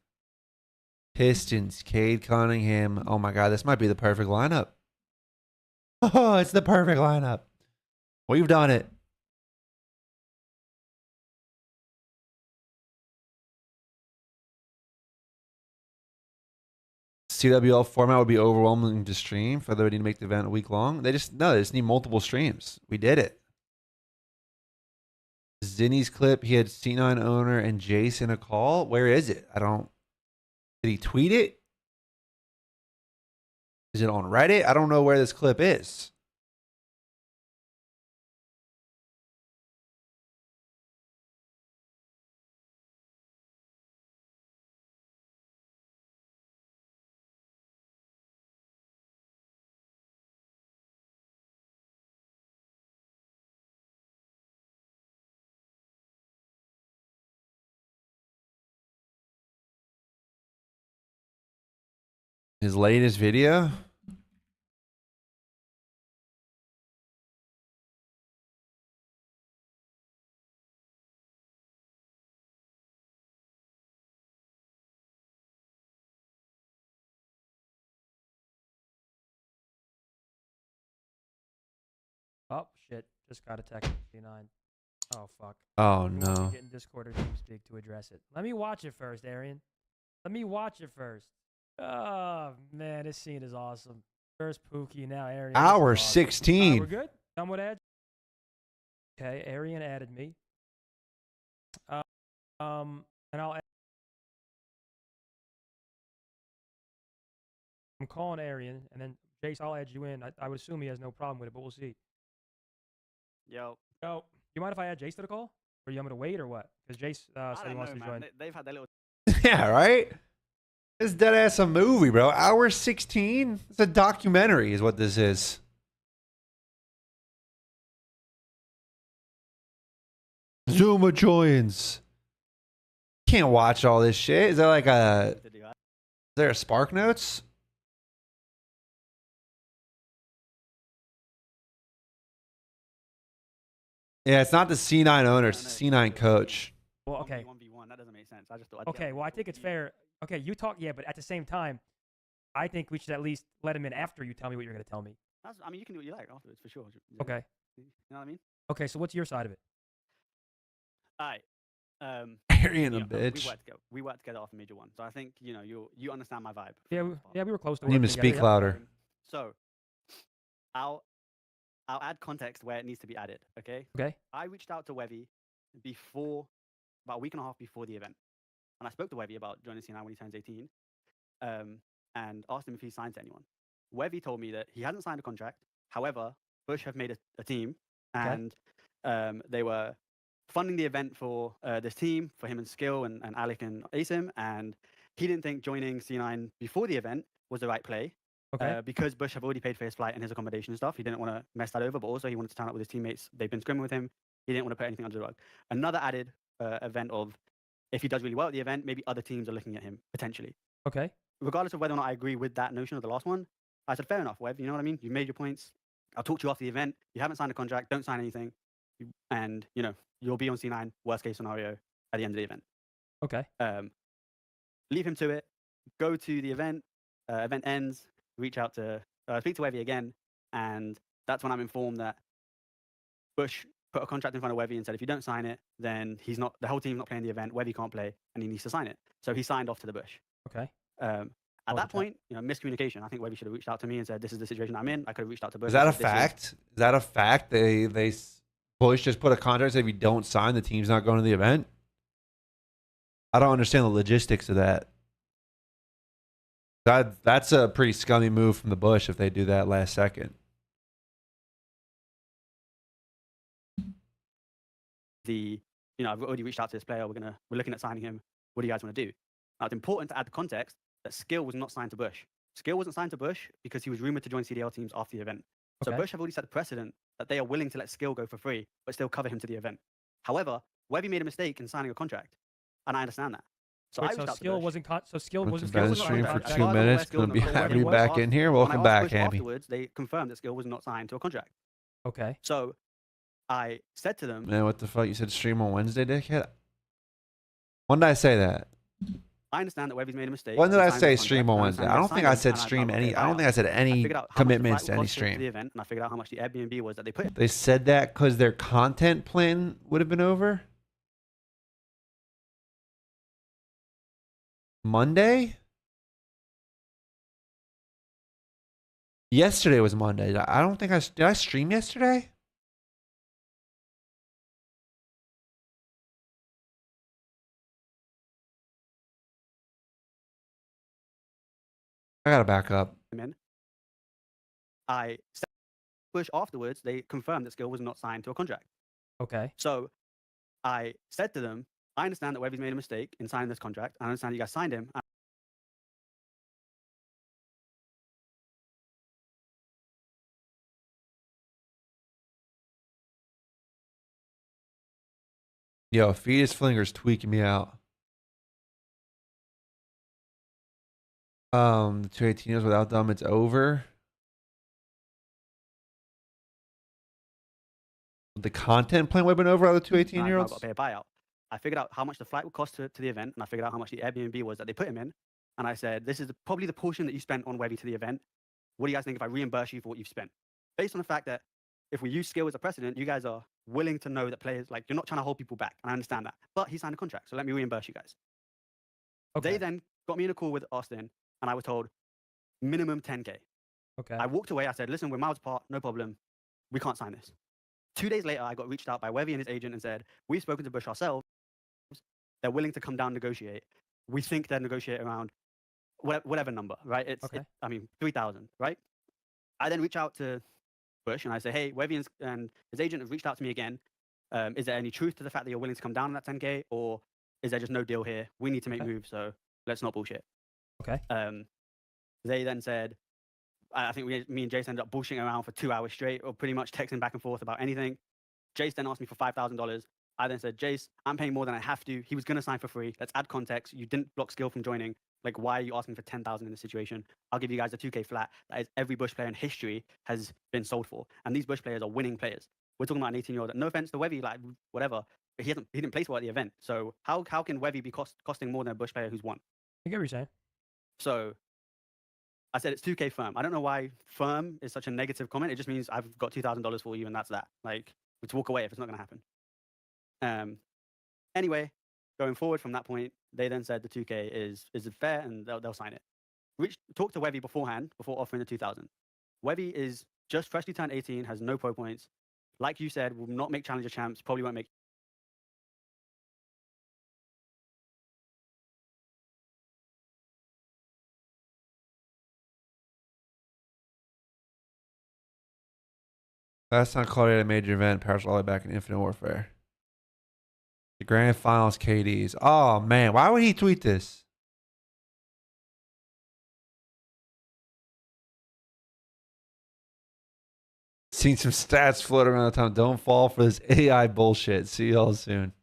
Pistons. Cade Cunningham. Oh my God. This might be the perfect lineup. Oh, it's the perfect lineup. We've done it. CWL format would be overwhelming to stream for they need to make the event a week long. They just need multiple streams. We did it. Zinni's clip, he had C9 owner and Jason a call. Where is it? Did he tweet it? Is it on Reddit? I don't know where this clip is. His latest video? Oh shit! Just got a text from C9. Oh fuck. Oh, We won't no. be getting Discord or TeamSpeak to address it. Let me watch it first, Arian. Let me watch it first. Oh man, this scene is awesome. First Pookie, now Arian. This is Hour awesome. 16. We're good. Done with ads. Okay, Arian added me. And I'll. I'm calling Arian, and then Jace, I'll add you in. I would assume he has no problem with it, but we'll see. Yo. Yo, you mind if I add Jace to the call? Or you want me to wait or what? Because Jace said he wants to join. They've had their little. Yeah, right? It's dead ass a movie, bro. Hour 16? It's a documentary, is what this is. Zuma joins. Can't watch all this shit. Is there like a. Is there a Spark Notes? Yeah, it's not the C9 owner, it's the C9 coach. Well, okay. 1v1, that doesn't make sense. I just thought. Okay, well, I think it's fair. Okay, you talk, yeah, but at the same time, I think we should at least let him in after you tell me what you're going to tell me. I mean, you can do what you like afterwards for sure. Okay. You know what I mean? Okay, so what's your side of it? All right. Arian, a you know, bitch. We worked together after Major 1, so I think you understand my vibe. Yeah, we were close to You need working to together, speak yeah. louder. So, I'll add context where it needs to be added. Okay. Okay. I reached out to Wevy about a week and a half before the event, and I spoke to Wevy about joining C9 when he turns 18, and asked him if he signed to anyone. Wevy told me that he hasn't signed a contract. However, Bush have made a team, and they were funding the event for this team, for him and Skill and Alec and Asim, and he didn't think joining C9 before the event was the right play. Okay. Because Bush have already paid for his flight and his accommodation and stuff. He didn't want to mess that over, but also he wanted to turn up with his teammates. They've been scrimming with him. He didn't want to put anything under the rug. Another added event of if he does really well at the event, maybe other teams are looking at him potentially. Okay. Regardless of whether or not I agree with that notion of the last one, I said, fair enough, Webb. You know what I mean? You made your points. I'll talk to you after the event. You haven't signed a contract. Don't sign anything. And, you'll be on C9, worst case scenario, at the end of the event. Okay. Leave him to it. Go to the event. Event ends. Reach out to, speak to Wevy again. And that's when I'm informed that Bush put a contract in front of Wevy and said, if you don't sign it, then the whole team's not playing the event. Wevy can't play, and he needs to sign it. So he signed off to the Bush. Okay. At that point, miscommunication. I think Wevy should have reached out to me and said, this is the situation I'm in. I could have reached out to Bush. Is that a and said, fact? Is that a fact? Bush just put a contract, said if you don't sign, the team's not going to the event? I don't understand the logistics of that. That's a pretty scummy move from the Bush if they do that last second. I've already reached out to this player. We're looking at signing him. What do you guys want to do? Now, it's important to add the context that Skill was not signed to Bush. Skill wasn't signed to Bush because he was rumored to join CDL teams after the event. So Bush have already set the precedent that they are willing to let Skill go for free, but still cover him to the event. However, Webby made a mistake in signing a contract, and I understand that. So Wait, I reached out Skill to Bush. wasn't Skill Went wasn't to Ben Skill stream for contract. 2 minutes. Gonna be happy to be back in here. Welcome back, Bush Hammy. afterwards, they confirmed that Skill was not signed to a contract. Okay. So I said to them, Man, what the fuck? You said stream on Wednesday, dickhead? When did I say that? I understand that Webby's made a mistake. When did He I signed say the stream contract, on and Wednesday? signed I don't the think I assignment, said and stream like, any. okay, I don't think I said any figured out how much the commitments flight to would any cost to the stream. event, and I figured out how much the Airbnb was that they put. They said that because their content plan would have been over. Monday? Yesterday was Monday. I don't think did I stream yesterday? I gotta back up. I said to Bush afterwards, they confirmed that Skill was not signed to a contract. Okay. So I said to them, I understand that Webby's made a mistake in signing this contract. I understand you guys signed him. Yo, Fetus Flinger's tweaking me out. The 218ers without them, it's over. The content plan would have been over other 218-year-olds? I've got to pay a buyout. I figured out how much the flight would cost to the event, and I figured out how much the Airbnb was that they put him in. And I said, this is probably the portion that you spent on Webby to the event. What do you guys think if I reimburse you for what you've spent? Based on the fact that if we use skill as a precedent, you guys are willing to know that players, like, you're not trying to hold people back. And I understand that. But he signed a contract, so let me reimburse you guys. Okay. They then got me in a call with Austin, and I was told minimum 10K. Okay. I walked away. I said, listen, we're miles apart. No problem. We can't sign this. 2 days later, I got reached out by Wevy and his agent and said, we've spoken to Bush ourselves. They're willing to come down and negotiate. We think they'll negotiate around whatever number, right? Okay. I mean, 3,000, right? I then reach out to Bush and I say, hey, Wevy and his agent have reached out to me again. Is there any truth to the fact that you're willing to come down on that 10K, or is there just no deal here? We need to make moves, so let's not bullshit. Okay. They then said, I think me and Jace ended up bullshitting around for 2 hours straight, or pretty much texting back and forth about anything. Jace then asked me for $5,000. I then said, Jace, I'm paying more than I have to. He was going to sign for free. Let's add context. You didn't block Skill from joining. Like, why are you asking for 10,000 in this situation? I'll give you guys a 2K flat. That is every Bush player in history has been sold for. And these Bush players are winning players. We're talking about an 18-year-old. No offense to Wevy, like, whatever. But he didn't place well at the event. So how can Wevy be costing more than a Bush player who's won? I get what you're saying. So I said it's 2K firm. I don't know why firm is such a negative comment. It just means I've got $2,000 for you, and that's that. Like, let's walk away if it's not going to happen. Anyway, going forward from that point, they then said the 2K is fair and they'll sign it. Talked to Wevy beforehand, before offering the 2,000. Wevy is just freshly turned 18, has no pro points. Like you said, will not make Challenger champs, probably won't make. Last time CoD at a major event, Paris all the way back in Infinite Warfare. The grand finals KDs. Oh man, why would he tweet this? Seen some stats floating around the time. Don't fall for this AI bullshit. See y'all soon.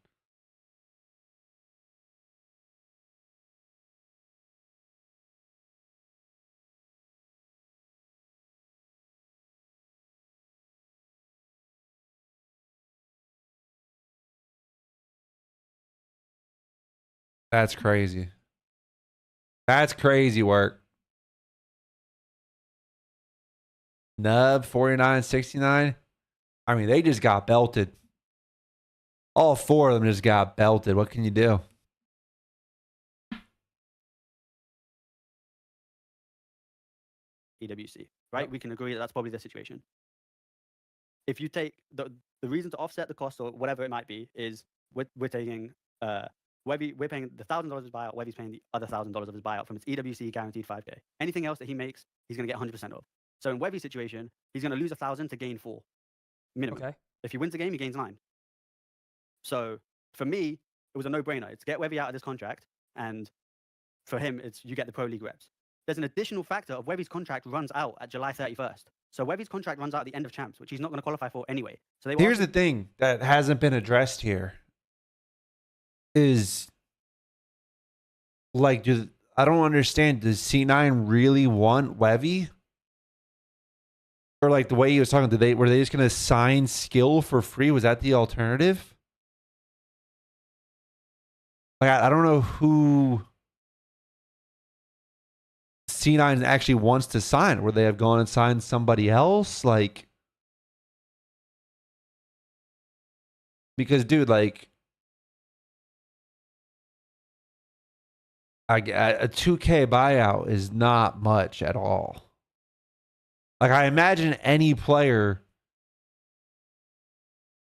That's crazy. That's crazy work. Nub 49-69. I mean, they just got belted. All four of them just got belted. What can you do? EWC, right? Yep. We can agree that that's probably the situation. If you take the reason to offset the cost or whatever it might be is we're taking Wevy, we're paying the $1,000 of his buyout. Wevy's paying the other $1,000 of his buyout from his EWC guaranteed 5K. Anything else that he makes, he's going to get 100% of. So in Wevy's situation, he's going to lose 1,000 to gain 4 minimum. Okay. If he wins the game, he gains 9. So for me, it was a no-brainer. It's get Wevy out of this contract, and for him, it's you get the Pro League reps. There's an additional factor of Wevy's contract runs out at July 31st. So Wevy's contract runs out at the end of champs, which he's not going to qualify for anyway. So here's the thing that hasn't been addressed here. Is like, I don't understand. Does C9 really want Wevy? Or like the way he was talking, were they just going to sign Skill for free? Was that the alternative? Like, I don't know who C9 actually wants to sign. Would they have gone and signed somebody else? Like, because dude, like, a 2K buyout is not much at all. Like, I imagine any player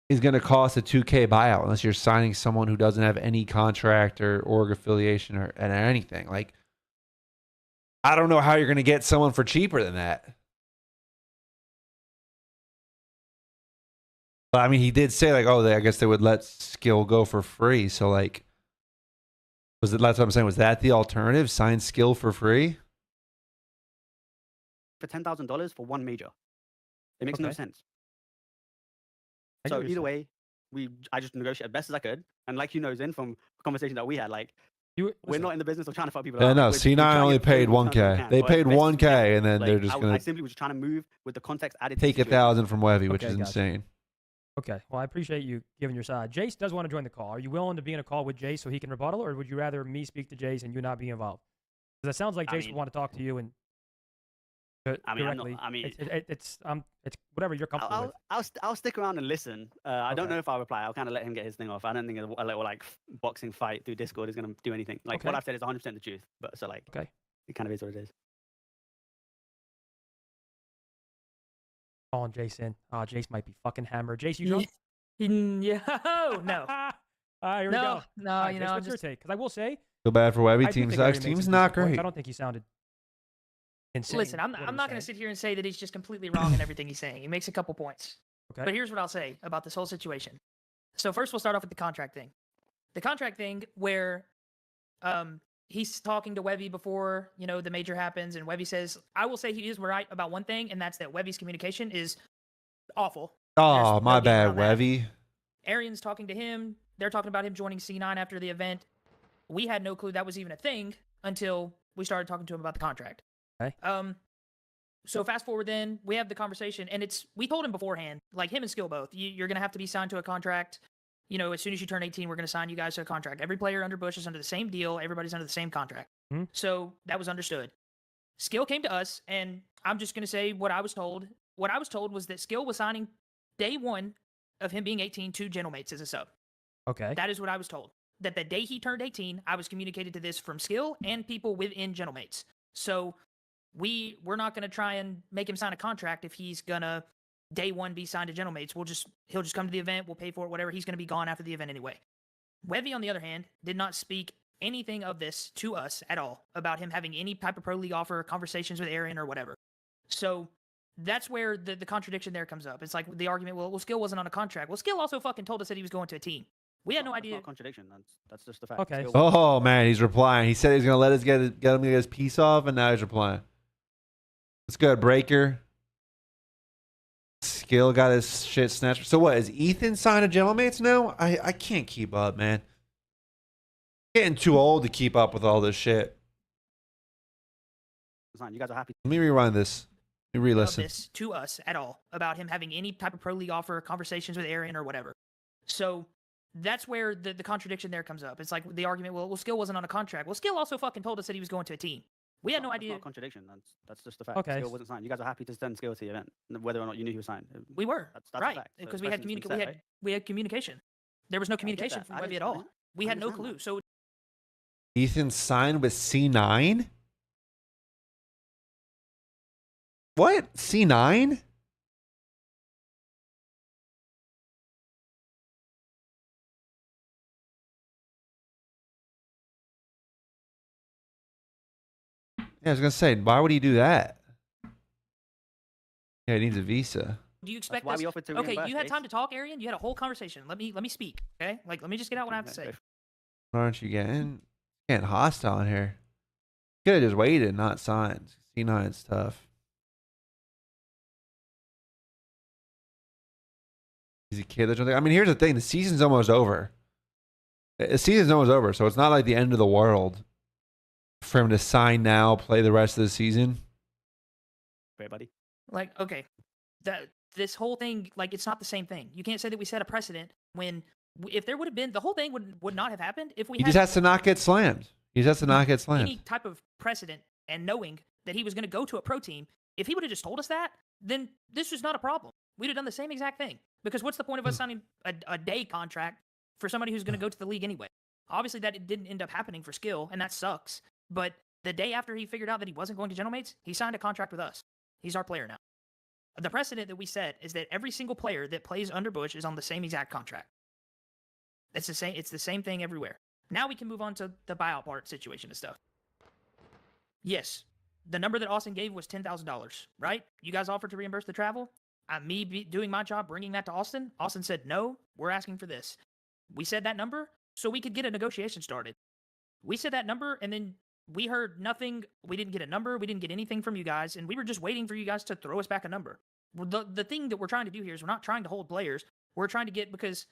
is going to cost a 2K buyout unless you're signing someone who doesn't have any contract or org affiliation or anything. Like, I don't know how you're going to get someone for cheaper than that. But I mean, he did say like, oh, I guess they would let Skill go for free. So like, that's what I'm saying. Was that the alternative? Sign Skill for free? For $10,000 for one major. It makes no sense. So either way, I just negotiated as best as I could. And like you know, Zin, from a conversation that we had, like, we're not in the business of trying to fuck people out. No, C9 only paid 1K. They paid 1K, and then they're just going to... I simply was trying to move with the context added. Take 1,000 from Wevy, which is insane. Okay, well, I appreciate you giving your side. Jace does want to join the call. Are you willing to be in a call with Jace so he can rebuttal, or would you rather me speak to Jace and you not be involved? Because it sounds like Jace would want to talk to you. And I mean, directly. It's whatever you're comfortable with. I'll stick around and listen. I don't Okay. know if I'll reply. I'll kind of let him get his thing off. I don't think a little like boxing fight through Discord is going to do anything. Like what Okay. I've said is 100% the truth. But so like, Okay. it kind of is what it is. Calling Jason. Jace might be fucking hammered. Jace, you drunk? Yeah. No. All right, here we No, go. no, All right, you Jace, know, what's your just- take? Because I will say, Feel bad for Webby. I do Team think Ari sucks. made Team's some not decent points. great. I don't think he sounded insane. Listen, I'm what he not was going to saying. sit here and say that he's just completely wrong in everything he's saying. He makes a couple points. Okay. But here's what I'll say about this whole situation. So first, we'll start off with the contract thing. The contract thing where he's talking to Webby before the major happens, and Webby says, "I will say he is right about one thing, and that's that Webby's communication is awful." Oh, my no getting bad, around that. Webby. Arian's talking to him. They're talking about him joining C9 after the event. We had no clue that was even a thing until we started talking to him about the contract. Okay. So fast forward then, we have the conversation, and we told him beforehand, like him and Skill both, you're going to have to be signed to a contract. As soon as you turn 18, we're going to sign you guys to a contract. Every player under Bush is under the same deal. Everybody's under the same contract. Hmm. So that was understood. Skill came to us, and I'm just going to say what I was told. What I was told was that Skill was signing day one of him being 18 to Gentlemates as a sub. Okay. That is what I was told. That the day he turned 18, I was communicated to this from Skill and people within Gentlemates. So we're not going to try and make him sign a contract if he's going to day one be signed to Gentlemates. He'll just come to the event, we'll pay for it, whatever. He's going to be gone after the event anyway. Webby, on the other hand, did not speak anything of this to us at all about him having any type of pro league offer, conversations with Arian or whatever. So that's where the contradiction there comes up. It's like the argument, well, Skill wasn't on a contract. Well, Skill also fucking told us that he was going to a team. We had no idea. That's not a contradiction. That's just the fact. Okay. Skill- Oh, man, he's replying. He said he's going to let us get him to get his piece off, and now he's replying. It's good. Breaker. Skill got his shit snatched. So what, is Ethan signed to Gentlemates now? I can't keep up, man. Getting too old to keep up with all this shit. You guys are happy. Let me rewind this. Let me Of re-listen. this to us at all about him having any type of pro league offer, conversations with Arian or whatever. So that's where the contradiction there comes up. It's like the argument, well, Skill wasn't on a contract. Well, Skill also fucking told us that he was going to a team. We had no That's idea. not a contradiction. That's just the fact. Okay. Skill wasn't signed. You guys are happy to send Skill to the event, whether or not you knew he was signed. We were That's a right fact. So because the we had precedent's been set, right? we had communication. There was no communication that. from I Webby at didn't- all. We I had no understand clue. So Ethan signed with C9? What? C9? Yeah, I was gonna say, why would he do that? Yeah, he needs a visa. do you expect why this? we offered to Okay, reimburse, you had Jace. time to talk, Arian. You had a whole conversation. Let me speak. Okay, like let me just get out what I have to say. What aren't you getting hostile in here? Could have just waited, not signed. C9 is tough. He's a kid. I mean, here's the thing: the season's almost over. The season's almost over, so it's not like the end of the world for him to sign now, play the rest of the season. Great, buddy. Like, okay, this whole thing, like, it's not the same thing. You can't say that we set a precedent when, if there would have been, the whole thing would not have happened if we He had just has to not get slammed. He just has to not get slammed. any type of precedent and knowing that he was going to go to a pro team. If he would have just told us that, then this was not a problem. We'd have done the same exact thing. Because what's the point of us signing a day contract for somebody who's going to go to the league anyway? Obviously, that it didn't end up happening for Skill, and that sucks. But the day after he figured out that he wasn't going to Gentlemates, he signed a contract with us. He's our player now. The precedent that we set is that every single player that plays under Bush is on the same exact contract. It's the same thing everywhere. Now we can move on to the buyout part situation and stuff. Yes, the number that Austin gave was $10,000, right? You guys offered to reimburse the travel. Doing my job, bringing that to Austin. Austin said, no, we're asking for this. We said that number so we could get a negotiation started. We said that number, and then we heard nothing. We didn't get a number. We didn't get anything from you guys, and we were just waiting for you guys to throw us back a number. The thing that we're trying to do here is we're not trying to hold players. We're trying to get, because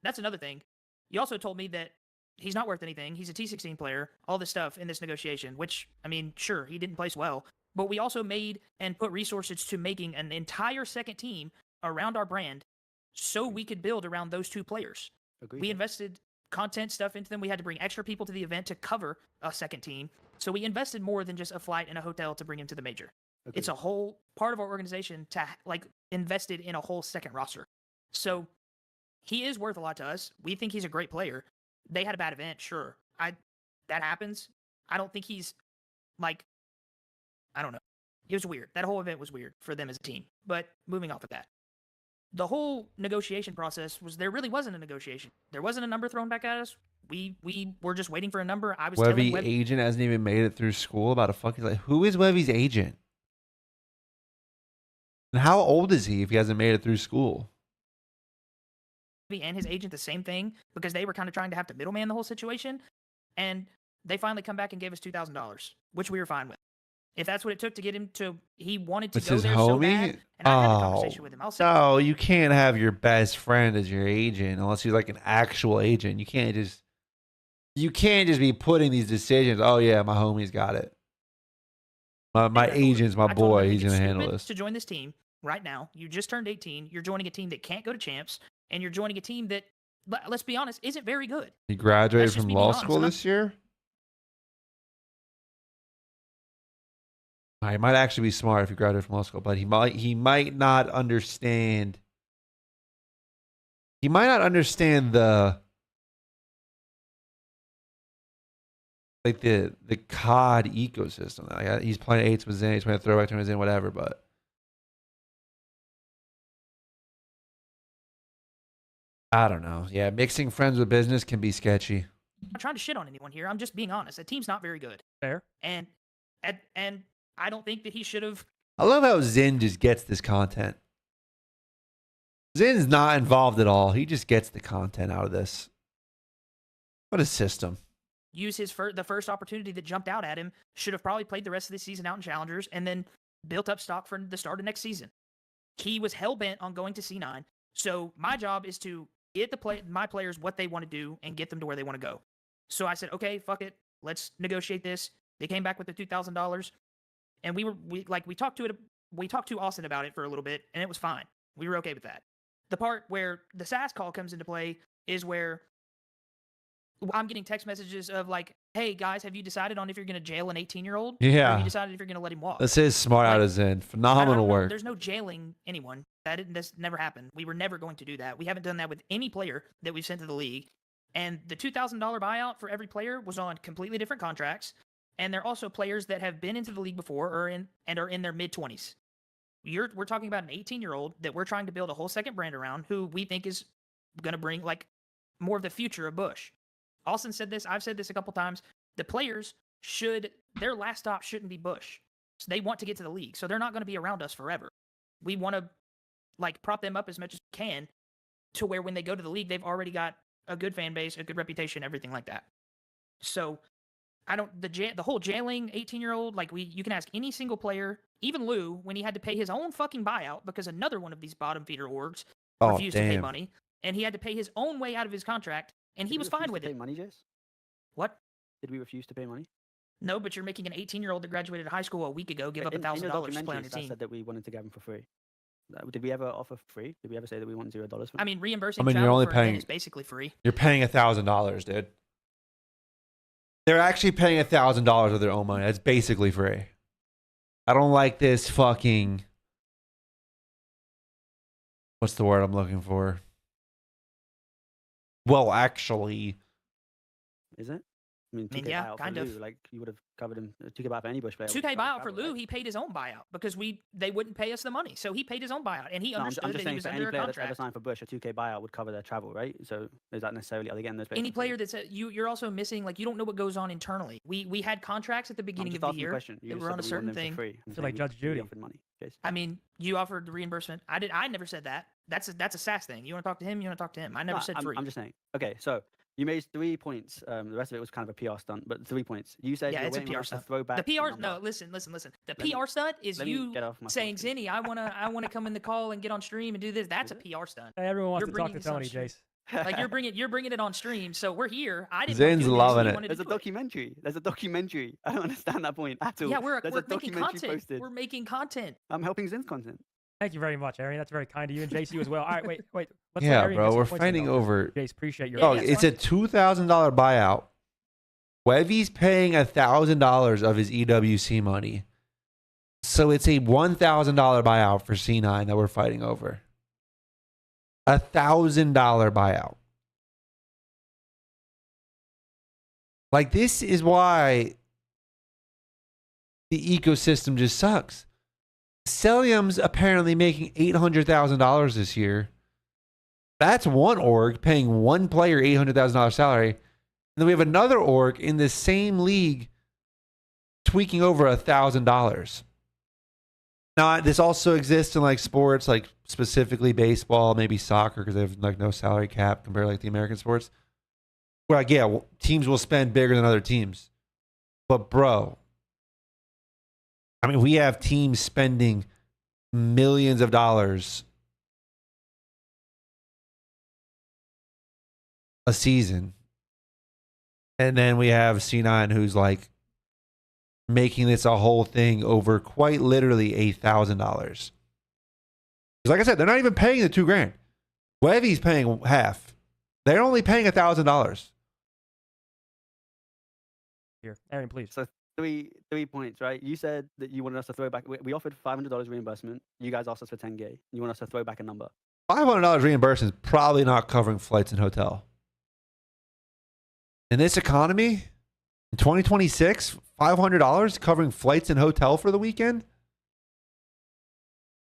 that's another thing. You also told me that he's not worth anything. He's a T16 player, all this stuff in this negotiation, which, I mean, sure, he didn't place well. But we also made and put resources to making an entire second team around our brand so we could build around those two players. Agreed. We invested content stuff into them. We had to bring extra people to the event to cover a second team. So we invested more than just a flight and a hotel to bring him to the major. It's a whole part of our organization to like invested in a whole second roster. So he is worth a lot to us. We think he's a great player. They had a bad event, sure. That happens. I don't think he's like, I don't know. It was weird. That whole event was weird for them as a team. But moving off of that, the whole negotiation process there really wasn't a negotiation. There wasn't a number thrown back at us. We were just waiting for a number. I was telling Webby agent hasn't even made it through school about a fucking like who is Webby's agent? And how old is he if he hasn't made it through school? and his agent the same thing because they were kind of trying to have to middleman the whole situation, and they finally come back and gave us $2,000, which we were fine with. If that's what it took to get him to, he wanted to It's go his there homie? so bad, and I had a conversation with him. I'll say, No, you can't have your best friend as your agent unless he's like an actual agent. You can't just be putting these decisions. Oh yeah, my homie's got it. My agent's my boy. He's gonna handle this. To join this team right now, you just turned 18. You're joining a team that can't go to champs, and you're joining a team that, let's be honest, isn't very good. He graduated from law school this year. He might actually be smart if he graduated from law school, but he might not understand. He might not understand the COD ecosystem. Like, he's playing 8s with Zen, he's playing throwback to Zen, whatever. But I don't know. Yeah, mixing friends with business can be sketchy. I'm not trying to shit on anyone here. I'm just being honest. The team's not very good. Fair. And I don't think that he should have. I love how Zen just gets this content. Zen's not involved at all. He just gets the content out of this. What a system. Use the first opportunity that jumped out at him. Should have probably played the rest of the season out in Challengers and then built up stock for the start of next season. He was hell-bent on going to C9. So my job is to get my players what they want to do and get them to where they want to go. So I said, okay, fuck it. Let's negotiate this. They came back with the $2,000. And we talked to Austin about it for a little bit, and it was fine. We were okay with that. The part where the SAS call comes into play is where I'm getting text messages of like, hey guys, have you decided on if you're going to jail an 18-year-old? Yeah. Or have you decided if you're going to let him walk? This is smart out of Zen. Phenomenal work. There's no jailing anyone. This never happened. We were never going to do that. We haven't done that with any player that we've sent to the league. And the $2,000 buyout for every player was on completely different contracts. And they're also players that have been into the league before and are in their mid-20s. We're talking about an 18-year-old that we're trying to build a whole second brand around who we think is going to bring like more of the future of Bush. Austin said this. I've said this a couple times. The players their last stop shouldn't be Bush. So they want to get to the league. So they're not going to be around us forever. We want to like prop them up as much as we can to where when they go to the league, they've already got a good fan base, a good reputation, everything like that. So the whole jailing 18-year-old, like you can ask any single player, even Lou, when he had to pay his own fucking buyout because another one of these bottom feeder orgs refused to pay money, and he had to pay his own way out of his contract, and he was fine with it. Did we refuse to pay money, Jace? What? Did we refuse to pay money? No, but you're making an 18-year-old that graduated high school a week ago give up $1,000 to play on your team. I said that we wanted to get him for free. Did we ever offer free? Did we ever say that we want $0 for him? I mean, reimbursing you're only for paying is basically free. You're paying $1,000, dude. They're actually paying $1,000 of their own money. That's basically free. I don't like this fucking. What's the word I'm looking for? Well, actually. Is it? I mean, yeah, kind of. Lou, like you would have covered him. 2K buyout for any Bush player. 2K buyout for Lou, he paid his own buyout because they wouldn't pay us the money, so he paid his own buyout, and he understood that he was under a contract. Any player that's ever signed for Bush, a 2K buyout would cover their travel, right? So is that necessarily again those players? Any player that's you're also missing, like you don't know what goes on internally. We had contracts at the beginning of the year that were on a certain thing. I feel like Judge Judy. Money, I mean, you offered the reimbursement. I never said that. That's a SAS thing. You want to talk to him? You want to talk to him? I never said free. I'm just saying. Okay, so. You made 3 points. The rest of it was kind of a PR stunt, but 3 points. You said it's a PR stunt. The PR, no, listen. The PR stunt is you saying, Zinni, I wanna come in the call and get on stream and do this. That's a PR stunt. Everyone wants to talk to Tony, Jace. Like you're bringing it on stream, so we're here. I didn't. Zen's loving it. There's a documentary. I don't understand that point at all. Yeah, we're making content. Posted. We're making content. I'm helping Zen's content. Thank you very much, Arian. That's very kind of you, and JC as well. All right, wait. Yeah, bro, we're fighting over. Jace, appreciate your. Oh, it's a $2,000 buyout. Webby's paying $1,000 of his EWC money. So it's a $1,000 buyout for C9 that we're fighting over. $1,000 buyout. Like, this is why the ecosystem just sucks. Celium's apparently making $800,000 this year. That's one org paying one player $800,000 salary. And then we have another org in the same league tweaking over $1,000. Now, this also exists in like sports, like specifically baseball, maybe soccer, because they have like no salary cap compared to like the American sports. Where like, yeah, teams will spend bigger than other teams. But bro, I mean, we have teams spending millions of dollars a season. And then we have C9 who's like making this a whole thing over quite literally $1,000. Because like I said, they're not even paying the $2,000. Wevy's paying half. They're only paying $1,000. Here, Aaron, please. So three points, right? You said that you wanted us to throw back. We offered $500 reimbursement. You guys asked us for $10K. You want us to throw back a number. $500 reimbursement is probably not covering flights and hotel. In this economy, in 2026, $500 covering flights and hotel for the weekend?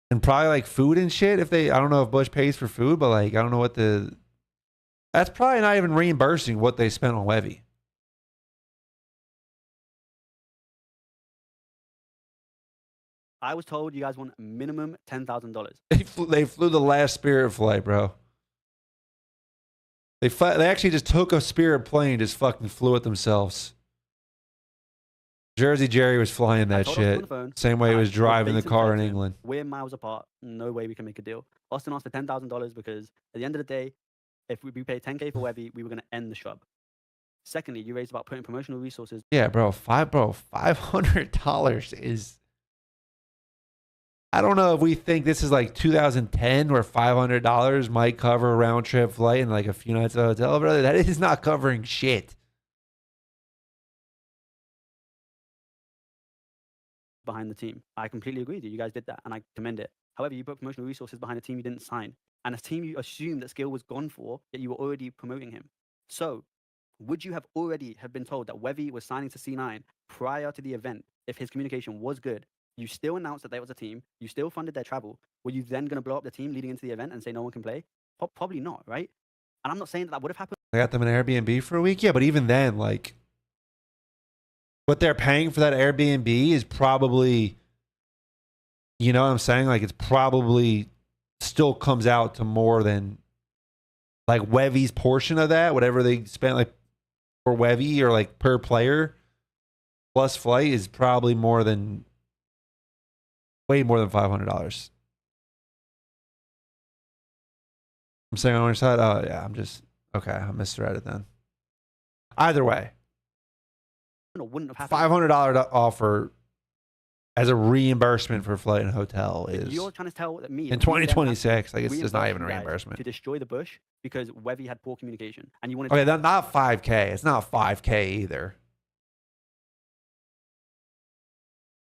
And probably like food and shit. If they, I don't know if Bush pays for food, but like, I don't know what the, that's probably not even reimbursing what they spent on Wevy. I was told you guys want minimum $10,000. They flew the last Spirit flight, bro. They actually just took a Spirit plane, just fucking flew it themselves. Jersey Jerry was flying that shit. Same way he was driving the car in England. We're miles apart. No way we can make a deal. Austin asked for $10,000 because at the end of the day, if we paid $10K for Wevy, we were going to end the shrub. Secondly, you raised about putting promotional resources. Yeah, bro. $500 is. I don't know if we think this is like 2010 where $500 might cover a round trip flight and like a few nights at a hotel, brother. That is not covering shit. Behind the team. I completely agree with you. You guys did that and I commend it. However, you put promotional resources behind a team you didn't sign and a team you assumed that Skill was gone for, yet you were already promoting him. So, would you have already been told that Wevy was signing to C9 prior to the event if his communication was good? You still announced that there was a team. You still funded their travel. Were you then going to blow up the team leading into the event and say no one can play? Probably not, right? And I'm not saying that would have happened. I got them an Airbnb for a week. Yeah, but even then, like, what they're paying for that Airbnb is probably, you know what I'm saying? Like, it's probably still comes out to more than, like, Wevy's portion of that, whatever they spent, like, for Wevy or, like, per player plus flight is probably more than, way more than $500. I'm saying on your side, oh, yeah, I'm just, okay, I misread it then. Either way. Wouldn't have happened. $500 offer as a reimbursement for flight and hotel is. You're trying to tell me in 2026, like it's just not even a reimbursement. To destroy the bush because Wevy had poor communication, and you wanted. Okay, not 5K. It's not 5K either.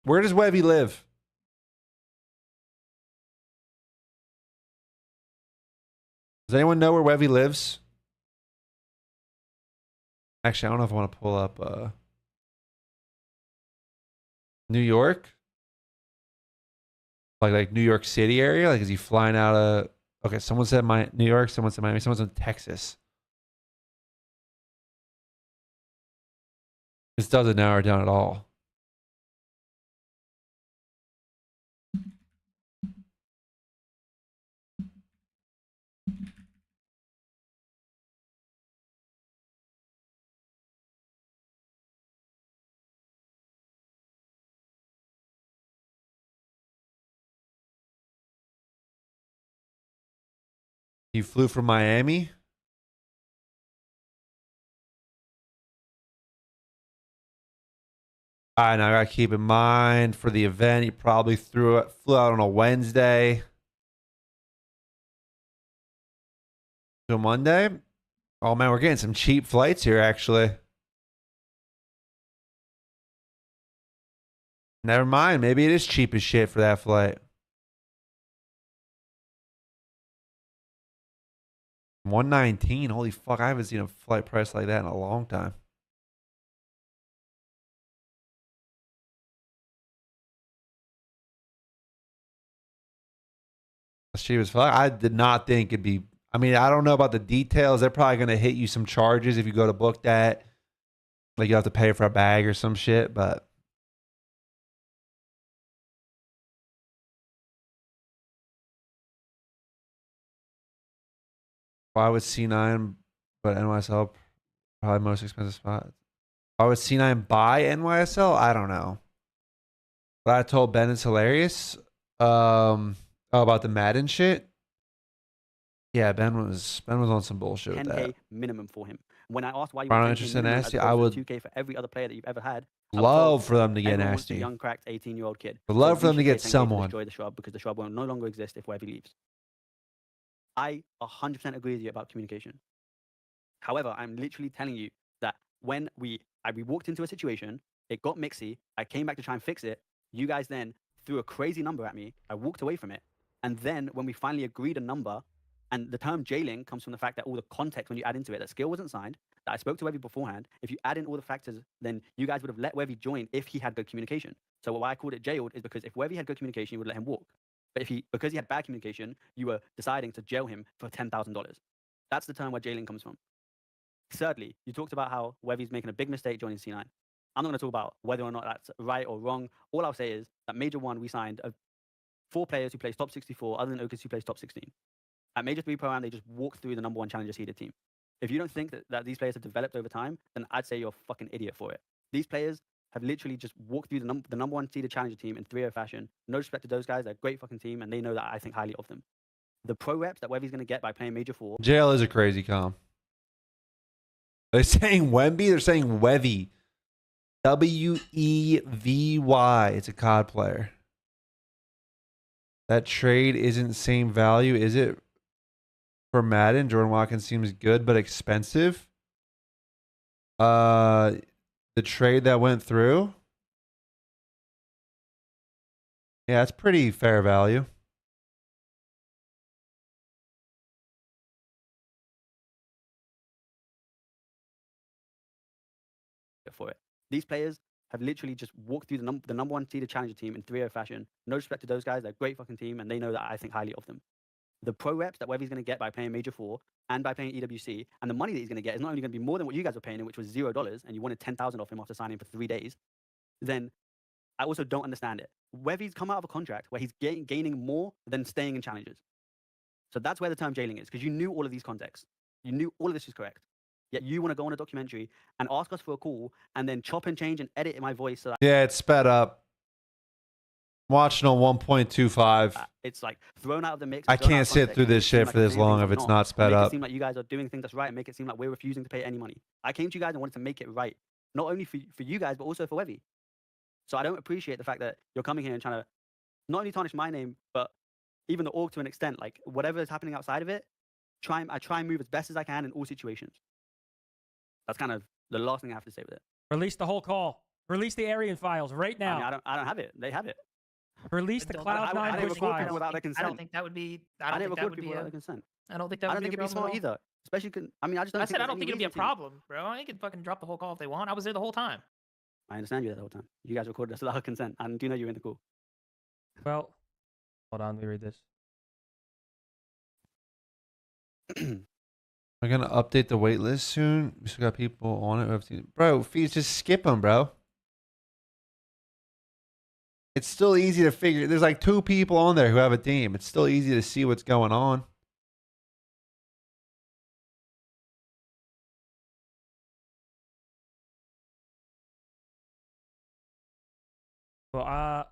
Where does Wevy live? Does anyone know where Wevy lives? Actually, I don't know if I want to pull up New York. Like New York City area? Like, is he flying out of... Okay, someone said New York, someone said Miami, someone said Texas. This doesn't narrow it down at all. He flew from Miami. All right, now I gotta keep in mind for the event, he probably flew out on a Wednesday to Monday. Oh man, we're getting some cheap flights here, actually. Never mind. Maybe it is cheap as shit for that flight. $119. Holy fuck! I haven't seen a flight price like that in a long time. That's cheap as fuck. I did not think it'd be. I mean, I don't know about the details. They're probably gonna hit you some charges if you go to book that. Like you have to pay for a bag or some shit, but. Why would C9 but NYSL probably most expensive spot? Why would C9 buy NYSL? I don't know. But I told Ben it's hilarious. About the Madden shit. Yeah, Ben was on some bullshit with 10K that. minimum for him. When I asked why you Ron want 10K interested in minimum nasty, as I opposed to would 2K for every other player that you've ever had, I was love told for them to get everyone wants a nasty. young, cracked 18-year-old kid. Would So love for we them to should get pay 10K to someone. destroy the Shrub because the Shrub will no longer exist if Webby leaves. I 100% agree with you about communication. However, I'm literally telling you that when we walked into a situation, it got mixy. I came back to try and fix it. You guys then threw a crazy number at me. I walked away from it. And then when we finally agreed a number, and the term jailing comes from the fact that all the context when you add into it, that skill wasn't signed, that I spoke to Webby beforehand. If you add in all the factors, then you guys would have let Webby join if he had good communication. So why I called it jailed is because if Webby had good communication, you would let him walk. But because he had bad communication, you were deciding to jail him for $10,000. That's the term where jailing comes from. Thirdly, you talked about how Webby's making a big mistake joining C9. I'm not going to talk about whether or not that's right or wrong. All I'll say is that Major 1, we signed 4 players who plays top 64, other than Okus who plays top 16. At Major 3 Pro-Am, they just walked through the number 1 challenger seeded team. If you don't think that these players have developed over time, then I'd say you're a fucking idiot for it. These players have literally just walked through the number 1 seeded challenger team in 3-0 fashion. No respect to those guys. They're a great fucking team, and they know that I think highly of them. The pro reps that Webby's going to get by playing Major 4... JL is a crazy comp. They're saying Wemby? They're saying Wevy. Wevy. It's a COD player. That trade isn't same value, is it? For Madden, Jordan Watkins seems good but expensive. The trade that went through. Yeah, it's pretty fair value. For it. These players have literally just walked through the number 1 seeded challenger team in 3-0 fashion. No respect to those guys. They're a great fucking team, and they know that I think highly of them. The pro reps that Webby's going to get by playing Major 4 and by playing EWC, and the money that he's going to get is not only going to be more than what you guys were paying him, which was $0, and you wanted $10,000 off him after signing for 3 days, then I also don't understand it. Webby's come out of a contract where he's gaining more than staying in challenges. So that's where the term jailing is, because you knew all of these contexts. You knew all of this was correct. Yet you want to go on a documentary and ask us for a call and then chop and change and edit in my voice. So that Yeah, it's sped up. I'm watching on 1.25. it's like thrown out of the mix. I thrown out can't of sit context, through and make this it seem shit like for we're this doing long things if that's it's not sped make up. it seem like you guys are doing things that's right and make it seem like we're refusing to pay any money. I came to you guys and wanted to make it right, not only for you guys, but also for Webby. So I don't appreciate the fact that you're coming here and trying to not only tarnish my name, but even the org to an extent. Like whatever is happening outside of it, I try and move as best as I can in all situations. That's kind of the last thing I have to say with it. Release the whole call. Release the Aryan files right now. I mean, I don't have it. They have it. Release the Cloud9 push files. Without their consent. I don't think that would be. I I didn't don't think that record would people be. without their consent. I don't think that I would don't be think a it'd be problem smart at all. either. Especially, I mean, I just don't. I think said I there's don't any think it'd be a reason to. problem, bro. They could fucking drop the whole call if they want. I was there the whole time. I understand you there the whole time. You guys recorded us without consent, and do you know you're in the call? Well, hold on. Let me read this. We're gonna update the wait list soon. We still got people on it. We have to, bro, fees, just skip them, bro. It's still easy to figure. There's like 2 people on there who have a team. It's still easy to see what's going on. Well,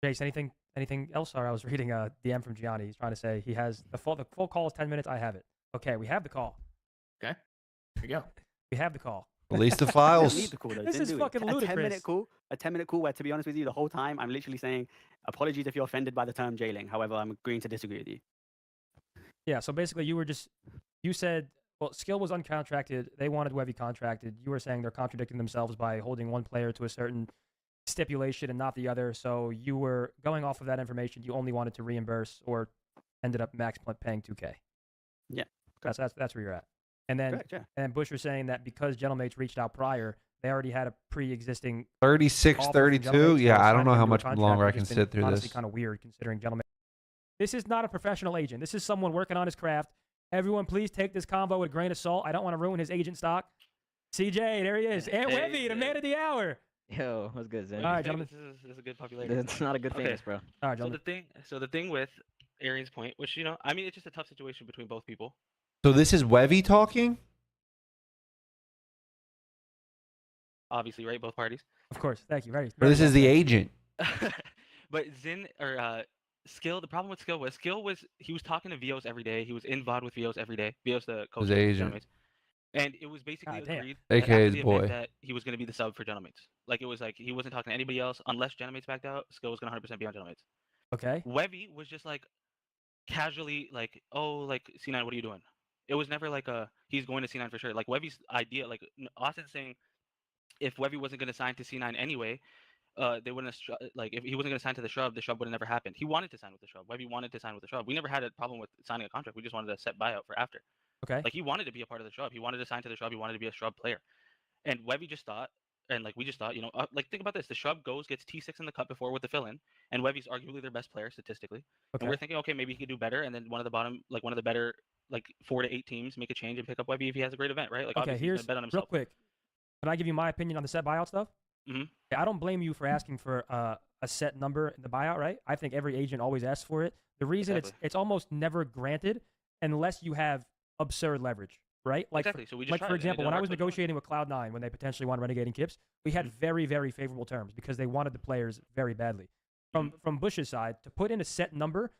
Jace, anything else? Sorry, I was reading a DM from Gianni. He's trying to say he has the full call is 10 minutes. I have it. Okay, we have the call. Okay, here you go. We have the call. Release the I files. don't need the call, though. This Didn't is do it. fucking ludicrous. A 10-minute call where, to be honest with you, the whole time I'm literally saying apologies if you're offended by the term jailing. However, I'm agreeing to disagree with you. Yeah, so basically you said, well, Skill was uncontracted. They wanted Webby contracted. You were saying they're contradicting themselves by holding one player to a certain stipulation and not the other. So you were going off of that information. You only wanted to reimburse or ended up max paying 2K. Yeah. That's where you're at. And then Correct, yeah. and Bush was saying that because Gentlemates reached out prior, they already had a pre-existing 36, offer from 32. Gentlemates that Yeah, was I don't signing know a how newer much contract, longer I which can has been sit through honestly this. kind of weird considering Gentlemates. This is not a professional agent. This is someone working on his craft. Everyone, please take this convo with a grain of salt. I don't want to ruin his agent stock. CJ, there he is. And Webby, the man of the hour. Yo, what's good, Zen? All right, gentlemen. This is a good popularity. It's not a good famous, bro. All right, So gentlemen. the thing with Arian's point, which I mean, it's just a tough situation between both people. So this is Wevy talking? Obviously, right? Both parties. Of course. Thank you. Very. Or this is the agent? But Zin or Skill, the problem with Skill was he was talking to Vios every day. He was in VOD with Vios every day. Vios, the coach. His of agent. Gentlemates. And it was basically God damn. agreed AKA after his the boy. event that he was going to be the sub for Gentlemates. Like it was like he wasn't talking to anybody else unless Gentlemates backed out. Skill was going to 100% be on Gentlemates. Okay. Webby was just like casually like, oh, like C9, what are you doing? It was never like he's going to C9 for sure. Like Webby's idea, like Austin saying if Webby wasn't going to sign to C9 anyway, they wouldn't have like if he wasn't going to sign to the Shrub would have never happened. He wanted to sign with the Shrub. Webby wanted to sign with the Shrub. We never had a problem with signing a contract. We just wanted a set buyout for after. Okay. Like he wanted to be a part of the Shrub. He wanted to sign to the Shrub. He wanted to be a Shrub player. And Webby just thought, and like we just thought, like think about this: the Shrub gets T6 in the cup before with the fill-in, and Webby's arguably their best player statistically. Okay. And we're thinking, okay, maybe he could do better, and then one of the better like 4 to 8 teams make a change and pick up Webby if he has a great event, right? Like Okay. obviously he's gonna bet on Real himself. quick. Can I give you my opinion on the set buyout stuff? Mm-hmm. I don't blame you for asking for a set number in the buyout, right? I think every agent always asks for it. The reason it's almost never granted unless you have absurd leverage, right? Like, exactly. So we just like tried for it, and it example, didn't when I work, was so- negotiating with Cloud9 when they potentially wanted Renegade and Kips, we had very, very favorable terms because they wanted the players very badly. From Bush's side, to put in a set number,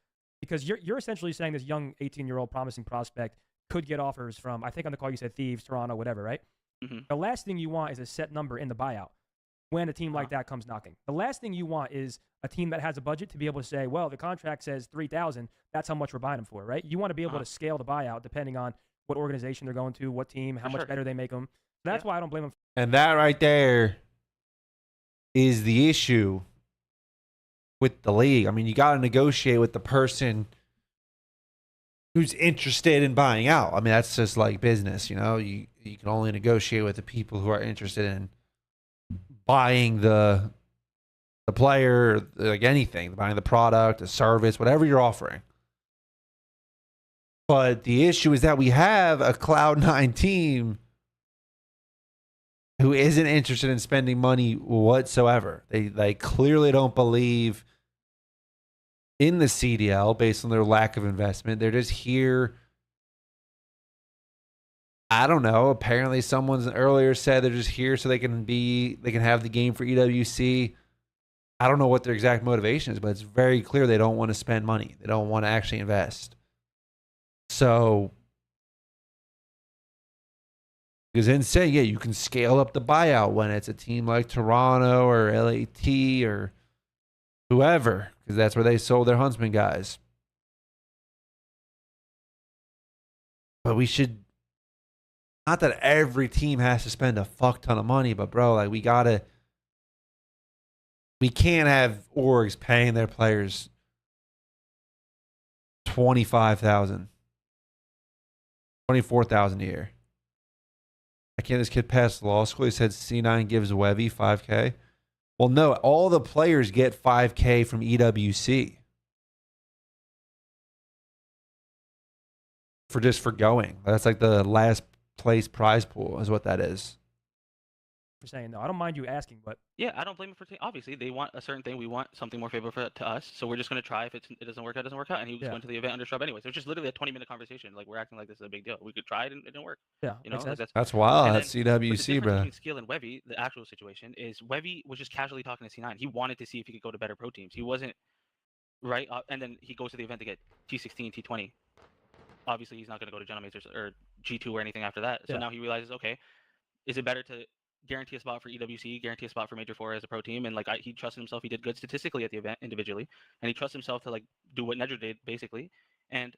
because you're essentially saying this young 18-year-old promising prospect could get offers from, I think on the call you said Thieves, Toronto, whatever, right? Mm-hmm. The last thing you want is a set number in the buyout when a team like that comes knocking. The last thing you want is a team that has a budget to be able to say, well, the contract says 3,000, that's how much we're buying them for, right? You want to be able to scale the buyout depending on what organization they're going to, what team, how much better they make them. That's why I don't blame them. And that right there is the issue with the league. I mean, you got to negotiate with the person who's interested in buying out. I mean, that's just like business, you know? You can only negotiate with the people who are interested in buying the player, like anything, buying the product, a service, whatever you're offering. But the issue is that we have a Cloud9 team who isn't interested in spending money whatsoever. They clearly don't believe in the CDL based on their lack of investment. They're just here. I don't know. Apparently someone's earlier said they're just here so they can have the game for EWC. I don't know what their exact motivation is, but it's very clear they don't want to spend money. They don't want to actually invest. So, because then say, yeah, you can scale up the buyout when it's a team like Toronto or LAT or whoever, because that's where they sold their Huntsman guys. But we should, not that every team has to spend a fuck ton of money, but bro, like we can't have orgs paying their players $25,000, $24,000 a year. I can't. This kid passed law school. He said C9 gives Webby $5K. Well, no, all the players get $5K from EWC for going. That's like the last place prize pool is what that is. For saying no, I don't mind you asking, but Yeah, I don't blame them for obviously they want a certain thing. We want something more favorable to us, so we're just gonna try. If it doesn't work out, it doesn't work out. And he was going to the event under Shrub anyway. So it's just literally a 20-minute conversation. Like we're acting like this is a big deal. We could try it and it didn't work. Yeah, you know, makes like sense. That's wild. and That's then- but the CWC, difference bro. Between Skill and Webby, the actual situation is Webby was just casually talking to C9. He wanted to see if he could go to better pro teams. He wasn't right, and then he goes to the event to get T16, T20. Obviously, he's not going to go to General Majors or G2 or anything after that. So Yeah. now he realizes, okay, is it better to guarantee a spot for EWC, guarantee a spot for Major 4 as a pro team? And like he trusted himself. He did good statistically at the event individually, and he trusts himself to like do what Nedra did basically. And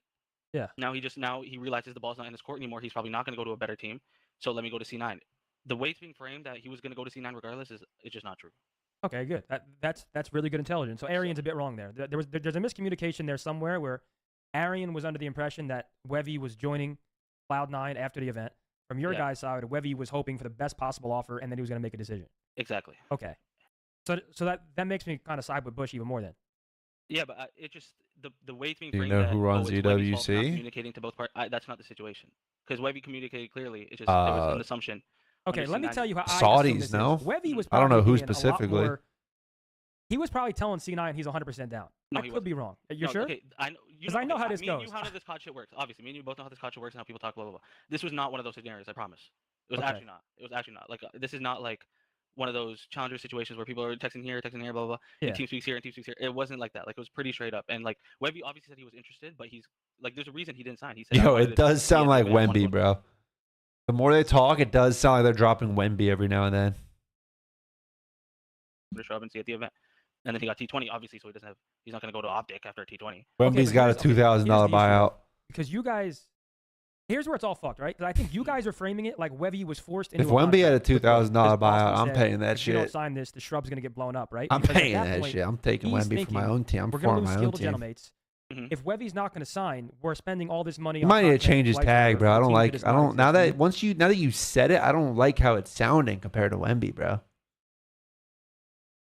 yeah, now he realizes the ball's not in his court anymore. He's probably not going to go to a better team. So let me go to C9. The way it's being framed that he was going to go to C9 regardless is just not true. Okay, good. That's really good intelligence. So Arian's a bit wrong there. There's a miscommunication there somewhere where Arian was under the impression that Wevy was joining Cloud9 after the event. From your guys' side, Wevy was hoping for the best possible offer, and then he was going to make a decision. Exactly. Okay. So that makes me kind of side with Bush even more then. Yeah, but it just the way it's being Do you framed know that who runs it's Wevy's fault for not EWC? communicating to both parties. That's not the situation because Wevy communicated clearly. It was an assumption. Okay, let me tell you how I assume Saudis, this no? is. Wevy was I don't know probably who being a lot specifically. more- He was probably telling C9 he's 100% down. No, I he could wasn't. be wrong. You're No, sure? Okay, I know. Because I know how this me and goes. you how this COD shit works. Obviously, me and you both know how this COD shit works and how people talk. Blah blah blah. This was not one of those scenarios. I promise. It was Okay. actually not. It was actually not. Like this is not like one of those challenger situations where people are texting here, blah blah blah. Yeah. And team speaks here and team speaks here. It wasn't like that. Like it was pretty straight up. And like Webby obviously said he was interested, but he's like, there's a reason he didn't sign. He said, I Yo, wanted it to does see sound like I wanna Wemby, go- bro. The more they talk, it does sound like they're dropping Wemby every now and then. to show up and see at the event. And then he got T20, obviously, so he's not going to go to Optic after T20. Wemby's got a $2,000 buyout. Because you guys, here's where it's all fucked, right? Because I think you guys are framing it like Wevy was forced into If a Wemby had a contract with $2,000 because Boston buyout, I'm said, paying that if you don't shit. sign this, the shrub's going to get blown up, right? I'm Because at paying that point, shit. I'm taking he's Wemby for my thinking, own team. I'm we're gonna forming lose my own skilled team. Gentlemates. If Wevy's not going to sign, we're spending all this money You on might need to contract change his flights tag, for bro. I a don't team that like. does I not don't. Now exist. that now that you said it, I don't like how it's sounding compared to Wemby, bro.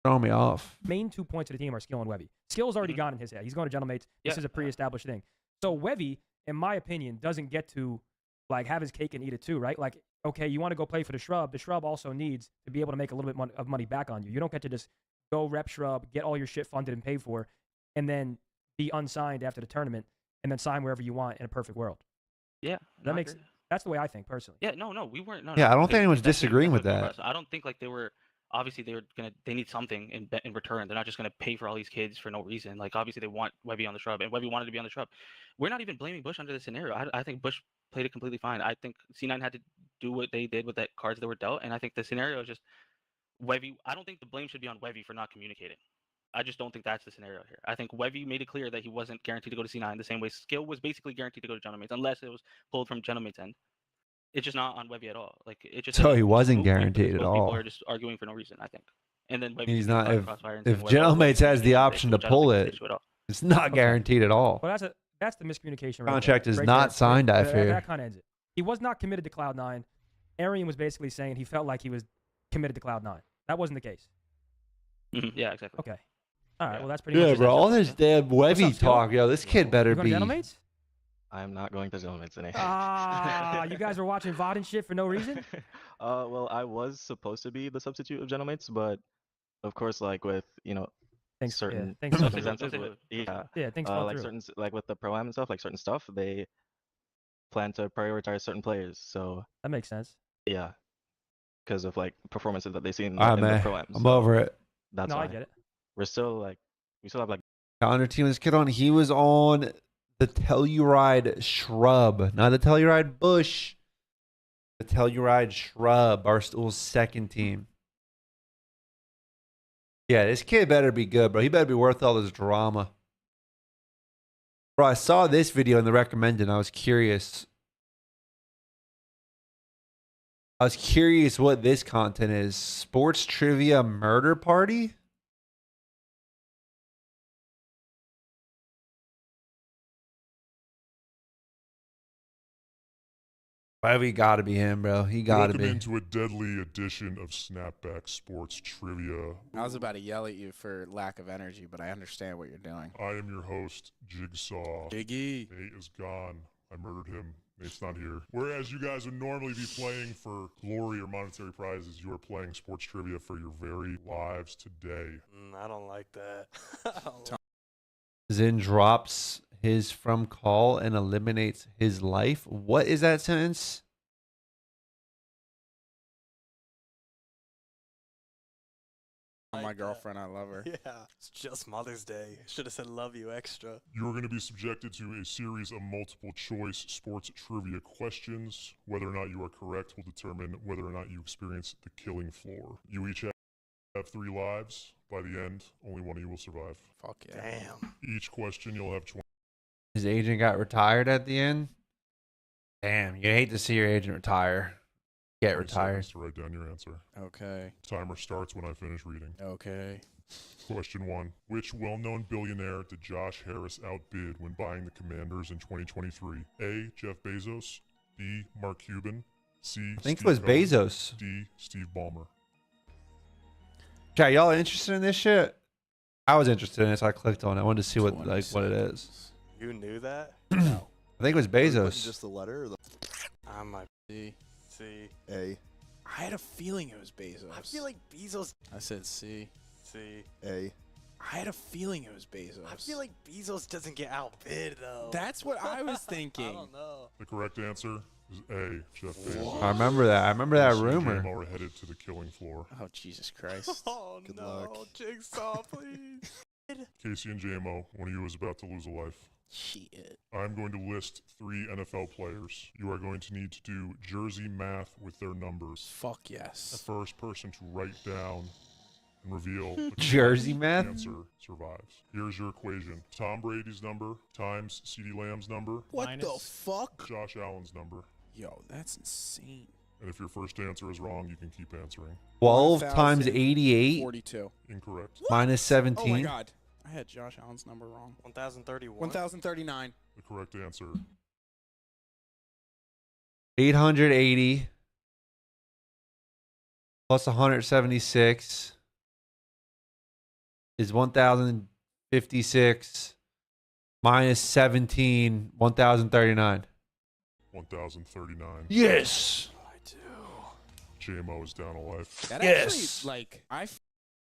Throwing me off. Main 2 points of the team are Skill and Wevy. Skill's already gone in his head. He's going to Gentlemates. This is a pre-established thing. So Wevy, in my opinion, doesn't get to like have his cake and eat it too, right? Like, okay, you want to go play for the Shrub. The Shrub also needs to be able to make a little bit of money back on you. You don't get to just go rep Shrub, get all your shit funded and paid for, and then be unsigned after the tournament, and then sign wherever you want in a perfect world. Yeah, That makes that's the way I think personally. Yeah, no, we weren't. No, Yeah, no, I don't think they- anyone's that's disagreeing with definitely that. progress. I don't think like they were. Obviously, they need something in return. They're not just gonna pay for all these kids for no reason. Like obviously, they want Webby on the Shrub, and Webby wanted to be on the Shrub. We're not even blaming Bush under this scenario. I think Bush played it completely fine. I think C9 had to do what they did with that cards that were dealt, and I think the scenario is just Webby. I don't think the blame should be on Webby for not communicating. I just don't think that's the scenario here. I think Webby made it clear that he wasn't guaranteed to go to C9 the same way Skill was basically guaranteed to go to Gentlemates, unless it was pulled from Gentlemates' end. It's just not on Webby at all. Like it just. So he it's wasn't moot point because guaranteed at both all. People are just arguing for no reason. I think. And then Webby's He's being not. caught in If crossfire and saying, if "Well, well, Gentlemates has the communication option to issue," which I don't pull think is it, the issue at all. it's not guaranteed at all. Well, that's the miscommunication. Right Contract there. is Right not there. signed, I That fear. kind of ends it. He was not committed to Cloud9. Arian was basically saying he felt like he was committed to Cloud9. That wasn't the case. Yeah, exactly. Okay. All right. Well, that's pretty much. Yeah, it. bro. All this damn Webby up, Skill? talk, yo. This kid better You going to be. Gentlemates? I'm not going to Gentlemates today. Ah, you guys were watching VOD and shit for no reason? Well, I was supposed to be the substitute of Gentlemates, but of course, like with certain things fell through. circumstances, Things fell like through. certain like with the pro am and stuff, like certain stuff, they plan to prioritize certain players. So that makes sense. Yeah, because of like performances that they see in, All right, in the man. pro am. I'm over it. That's No, why. I get it. We still have like Calendar team this kid on. He was on the Telluride Shrub, not the Telluride Bush. The Telluride Shrub, our school's second team. Yeah, this kid better be good, bro. He better be worth all this drama. Bro, I saw this video in the recommended, and I was curious. I was curious what this content is. Sports trivia murder party? Webby got to be him, bro. He got to Welcome be. into a deadly edition of Snapback Sports Trivia. I was about to yell at you for lack of energy, but I understand what you're doing. I am your host, Jigsaw. Jiggy. Nate is gone. I murdered him. Nate's not here. Whereas you guys would normally be playing for glory or monetary prizes, you are playing sports trivia for your very lives today. I don't like that. Zin drops his from call and eliminates his life. What is that sentence? My girlfriend, I love her. Yeah, it's just Mother's Day. Should have said love you extra. You are going to be subjected to a series of multiple choice sports trivia questions. Whether or not you are correct will determine whether or not you experience the killing floor. You each have 3 lives. By the end, only one of you will survive. Fuck yeah. Damn. Each question you'll have 20. His agent got retired at the end. Damn, you hate to see your agent retire. Get 20 seconds retired. to write down your answer. Okay. Timer starts when I finish reading. Okay. Question 1. Which well-known billionaire did Josh Harris outbid when buying the Commanders in 2023? A. Jeff Bezos. B. Mark Cuban. C. I think Steve it was Cohen, Bezos. D. Steve Ballmer. Okay, y'all interested in this shit? I was interested in it, so I clicked on it. I wanted to see what what it is. You knew that? No. I think it was Bezos. Just the letter? Or the... I might C. C. A. I had a feeling it was Bezos. I feel like Bezos. I said C. C. A. I had a feeling it was Bezos. I feel like Bezos doesn't get outbid though. That's what I was thinking. I don't know. The correct answer is A. Jeff Bezos. I remember that. I remember that Casey and rumor. JMO are headed to the killing floor. Oh, Jesus Christ. Oh Good no, luck. Jigsaw, please. Casey and JMO, one of you is about to lose a life. Shit. I'm going to list 3 NFL players. You are going to need to do jersey math with their numbers. Fuck The yes. first person to write down and reveal the Jersey correct math? answer survives. Here's your equation. Tom Brady's number times CeeDee Lamb's number. What the fuck? Josh Allen's number. Yo, that's insane. And if your first answer is wrong, you can keep answering. 12 times 88 42. Incorrect. minus 17. Oh my god. I had Josh Allen's number wrong. 1031. 1039. The correct answer 880 plus 176 is 1056 minus 17, 1039. 1039. Yes. JMO is down a life. That Yes. actually, like,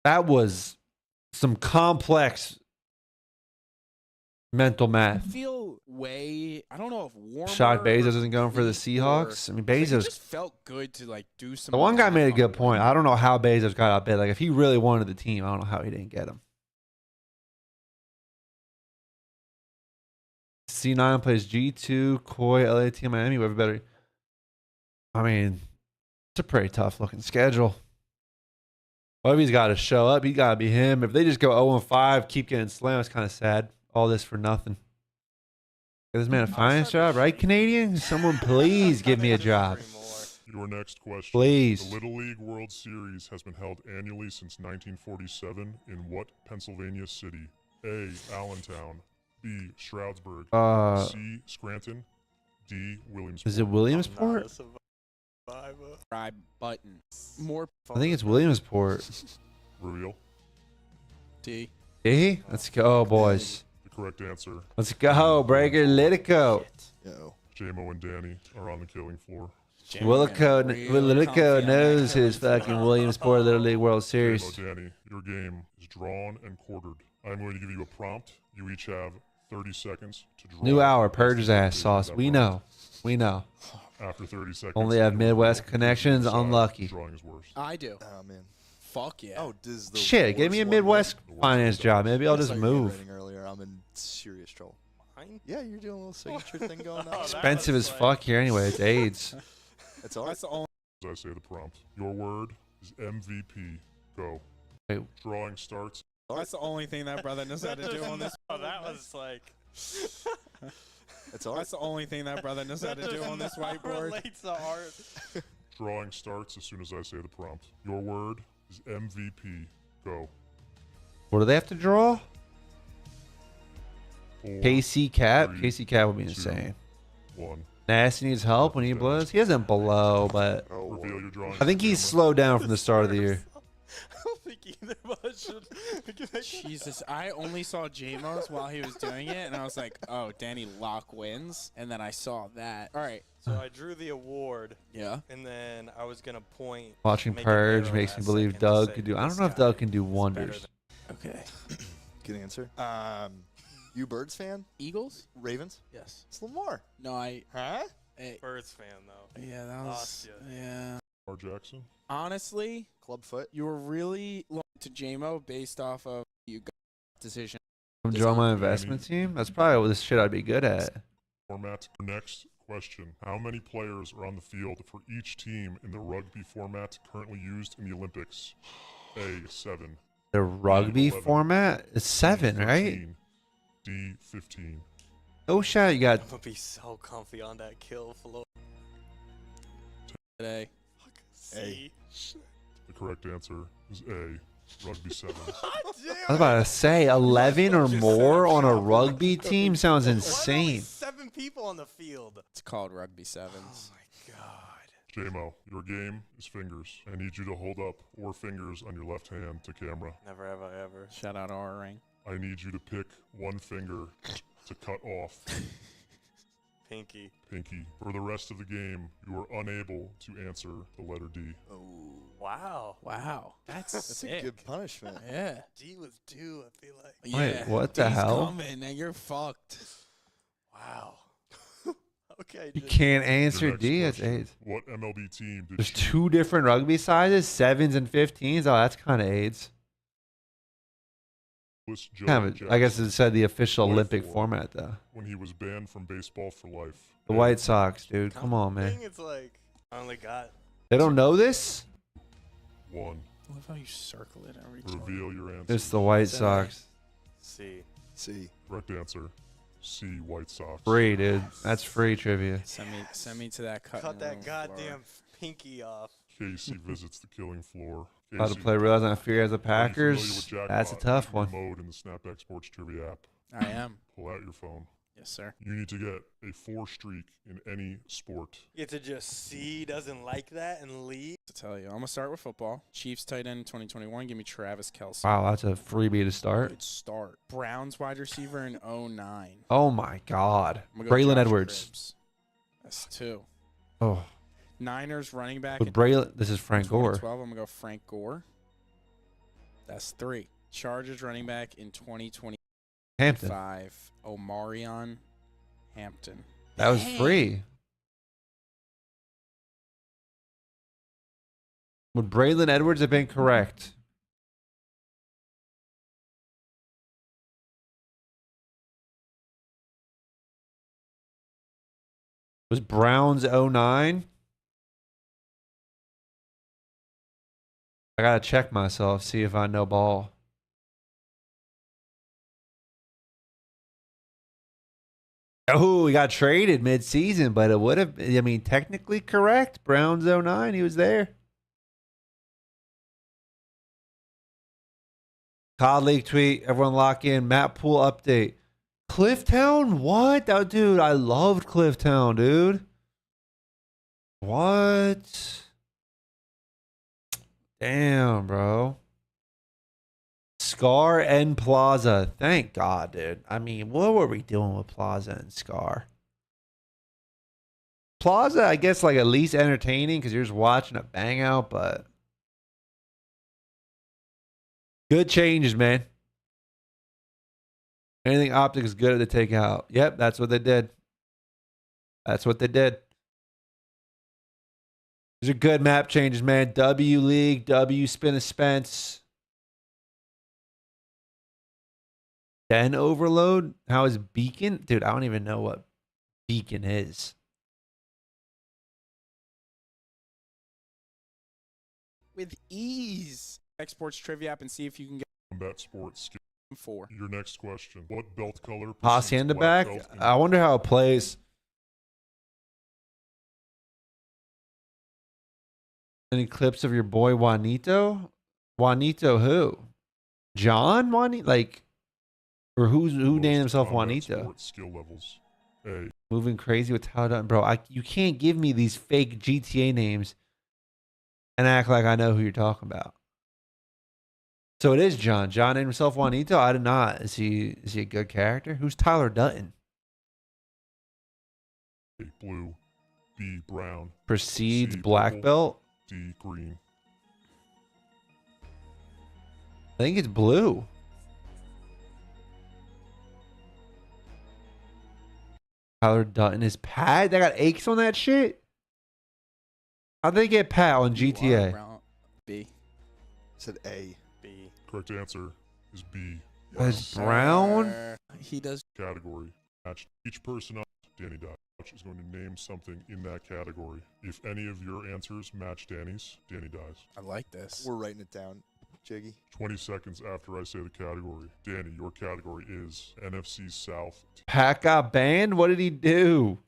That was some complex mental math. feel way. I don't know if Warmer. Shocked Bezos or isn't going for the Fleet Seahawks. or- I mean, like, it Bezos. just felt good to like do some. The one guy math made a on good it. point. I don't know how Bezos got outbid. Like, if he really wanted the team, I don't know how he didn't get him. C9 plays G2, Koi, LAT, Miami. We have a better. I mean, it's a pretty tough looking schedule. Well, if he's got to show up, he got to be him. If they just go 0-5, keep getting slammed, it's kind of sad. All this for nothing. Give this man a finance job, right, Canadian? Someone please give me a job. Your next question. Please. The Little League World Series has been held annually since 1947 in what Pennsylvania city? A. Allentown. B. Stroudsburg. C. Scranton. D. Williamsport. Is it Williamsport? Try button. More. I think it's Williamsport. Reveal. D. D? Let's go, boys. The correct answer. Let's go, Breaker. Let it go. JMO and Danny are on the killing floor. Willico knows his fucking Williamsport Little League World Series. JMO, Danny, your game is drawn and quartered. I'm going to give you a prompt. You each have 30 seconds to draw. New hour, purge his ass sauce. We know. We know. After 30 seconds. Only have Midwest connections. Unlucky. Drawing is worse. I do. Oh man. Fuck yeah. Oh, does the Shit, give me a worst one Midwest win? finance job. Maybe I'll I just saw your move. handwriting earlier. I'm in serious trouble. Mine? Yeah, you're doing a little signature thing going on. Expensive as fuck here anyway. It's AIDS. It's all That's the only. As I say the prompt. Your word is MVP. Go. Wait. Drawing starts. That's the only thing that brother knows how to do on this. Oh, that was like. It's art. That's the only thing that brother knows how to do on this whiteboard. Relates to art. Drawing starts as soon as I say the prompt. Your word is MVP. Go. What do they have to draw? 4, KC Cap? 3, KC Cap would be 2, insane. 1. Nasty needs help when he blows. He doesn't blow, but Reveal your drawing. I think he's slowed down from the start of the year. I don't think either of us should. Jesus, I only saw JMO's while he was doing it, and I was like, oh, Danny Locke wins. And then I saw that. All right. So I drew the award. Yeah. And then I was gonna point. Watching make an Purge arrow makes me last believe second to Doug say could do. I don't this know if guy Doug can do is better wonders. Okay. Good answer. You Birds fan? Eagles? Ravens? Yes. It's Lamar. No, I. Huh? Hey, Birds fan though. yeah, that was. Lost ya. Yeah. Lamar Jackson. Honestly, Clubfoot. you were really low to JMO based off of you got decision. Draw my investment team? That's probably the shit I'd be good at. Format. Next question. How many players are on the field for each team in the rugby format currently used in the Olympics? A. 7. The rugby 11, format is 7, right? 13, D. 15. No shot. You got I'm gonna be so comfy on that kill floor. Today. A. The correct answer is A. Rugby sevens. I was about to say 11 or more on a rugby team sounds insane. 7 people on the field. It's called rugby sevens. JMO, your game is fingers. I need you to hold up 4 fingers on your left hand to camera. Never have I ever. Shout out our ring. I need you to pick 1 finger to cut off. Pinky. Pinky. For the rest of the game, you are unable to answer the letter D. Oh, wow. Wow. That's a good punishment. Yeah. D was due, I feel like. Wait, what the hell? Coming and you're fucked. Wow. Okay. You can't Your answer next D. It's question. AIDS. What MLB team did There's you 2 different rugby sizes, 7s and 15s. Oh, that's kind of AIDS. Louis Joe Kind of, I guess it said the official play Olympic for format, though. when he was banned from baseball for life? The A. White Sox, dude. Come on, man. Thing, it's like, I only got. They don't know this? 1. I love how you circle it every time. Reveal your answer. It's the White It's an A. Sox. C. C. Correct answer. C. White Sox. Free, dude. That's free trivia. Send me to that cut. Cut that goddamn pinky off. Casey visits the killing floor. How to Casey, play real life fear as a are you familiar Packers? with Jackpot? That's a tough New one. Mode in the Snapback Sports Trivia app. I am. Pull out your phone. Yes, sir. You need to get a 4 streak in any sport. You get to just see doesn't like that and leave. To tell you, I'm gonna start with football. Chiefs tight end 2021. Give me Travis Kelce. Wow, that's a freebie to start. Good start. Browns wide receiver in 09. Oh my God. I'm gonna go Braylon Josh Edwards. Cribbs. That's 2. Oh, Niners running back. with in Braylon. This is Frank Gore. 2012. I'm gonna go Frank Gore. That's 3. Chargers running back in 2025. Hampton. Omarion Hampton. That was Dang. free. Would Braylon Edwards have been correct? Was Browns 09? I gotta check myself, see if I know ball. Oh, he got traded mid-season, but it would have, I mean, technically correct. Browns 09, he was there. COD League tweet, everyone lock in. Map pool update. Clifftown? What? Oh, dude, I loved Clifftown, dude. What? Damn, bro. Scar and Plaza. Thank God, dude. I mean, what were we doing with Plaza and Scar? Plaza, I guess, like at least entertaining because you're just watching a bang out, but good changes, man. Anything Optic is good at to take out. Yep, that's what they did. That's what they did. These are good map changes, man. W League, W Spin a Spence. Den Overload? How is Beacon? Dude, I don't even know what Beacon is. With ease. Exports trivia app and see if you can get Combat sports skill. 4. Your next question. What belt color? Hacienda precedes black back? belt in- I wonder how it plays. Any clips of your boy Juanito? Juanito who? John Juanito? Like, or who named himself combat Juanito? sports skill levels. A. Moving crazy with how done, bro. You can't give me these fake GTA names and act like I know who you're talking about. So it is John. John named himself Juanito. I did not. Is he a good character? Who's Tyler Dutton? A. Blue. B. Brown. Precedes C, black purple, belt. D. Green. I think it's blue. Tyler Dutton is Pat. They got aches on that shit. How'd they get Pat on GTA? B. Said A. B. Correct answer is B. Is Brown? He does. Category. Match each person up. Danny Dodge is going to name something in that category. If any of your answers match Danny's, Danny dies. I like this. We're writing it down, Jiggy. 20 seconds after I say the category. Danny, your category is NFC South. Pat got banned? What did he do?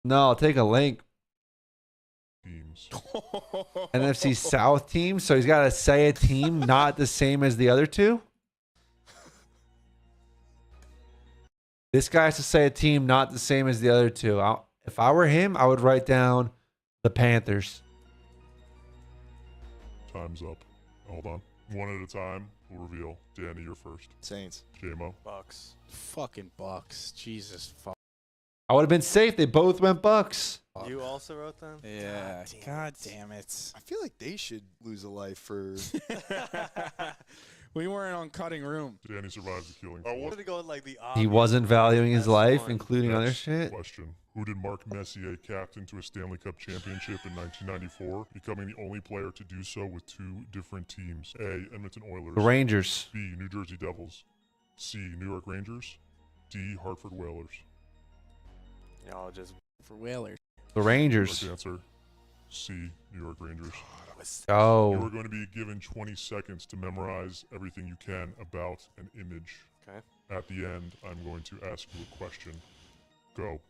No, I'll take a link. Teams. NFC South team. So he's got to say a team not the same as the other two. This guy has to say a team not the same as the other two. If I were him, I would write down the Panthers. Time's up. Hold on. One at a time. We'll reveal. Danny, you're first. Saints. JMO. Bucks. Fucking Bucks. Jesus fuck. I would have been safe. They both went Bucks. You also wrote them? Yeah. God damn it. I feel like they should lose a life for. We weren't on cutting room. Danny survives the killing. I wanted to go with, like, the He wasn't valuing his life, one. including other Next shit. question. Who did Mark Messier captain to a Stanley Cup championship in 1994, becoming the only player to do so with two different teams? A. Edmonton Oilers. The Rangers. B. New Jersey Devils. C. New York Rangers. D. Hartford Whalers. Y'all just For Whalers. The Rangers. Correct answer. C. New York Rangers. You Oh. are going to be given 20 seconds to memorize everything you can about an image. Okay. At the end, I'm going to ask you a question. Go.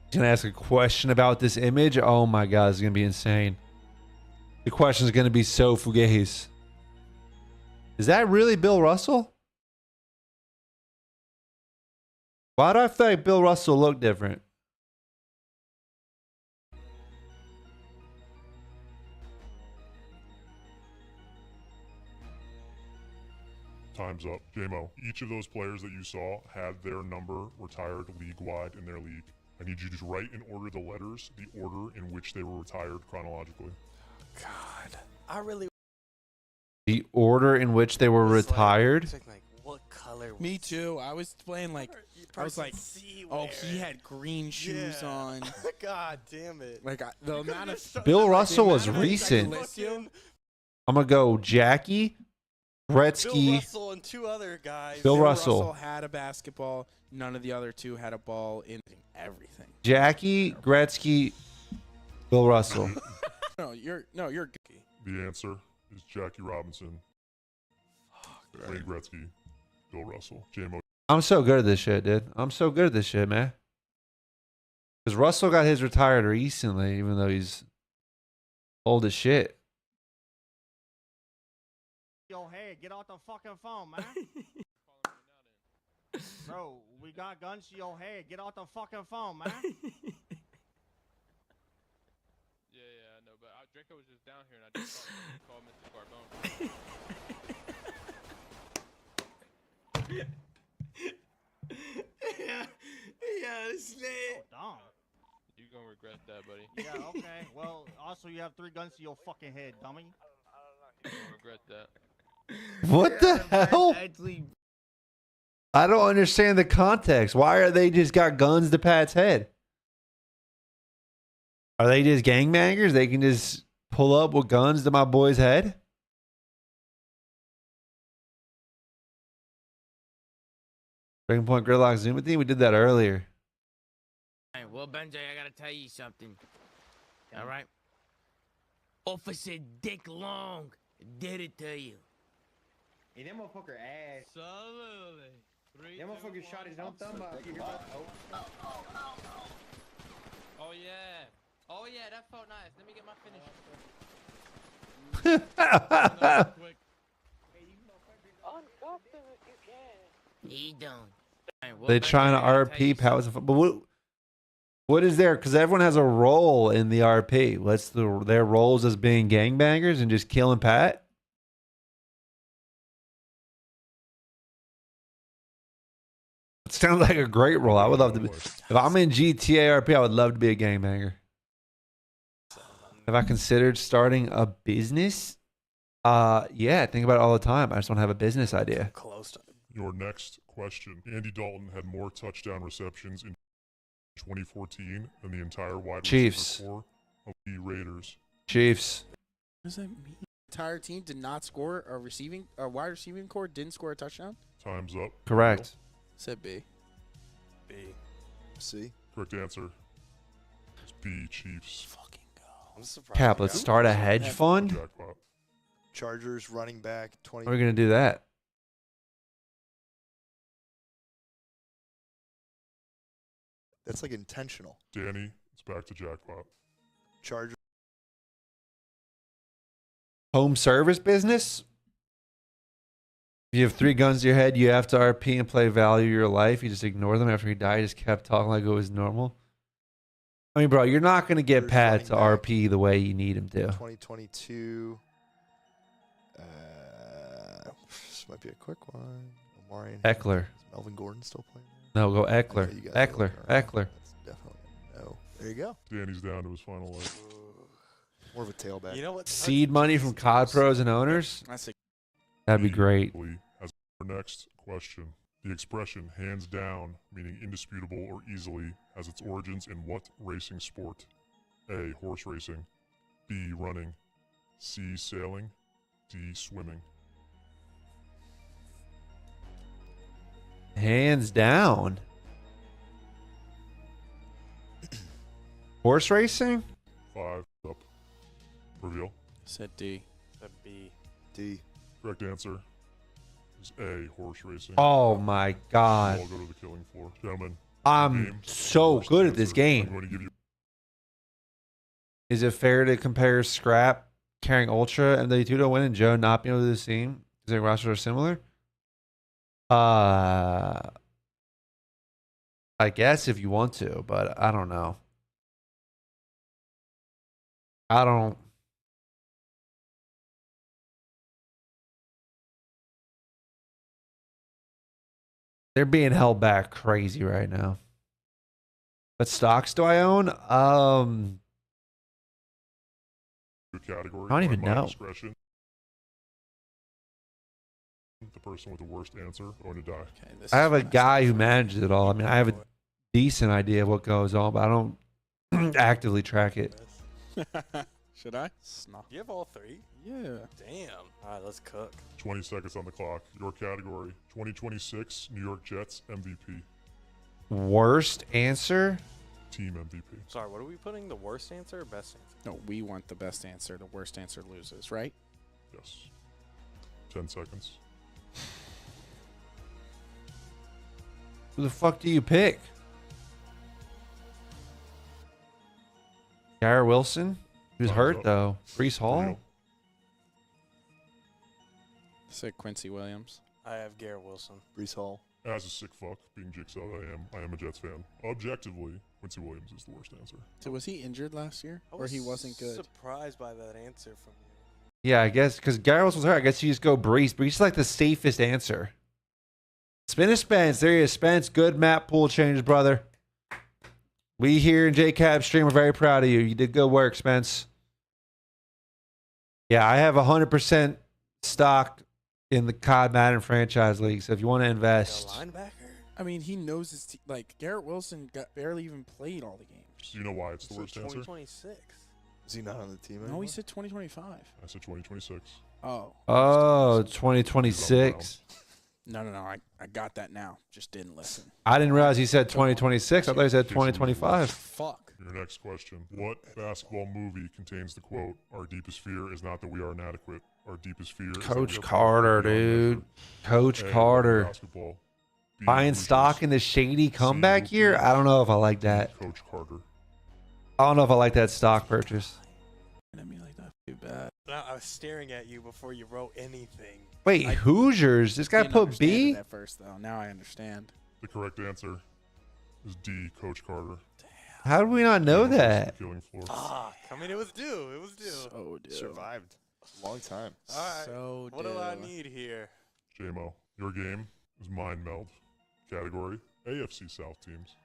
He's gonna ask a question about this image. Oh my god, it's gonna be insane. The question is gonna be so fugazi. Is that really Bill Russell? Why do I feel like Bill Russell looked different? Time's up. JMO, each of those players that you saw had their number retired league-wide in their league. I need you to write in order the letters, the order in which they were retired chronologically. God. I really. The order in which they were retired. Like, what color? Me too. I was playing like. I was like, oh, he had green shoes on. God damn it. Like the amount of. Bill Russell was recent. I'm gonna go Jackie, Gretzky. Bill Russell and two other guys. Bill Russell had a basketball. None of the other two had a ball in everything. Jackie, Gretzky, Bill Russell. You're good. The answer is Jackie Robinson, Wayne Gretzky, Bill Russell. JMO. I'm so good at this shit, dude. I'm so good at this shit, man. Because Russell got his retired recently, even though he's old as shit. Yo, hey, get off the fucking phone, man. Bro, we got guns to your head. Get off the fucking phone, man. Yeah, I know, but Draco was just down here and I just called Mr. Carbone. Yeah, snake. Oh, You gonna regret that, buddy. yeah, okay. Well, also you have 3 guns to your fucking head, dummy. You gonna regret that. What the hell? I don't understand the context. Why are they just got guns to Pat's head? Are they just gangbangers? They can just pull up with guns to my boy's head? Breaking Point Gridlock Zoom theme? We did that earlier. Hey, well, Benjay, I gotta tell you something. All right? Officer Dick Long did it to you. Hey, that motherfucker ass. Absolutely. That motherfucker shot his own thumb out. Oh, yeah. Oh, yeah, that felt nice. Let me get my finish. He don't. They trying to RP Pat. But what is there? Because everyone has a role in the RP. What's their roles as being gangbangers and just killing Pat? It sounds like a great role. I would love to be. If I'm in GTA RP, I would love to be a gangbanger. Have I considered starting a business? Yeah, I think about it all the time. I just don't have a business idea. Your next question. Andy Dalton had more touchdown receptions in 2014 than the entire wide Chiefs. receiver core of the Raiders. Chiefs. What does that mean? The entire team did not score a wide receiving core didn't score a touchdown? Time's up. Correct. Said B. B. C. Correct answer. It's B, Chiefs. Fucking go. I'm surprised. Cap, let's start a hedge fund. Jackpot. Chargers running back 20. How are we going to do that? That's like intentional. Danny, it's back to jackpot. Charger. Home service business. If you have 3 guns to your head, you have to RP and play value your life. You just ignore them after he died. You just kept talking like it was normal. I mean, bro, you're not going to get Pat to RP the way you need him to. 2022. This might be a quick one. Omari and Eckler. Is Melvin Gordon still playing? No, go Eckler. You gotta go Eckler. Eckler. That's definitely a no. There you go. Danny's down to his final life. More of a tailback. You know what? Seed money from COD pros and owners. That'd be great. As our next question, the expression "hands down," meaning indisputable or easily, has its origins in what racing sport? A. Horse racing. B. Running. C. Sailing. D. Swimming. Hands down. Horse racing? 5 up. Reveal. Said D. Said B. D. Correct answer is A. Horse racing. Oh my God. We'll all go to the killing floor, gentlemen. I'm so good at this I'm game. going to give you Is it fair to compare Scrap carrying Ultra and the Tudo win and Joe not being able to do the same? Is their rosters are similar? I guess if you want to, but I don't know. I don't. They're being held back crazy right now. What stocks do I own? category. I don't even by my know. discretion. The person with the worst answer going to die. I have a guy who manages it all. I mean, I have a decent idea of what goes on, but I don't actively track it. Should I? You have all 3? Yeah. Damn. All right, let's cook. 20 seconds on the clock. Your category: 2026 New York Jets MVP. Worst answer? Team MVP. Sorry, what are we putting? The worst answer or best answer? No, we want the best answer. The worst answer loses, right? Yes. 10 seconds. Who the fuck do you pick? Garrett Wilson? He was hurt, though. Brees Hall? Said Quincy Williams. I have Garrett Wilson. Brees Hall. As a sick fuck, being jigsaw I am a Jets fan. Objectively, Quincy Williams is the worst answer. So was he injured last year? Or he wasn't good? Surprised by that answer from you. Yeah, I guess, because Garrett Wilson was hurt. I guess you just go Brees. Brees is like the safest answer. Spanish Spence. There he is. Spence. Good map pool changes, brother. We here in JCab stream are very proud of you. You did good work, Spence. Yeah, I have 100% stock in the COD Madden franchise league. So if you want to invest, Linebacker? I mean, he knows his like Garrett Wilson barely even played all the games. Do you know why it's the So worst answer? 2026. Is he not on the team anymore? No, he said 2025. I said 2026. Oh. oh, 2026. No. I got that now. Just didn't listen. I didn't realize he said 2026. I thought he said 2025. Fuck. Your next question. What basketball movie contains the quote, "Our deepest fear is not that we are inadequate. Our deepest fear is that we Coach are Carter, beyond measure." dude. Coach A, Carter. Basketball. B, Buying Hoosiers. stock in the shady comeback year? I don't know if I like that. Coach Carter. I don't know if I like that stock purchase. I mean, like that too bad. No, I was staring at you before you wrote anything. Wait, Hoosiers? This guy Didn't put understand B? it at first though. Now I understand. The correct answer is D, Coach Carter. How do we not know that? Killing floor. Ah, I mean, it was due. It was due. So due. Survived. Long time. All right. So what do I due. need here? JMO, your game is Mind Meld. Category, AFC South teams.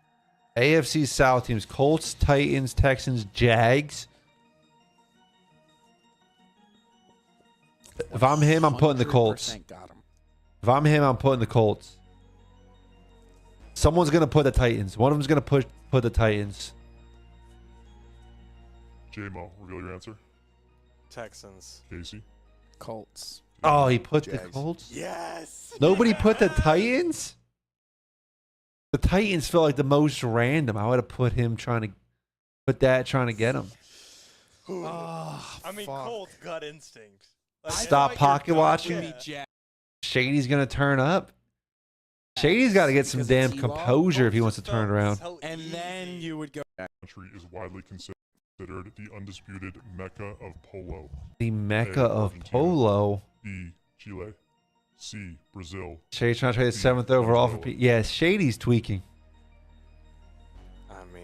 AFC South teams: Colts, Titans, Texans, Jags. If I'm him, I'm putting the Colts. 100% got him. If I'm him, I'm putting the Colts. Someone's gonna put the Titans. One of them's gonna put the Titans. JMO, reveal your answer. Texans. Casey. Colts. Oh, he put the Jags. Colts. Yes. Nobody put the Titans. The Titans feel like the most random. I would have put him trying to get him. Oh, I mean, Colts gut instinct. Like, Stop it's pocket your gut, watching. yeah. Shady's gonna turn up. Shady's got to get some Because damn it's T-Law. composure if he wants to turn it around. And then you would go. Country is widely considered the undisputed mecca of polo. The mecca A, of Argentina. polo. B, Chile. C, Brazil. Shady's trying to trade the 7th overall for Pete. Yeah, Shady's tweaking. I mean,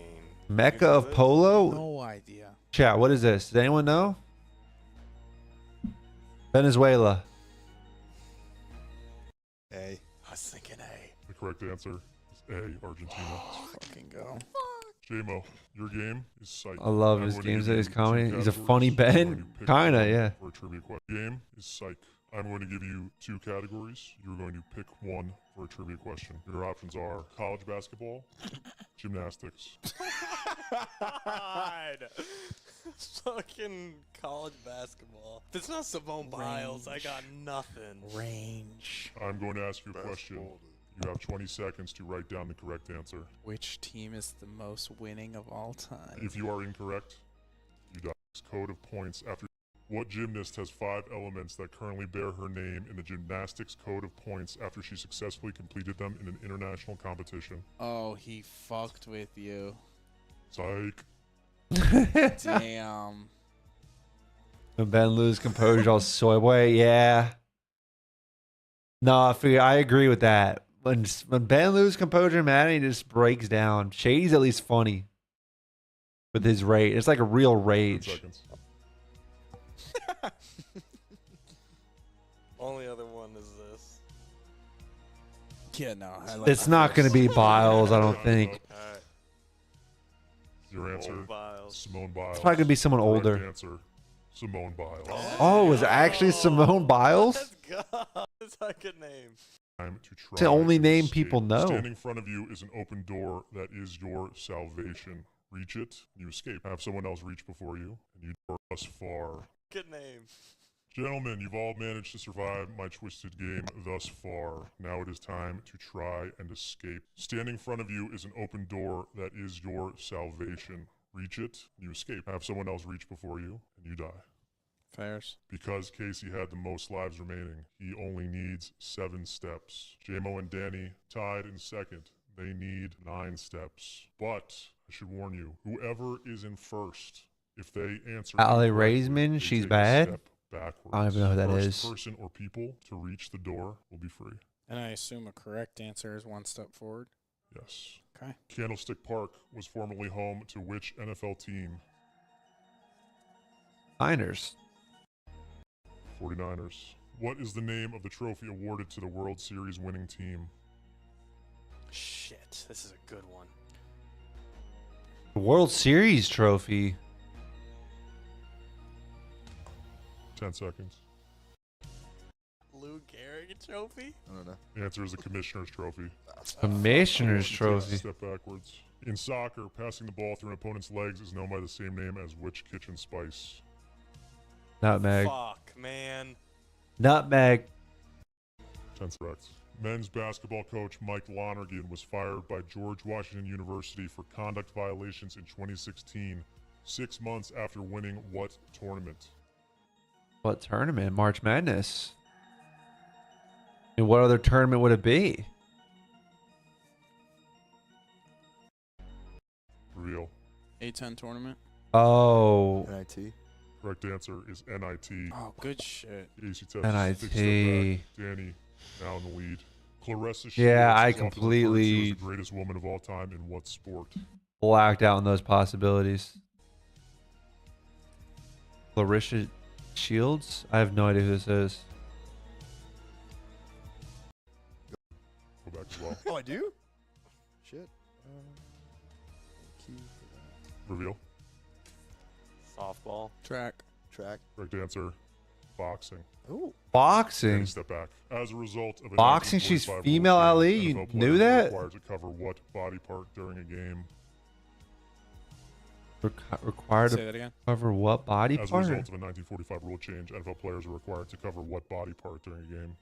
Mecca of polo? No idea. Chat, what is this? Does anyone know? Venezuela. A. I was thinking A. The correct answer is A, Argentina. Fucking go. JMO, your game is psych. I love I'm his going to games give that he's you two comedy. He's a categories. funny You're going Ben. to pick Kinda, one yeah. For a trivia question. Game is psych. I'm going to give you 2 categories. You're going to pick one for a trivia question. Your options are college basketball, gymnastics. God. Fucking college basketball. If it's not Simone Biles, I got nothing. Range. I'm going to ask you a question. You have 20 seconds to write down the correct answer. Which team is the most winning of all time? If you are incorrect, you die. Code of points after. What gymnast has 5 elements that currently bear her name in the gymnastics code of points after she successfully completed them in an international competition? Oh, he fucked with you. Psych. Damn. When Ben loses composure, all soy boy. Yeah. No, I agree with that. When Ben loses composure, man, he just breaks down. Shady's at least funny with his rage. It's like a real 10 rage. seconds. Only other one is this. Yeah, no. It's not going to be Biles, I don't think. Alright. Your answer, Biles. Simone Biles. It's probably going to be someone Correct older. answer, Simone Biles. Oh, it was actually Simone Biles? Let's go. That's a good name. Time to try It's the only and name escape. people know. Standing in front of you is an open door that is your salvation. Reach it, you escape. Have someone else reach before you, and you are thus far. Good name. Gentlemen, you've all managed to survive my twisted game thus far. Now it is time to try and escape. Standing in front of you is an open door that is your salvation. Reach it, you escape. Have someone else reach before you, and you die. Fairs. Because Casey had the most lives remaining, he only needs 7 steps. JMO and Danny tied in second. They need 9 steps. But I should warn you, whoever is in first, if they answer Ali incorrectly, Raisman, they she's take a bad? step backwards. I don't even know who that First is. person or people to reach the door will be free. And I assume a correct answer is 1 step forward. Yes. Okay. Candlestick Park was formerly home to which NFL team? Niners. 49ers. What is the name of the trophy awarded to the World Series winning team? Shit, this is a good one. The World Series trophy. 10 seconds. Lou Gehrig trophy? I don't know. The answer is the Commissioner's Trophy. Commissioner's Takes a trophy. Step backwards. In soccer, passing the ball through an opponent's legs is known by the same name as which kitchen spice? Nutmeg. Fuck, man. Nutmeg. 10 correct. Men's basketball coach Mike Lonergan was fired by George Washington University for conduct violations in 2016, 6 months after winning what tournament? What tournament? March Madness. And what other tournament would it be? Reveal. A10 tournament. Oh. NIT. Correct answer is NIT. Oh, good shit. AC test. NIT. Take a step back. Danny, now in the lead. Clarissa Shields Yeah, I is often referred to completely as the greatest woman of all time in what sport? blacked out on those possibilities. Clarissa Shields? I have no idea who this is. Go back as well. Oh, I do? Shit. Reveal. Softball. Track. Track. Correct answer. Boxing. Ooh. Boxing. Danny, step back. As a result of a Boxing, she's 1945 female rule Ali? change, You NFL knew players are that? Required to cover what body part during a game? Required Say to that again. cover what body As a part? result of a 1945 rule change, NFL players are required to cover what body part during a game?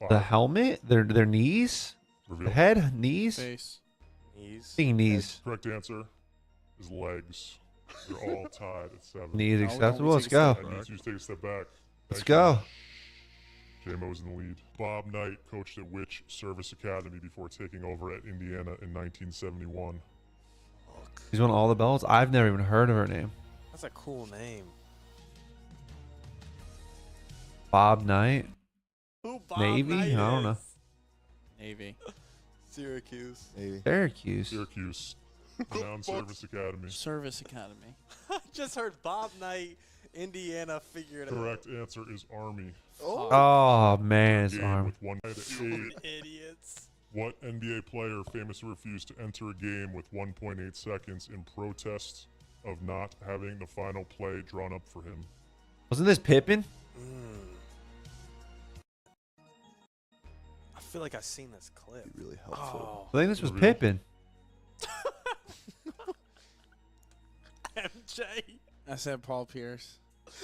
The helmet? Their knees? Reveal. The head? Knees? Face. Knees. Thinking knees. Correct answer is legs. They're all tied at 7. Knees No, acceptable? we Let's take a go. step I need you to take a step back. Let's go. J-Mo's in the lead. Bob Knight coached at which service academy before taking over at Indiana in 1971? He's won all the belts. I've never even heard of her name. That's a cool name. Bob Knight. Who Bob Navy? Knight I don't know. is. Navy. Syracuse. Navy. Syracuse. Syracuse. Renowned Service Academy. Service Academy. I just heard Bob Knight, Indiana, figured it out. Correct answer is Army. Oh man, it's Game arm. with one at 8. Idiots. What NBA player famously refused to enter a game with 1.8 seconds in protest of not having the final play drawn up for him? Wasn't this Pippen? I feel like I've seen this clip. Really helpful. I think this was Pippen. MJ. I said Paul Pierce.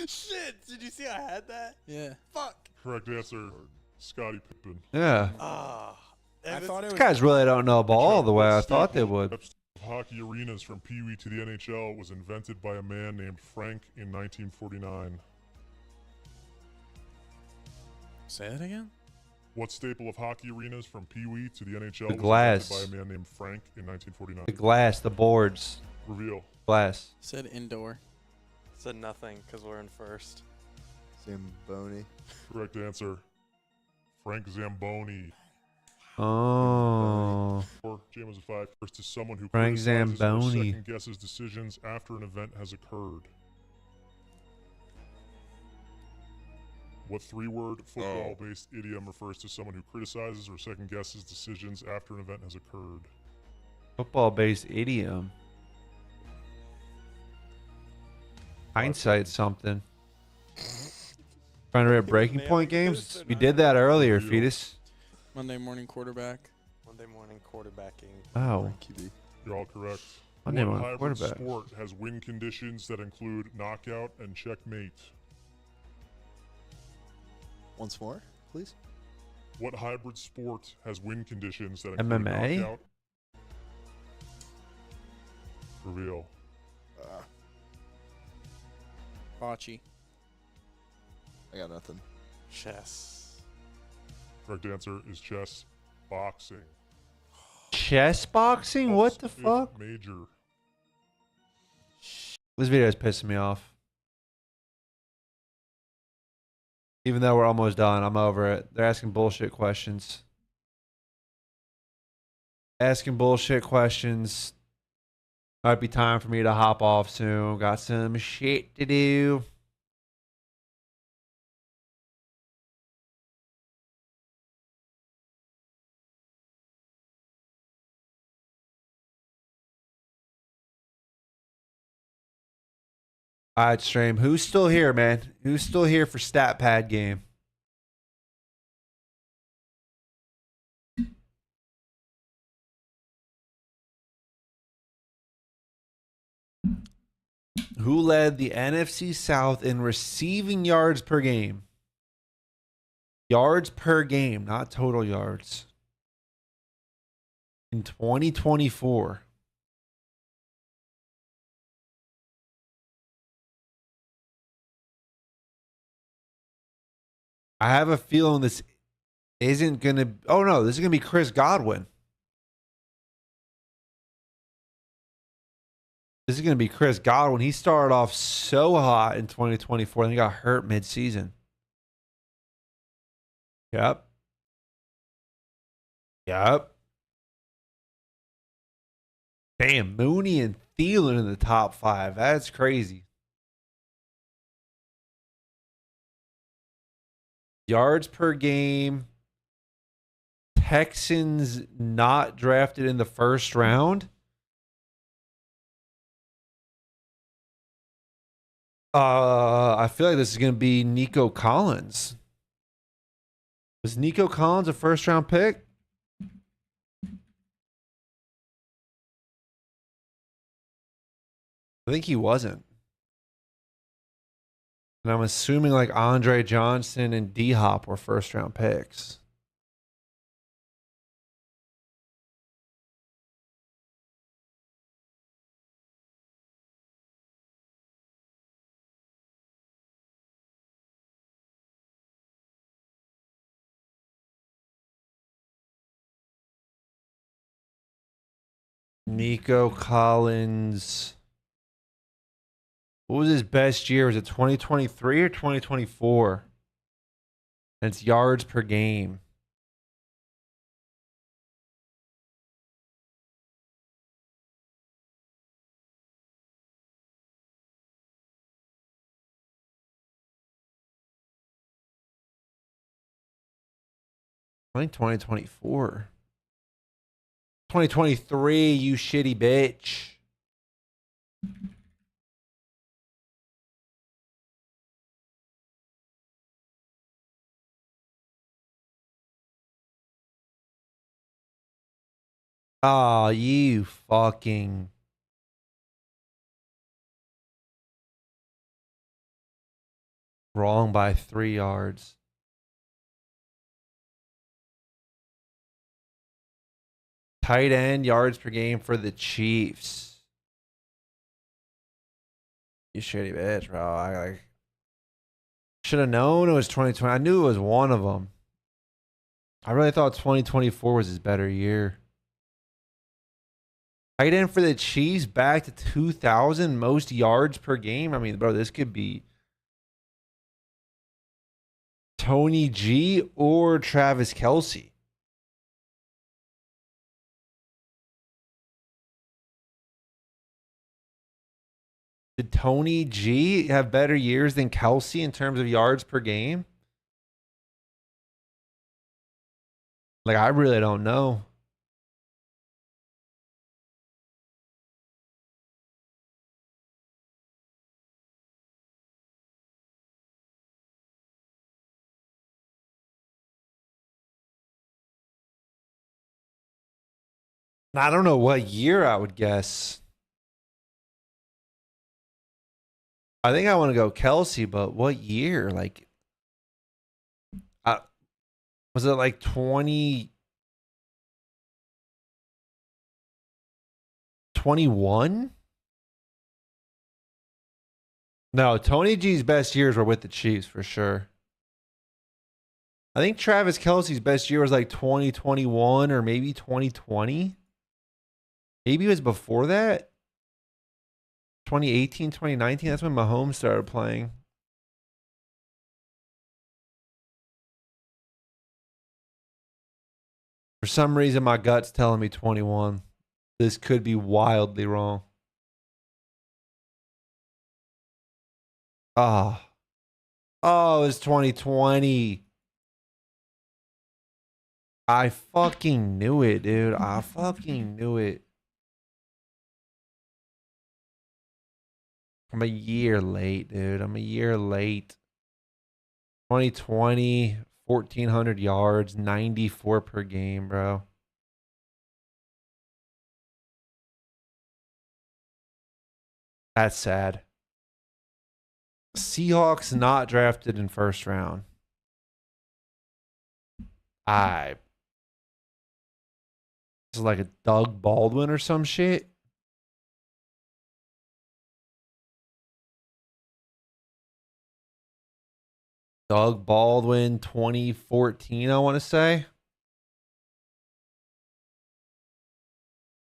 Shit, did you see I had that? Yeah. Fuck. Correct answer, Scottie Pippen. Yeah. I thought it These was. guys really don't know ball the way I thought they would. Hockey arenas from Pee Wee to the NHL was invented by a man named Frank in 1949. Say that again? What staple of hockey arenas from Pee Wee to the NHL The was glass. invented by a man named Frank in 1949? The glass, the boards. Reveal. Glass. Said indoor. Said nothing because we're in first. Zamboni. Correct answer, Frank Zamboni. Oh. Or James of 5. First is someone who Frank criticizes or Zamboni. second guesses decisions after an event has occurred. What 3-word football-based idiom refers to someone who criticizes or second guesses decisions after an event has occurred? Football-based idiom. Hindsight something. Trying to read breaking point games? We did that earlier, Fetus. Monday morning quarterback. Monday morning quarterbacking. Oh. You're all correct. Monday What morning hybrid quarterback. sport has win conditions that include knockout and checkmate? Once more, please. What hybrid sport has win conditions that include MMA? knockout? Reveal. Bocce. I got nothing. Chess. Correct answer is chess. Boxing. Chess boxing? What the Fifth fuck? Major. This video is pissing me off. Even though we're almost done, I'm over it. They're asking bullshit questions. Asking bullshit questions. Might be time for me to hop off soon. Got some shit to do. All right, stream. Who's still here, man? Who's still here for stat pad game? Who led the NFC South in receiving yards per game? Yards per game, not total yards. In 2024. I have a feeling this isn't going to... Oh, no. This is going to be Chris Godwin. This is going to be Chris Godwin. He started off so hot in 2024 and he got hurt mid-season. Yep. Damn, Mooney and Thielen in the top 5. That's crazy. Yards per game. Texans not drafted in the first round. I feel like this is going to be Nico Collins. Was Nico Collins a first round pick? I think he wasn't. And I'm assuming like Andre Johnson and D-Hop were first round picks. Nico Collins. What was his best year? Was it 2023 or 2024? And it's yards per game. I think 2024. 2023, you shitty bitch. Oh, you fucking. Wrong by 3 yards. Tight end yards per game for the Chiefs. You shitty bitch, bro. I should have known it was 2020. I knew it was one of them. I really thought 2024 was his better year. Tight end for the Chiefs back to 2,000 most yards per game. I mean, bro, this could be Tony G or Travis Kelce. Did Tony G have better years than Kelce in terms of yards per game? Like, I really don't know. I don't know what year I would guess. I think I want to go Kelce, but what year? Like, was it like 2021? No, Tony G's best years were with the Chiefs for sure. I think Travis Kelce's best year was like 2021 or maybe 2020. Maybe it was before that. 2018, 2019. That's when Mahomes started playing. For some reason, my gut's telling me 21. This could be wildly wrong. Oh. Oh, it's 2020. I fucking knew it, dude. I fucking knew it. I'm a year late, dude. I'm a year late. 2020, 1,400 yards, 94 per game, bro. That's sad. Seahawks not drafted in first round. This is like a Doug Baldwin or some shit. Doug Baldwin, 2014, I want to say.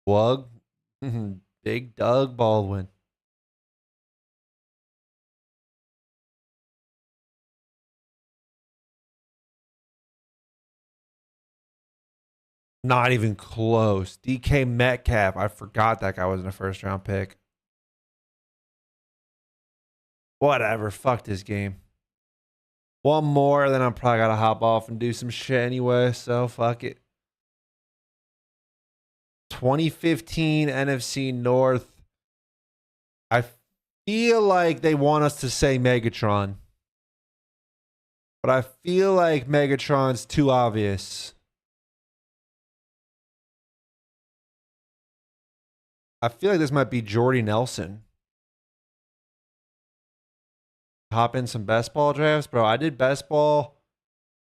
Wug. Big Doug Baldwin. Not even close. DK Metcalf. I forgot that guy wasn't a first round pick. Whatever. Fuck this game. One more, then I'm probably gotta hop off and do some shit anyway, so fuck it. 2015 NFC North. I feel like they want us to say Megatron. But I feel like Megatron's too obvious. I feel like this might be Jordy Nelson. Hop in some best ball drafts. Bro, I did best ball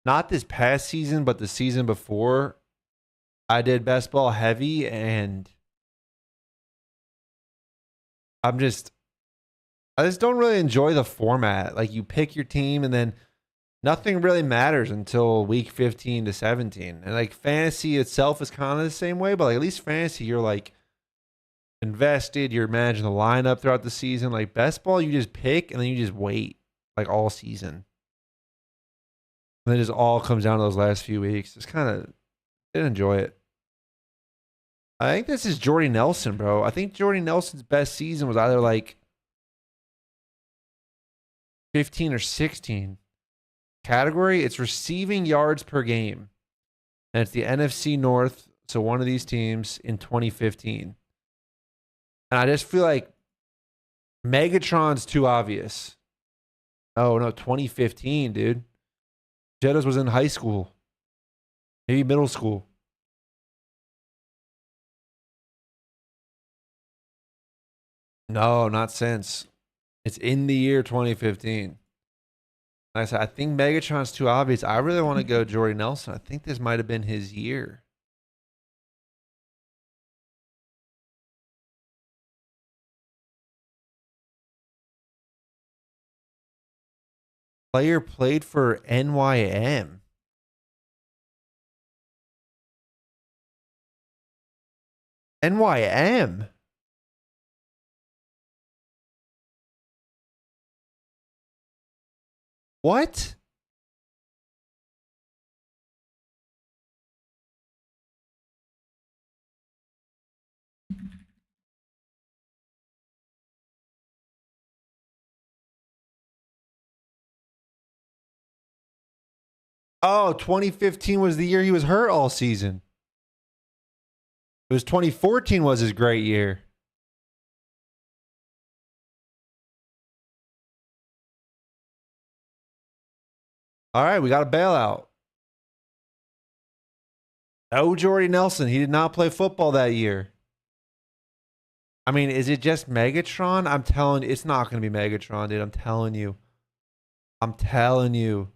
not this past season, but the season before. I did best ball heavy, and I just don't really enjoy the format. Like, you pick your team and then nothing really matters until week 15 to 17. And like fantasy itself is kind of the same way, but like at least fantasy, you're like invested. You're managing the lineup throughout the season. Like best ball, you just pick and then you just wait like all season. And then it just all comes down to those last few weeks. It's kind of didn't enjoy it. I think this is Jordy Nelson, bro. I think Jordy Nelson's best season was either like 15 or 16. Category, it's receiving yards per game. And it's the NFC North, so one of these teams in 2015. And I just feel like Megatron's too obvious. Oh, no, 2015, dude. Jettas was in high school. Maybe middle school. No, not since. It's in the year 2015. Like I said, I think Megatron's too obvious. I really want to go Jordy Nelson. I think this might have been his year. Player played for NYM. NYM. What? Oh, 2015 was the year he was hurt all season. It was 2014 was his great year. All right, we got a bailout. No Jordy Nelson. He did not play football that year. I mean, is it just Megatron? I'm telling you, it's not going to be Megatron, dude. I'm telling you. I'm telling you.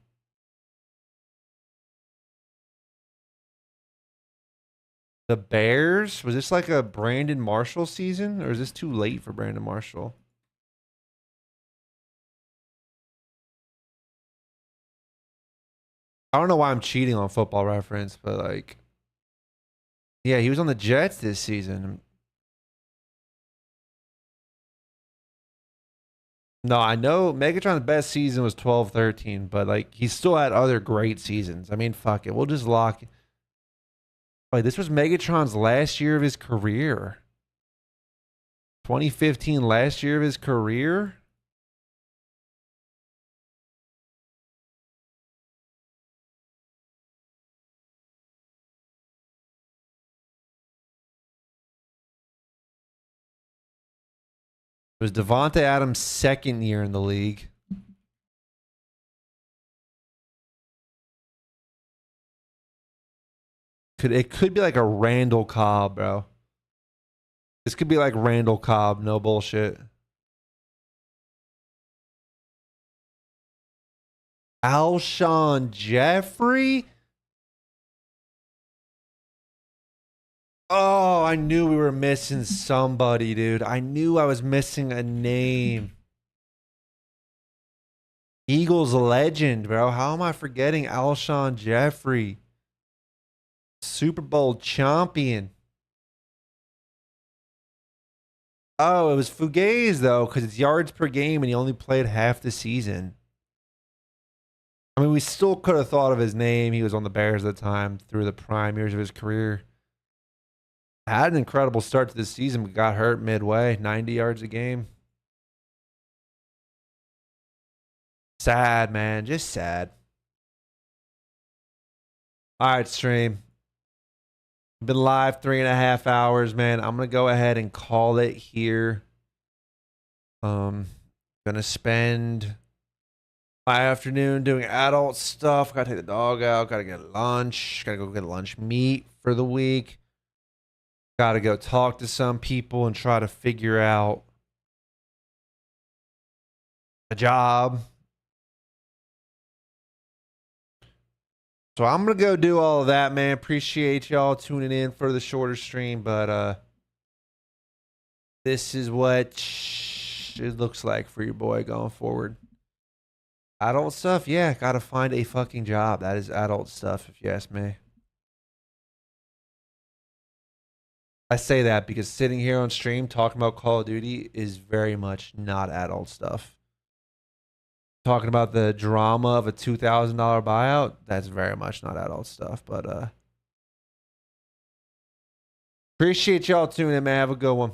The Bears? Was this like a Brandon Marshall season? Or is this too late for Brandon Marshall? I don't know why I'm cheating on Football Reference, but like... Yeah, he was on the Jets this season. No, I know Megatron's best season was 12-13, but like he still had other great seasons. I mean, fuck it. We'll just lock it. Wait, this was Megatron's last year of his career. 2015, last year of his career? It was Devontae Adams' second year in the league. It could be like a Randall Cobb, bro. This could be like Randall Cobb, no bullshit. Alshon Jeffrey? Oh, I knew we were missing somebody, dude. I knew I was missing a name. Eagles legend, bro. How am I forgetting Alshon Jeffrey? Super Bowl champion. Oh, it was Fugaze, though, because it's yards per game and he only played half the season. I mean, we still could have thought of his name. He was on the Bears at the time through the prime years of his career. Had an incredible start to the season, but got hurt midway. 90 yards a game. Sad, man. Just sad. All right, stream. Been live 3.5 hours, man. I'm going to go ahead and call it here. Gonna spend my afternoon doing adult stuff. Gotta take the dog out. Gotta get lunch. Gotta go get lunch meat for the week. Gotta go talk to some people and try to figure out a job. So I'm going to go do all of that, man. Appreciate y'all tuning in for the shorter stream, but this is what it looks like for your boy going forward. Adult stuff? Yeah, got to find a fucking job. That is adult stuff, if you ask me. I say that because sitting here on stream talking about Call of Duty is very much not adult stuff. Talking about the drama of a $2,000 buyout, that's very much not adult stuff. But appreciate y'all tuning in, man. Have a good one.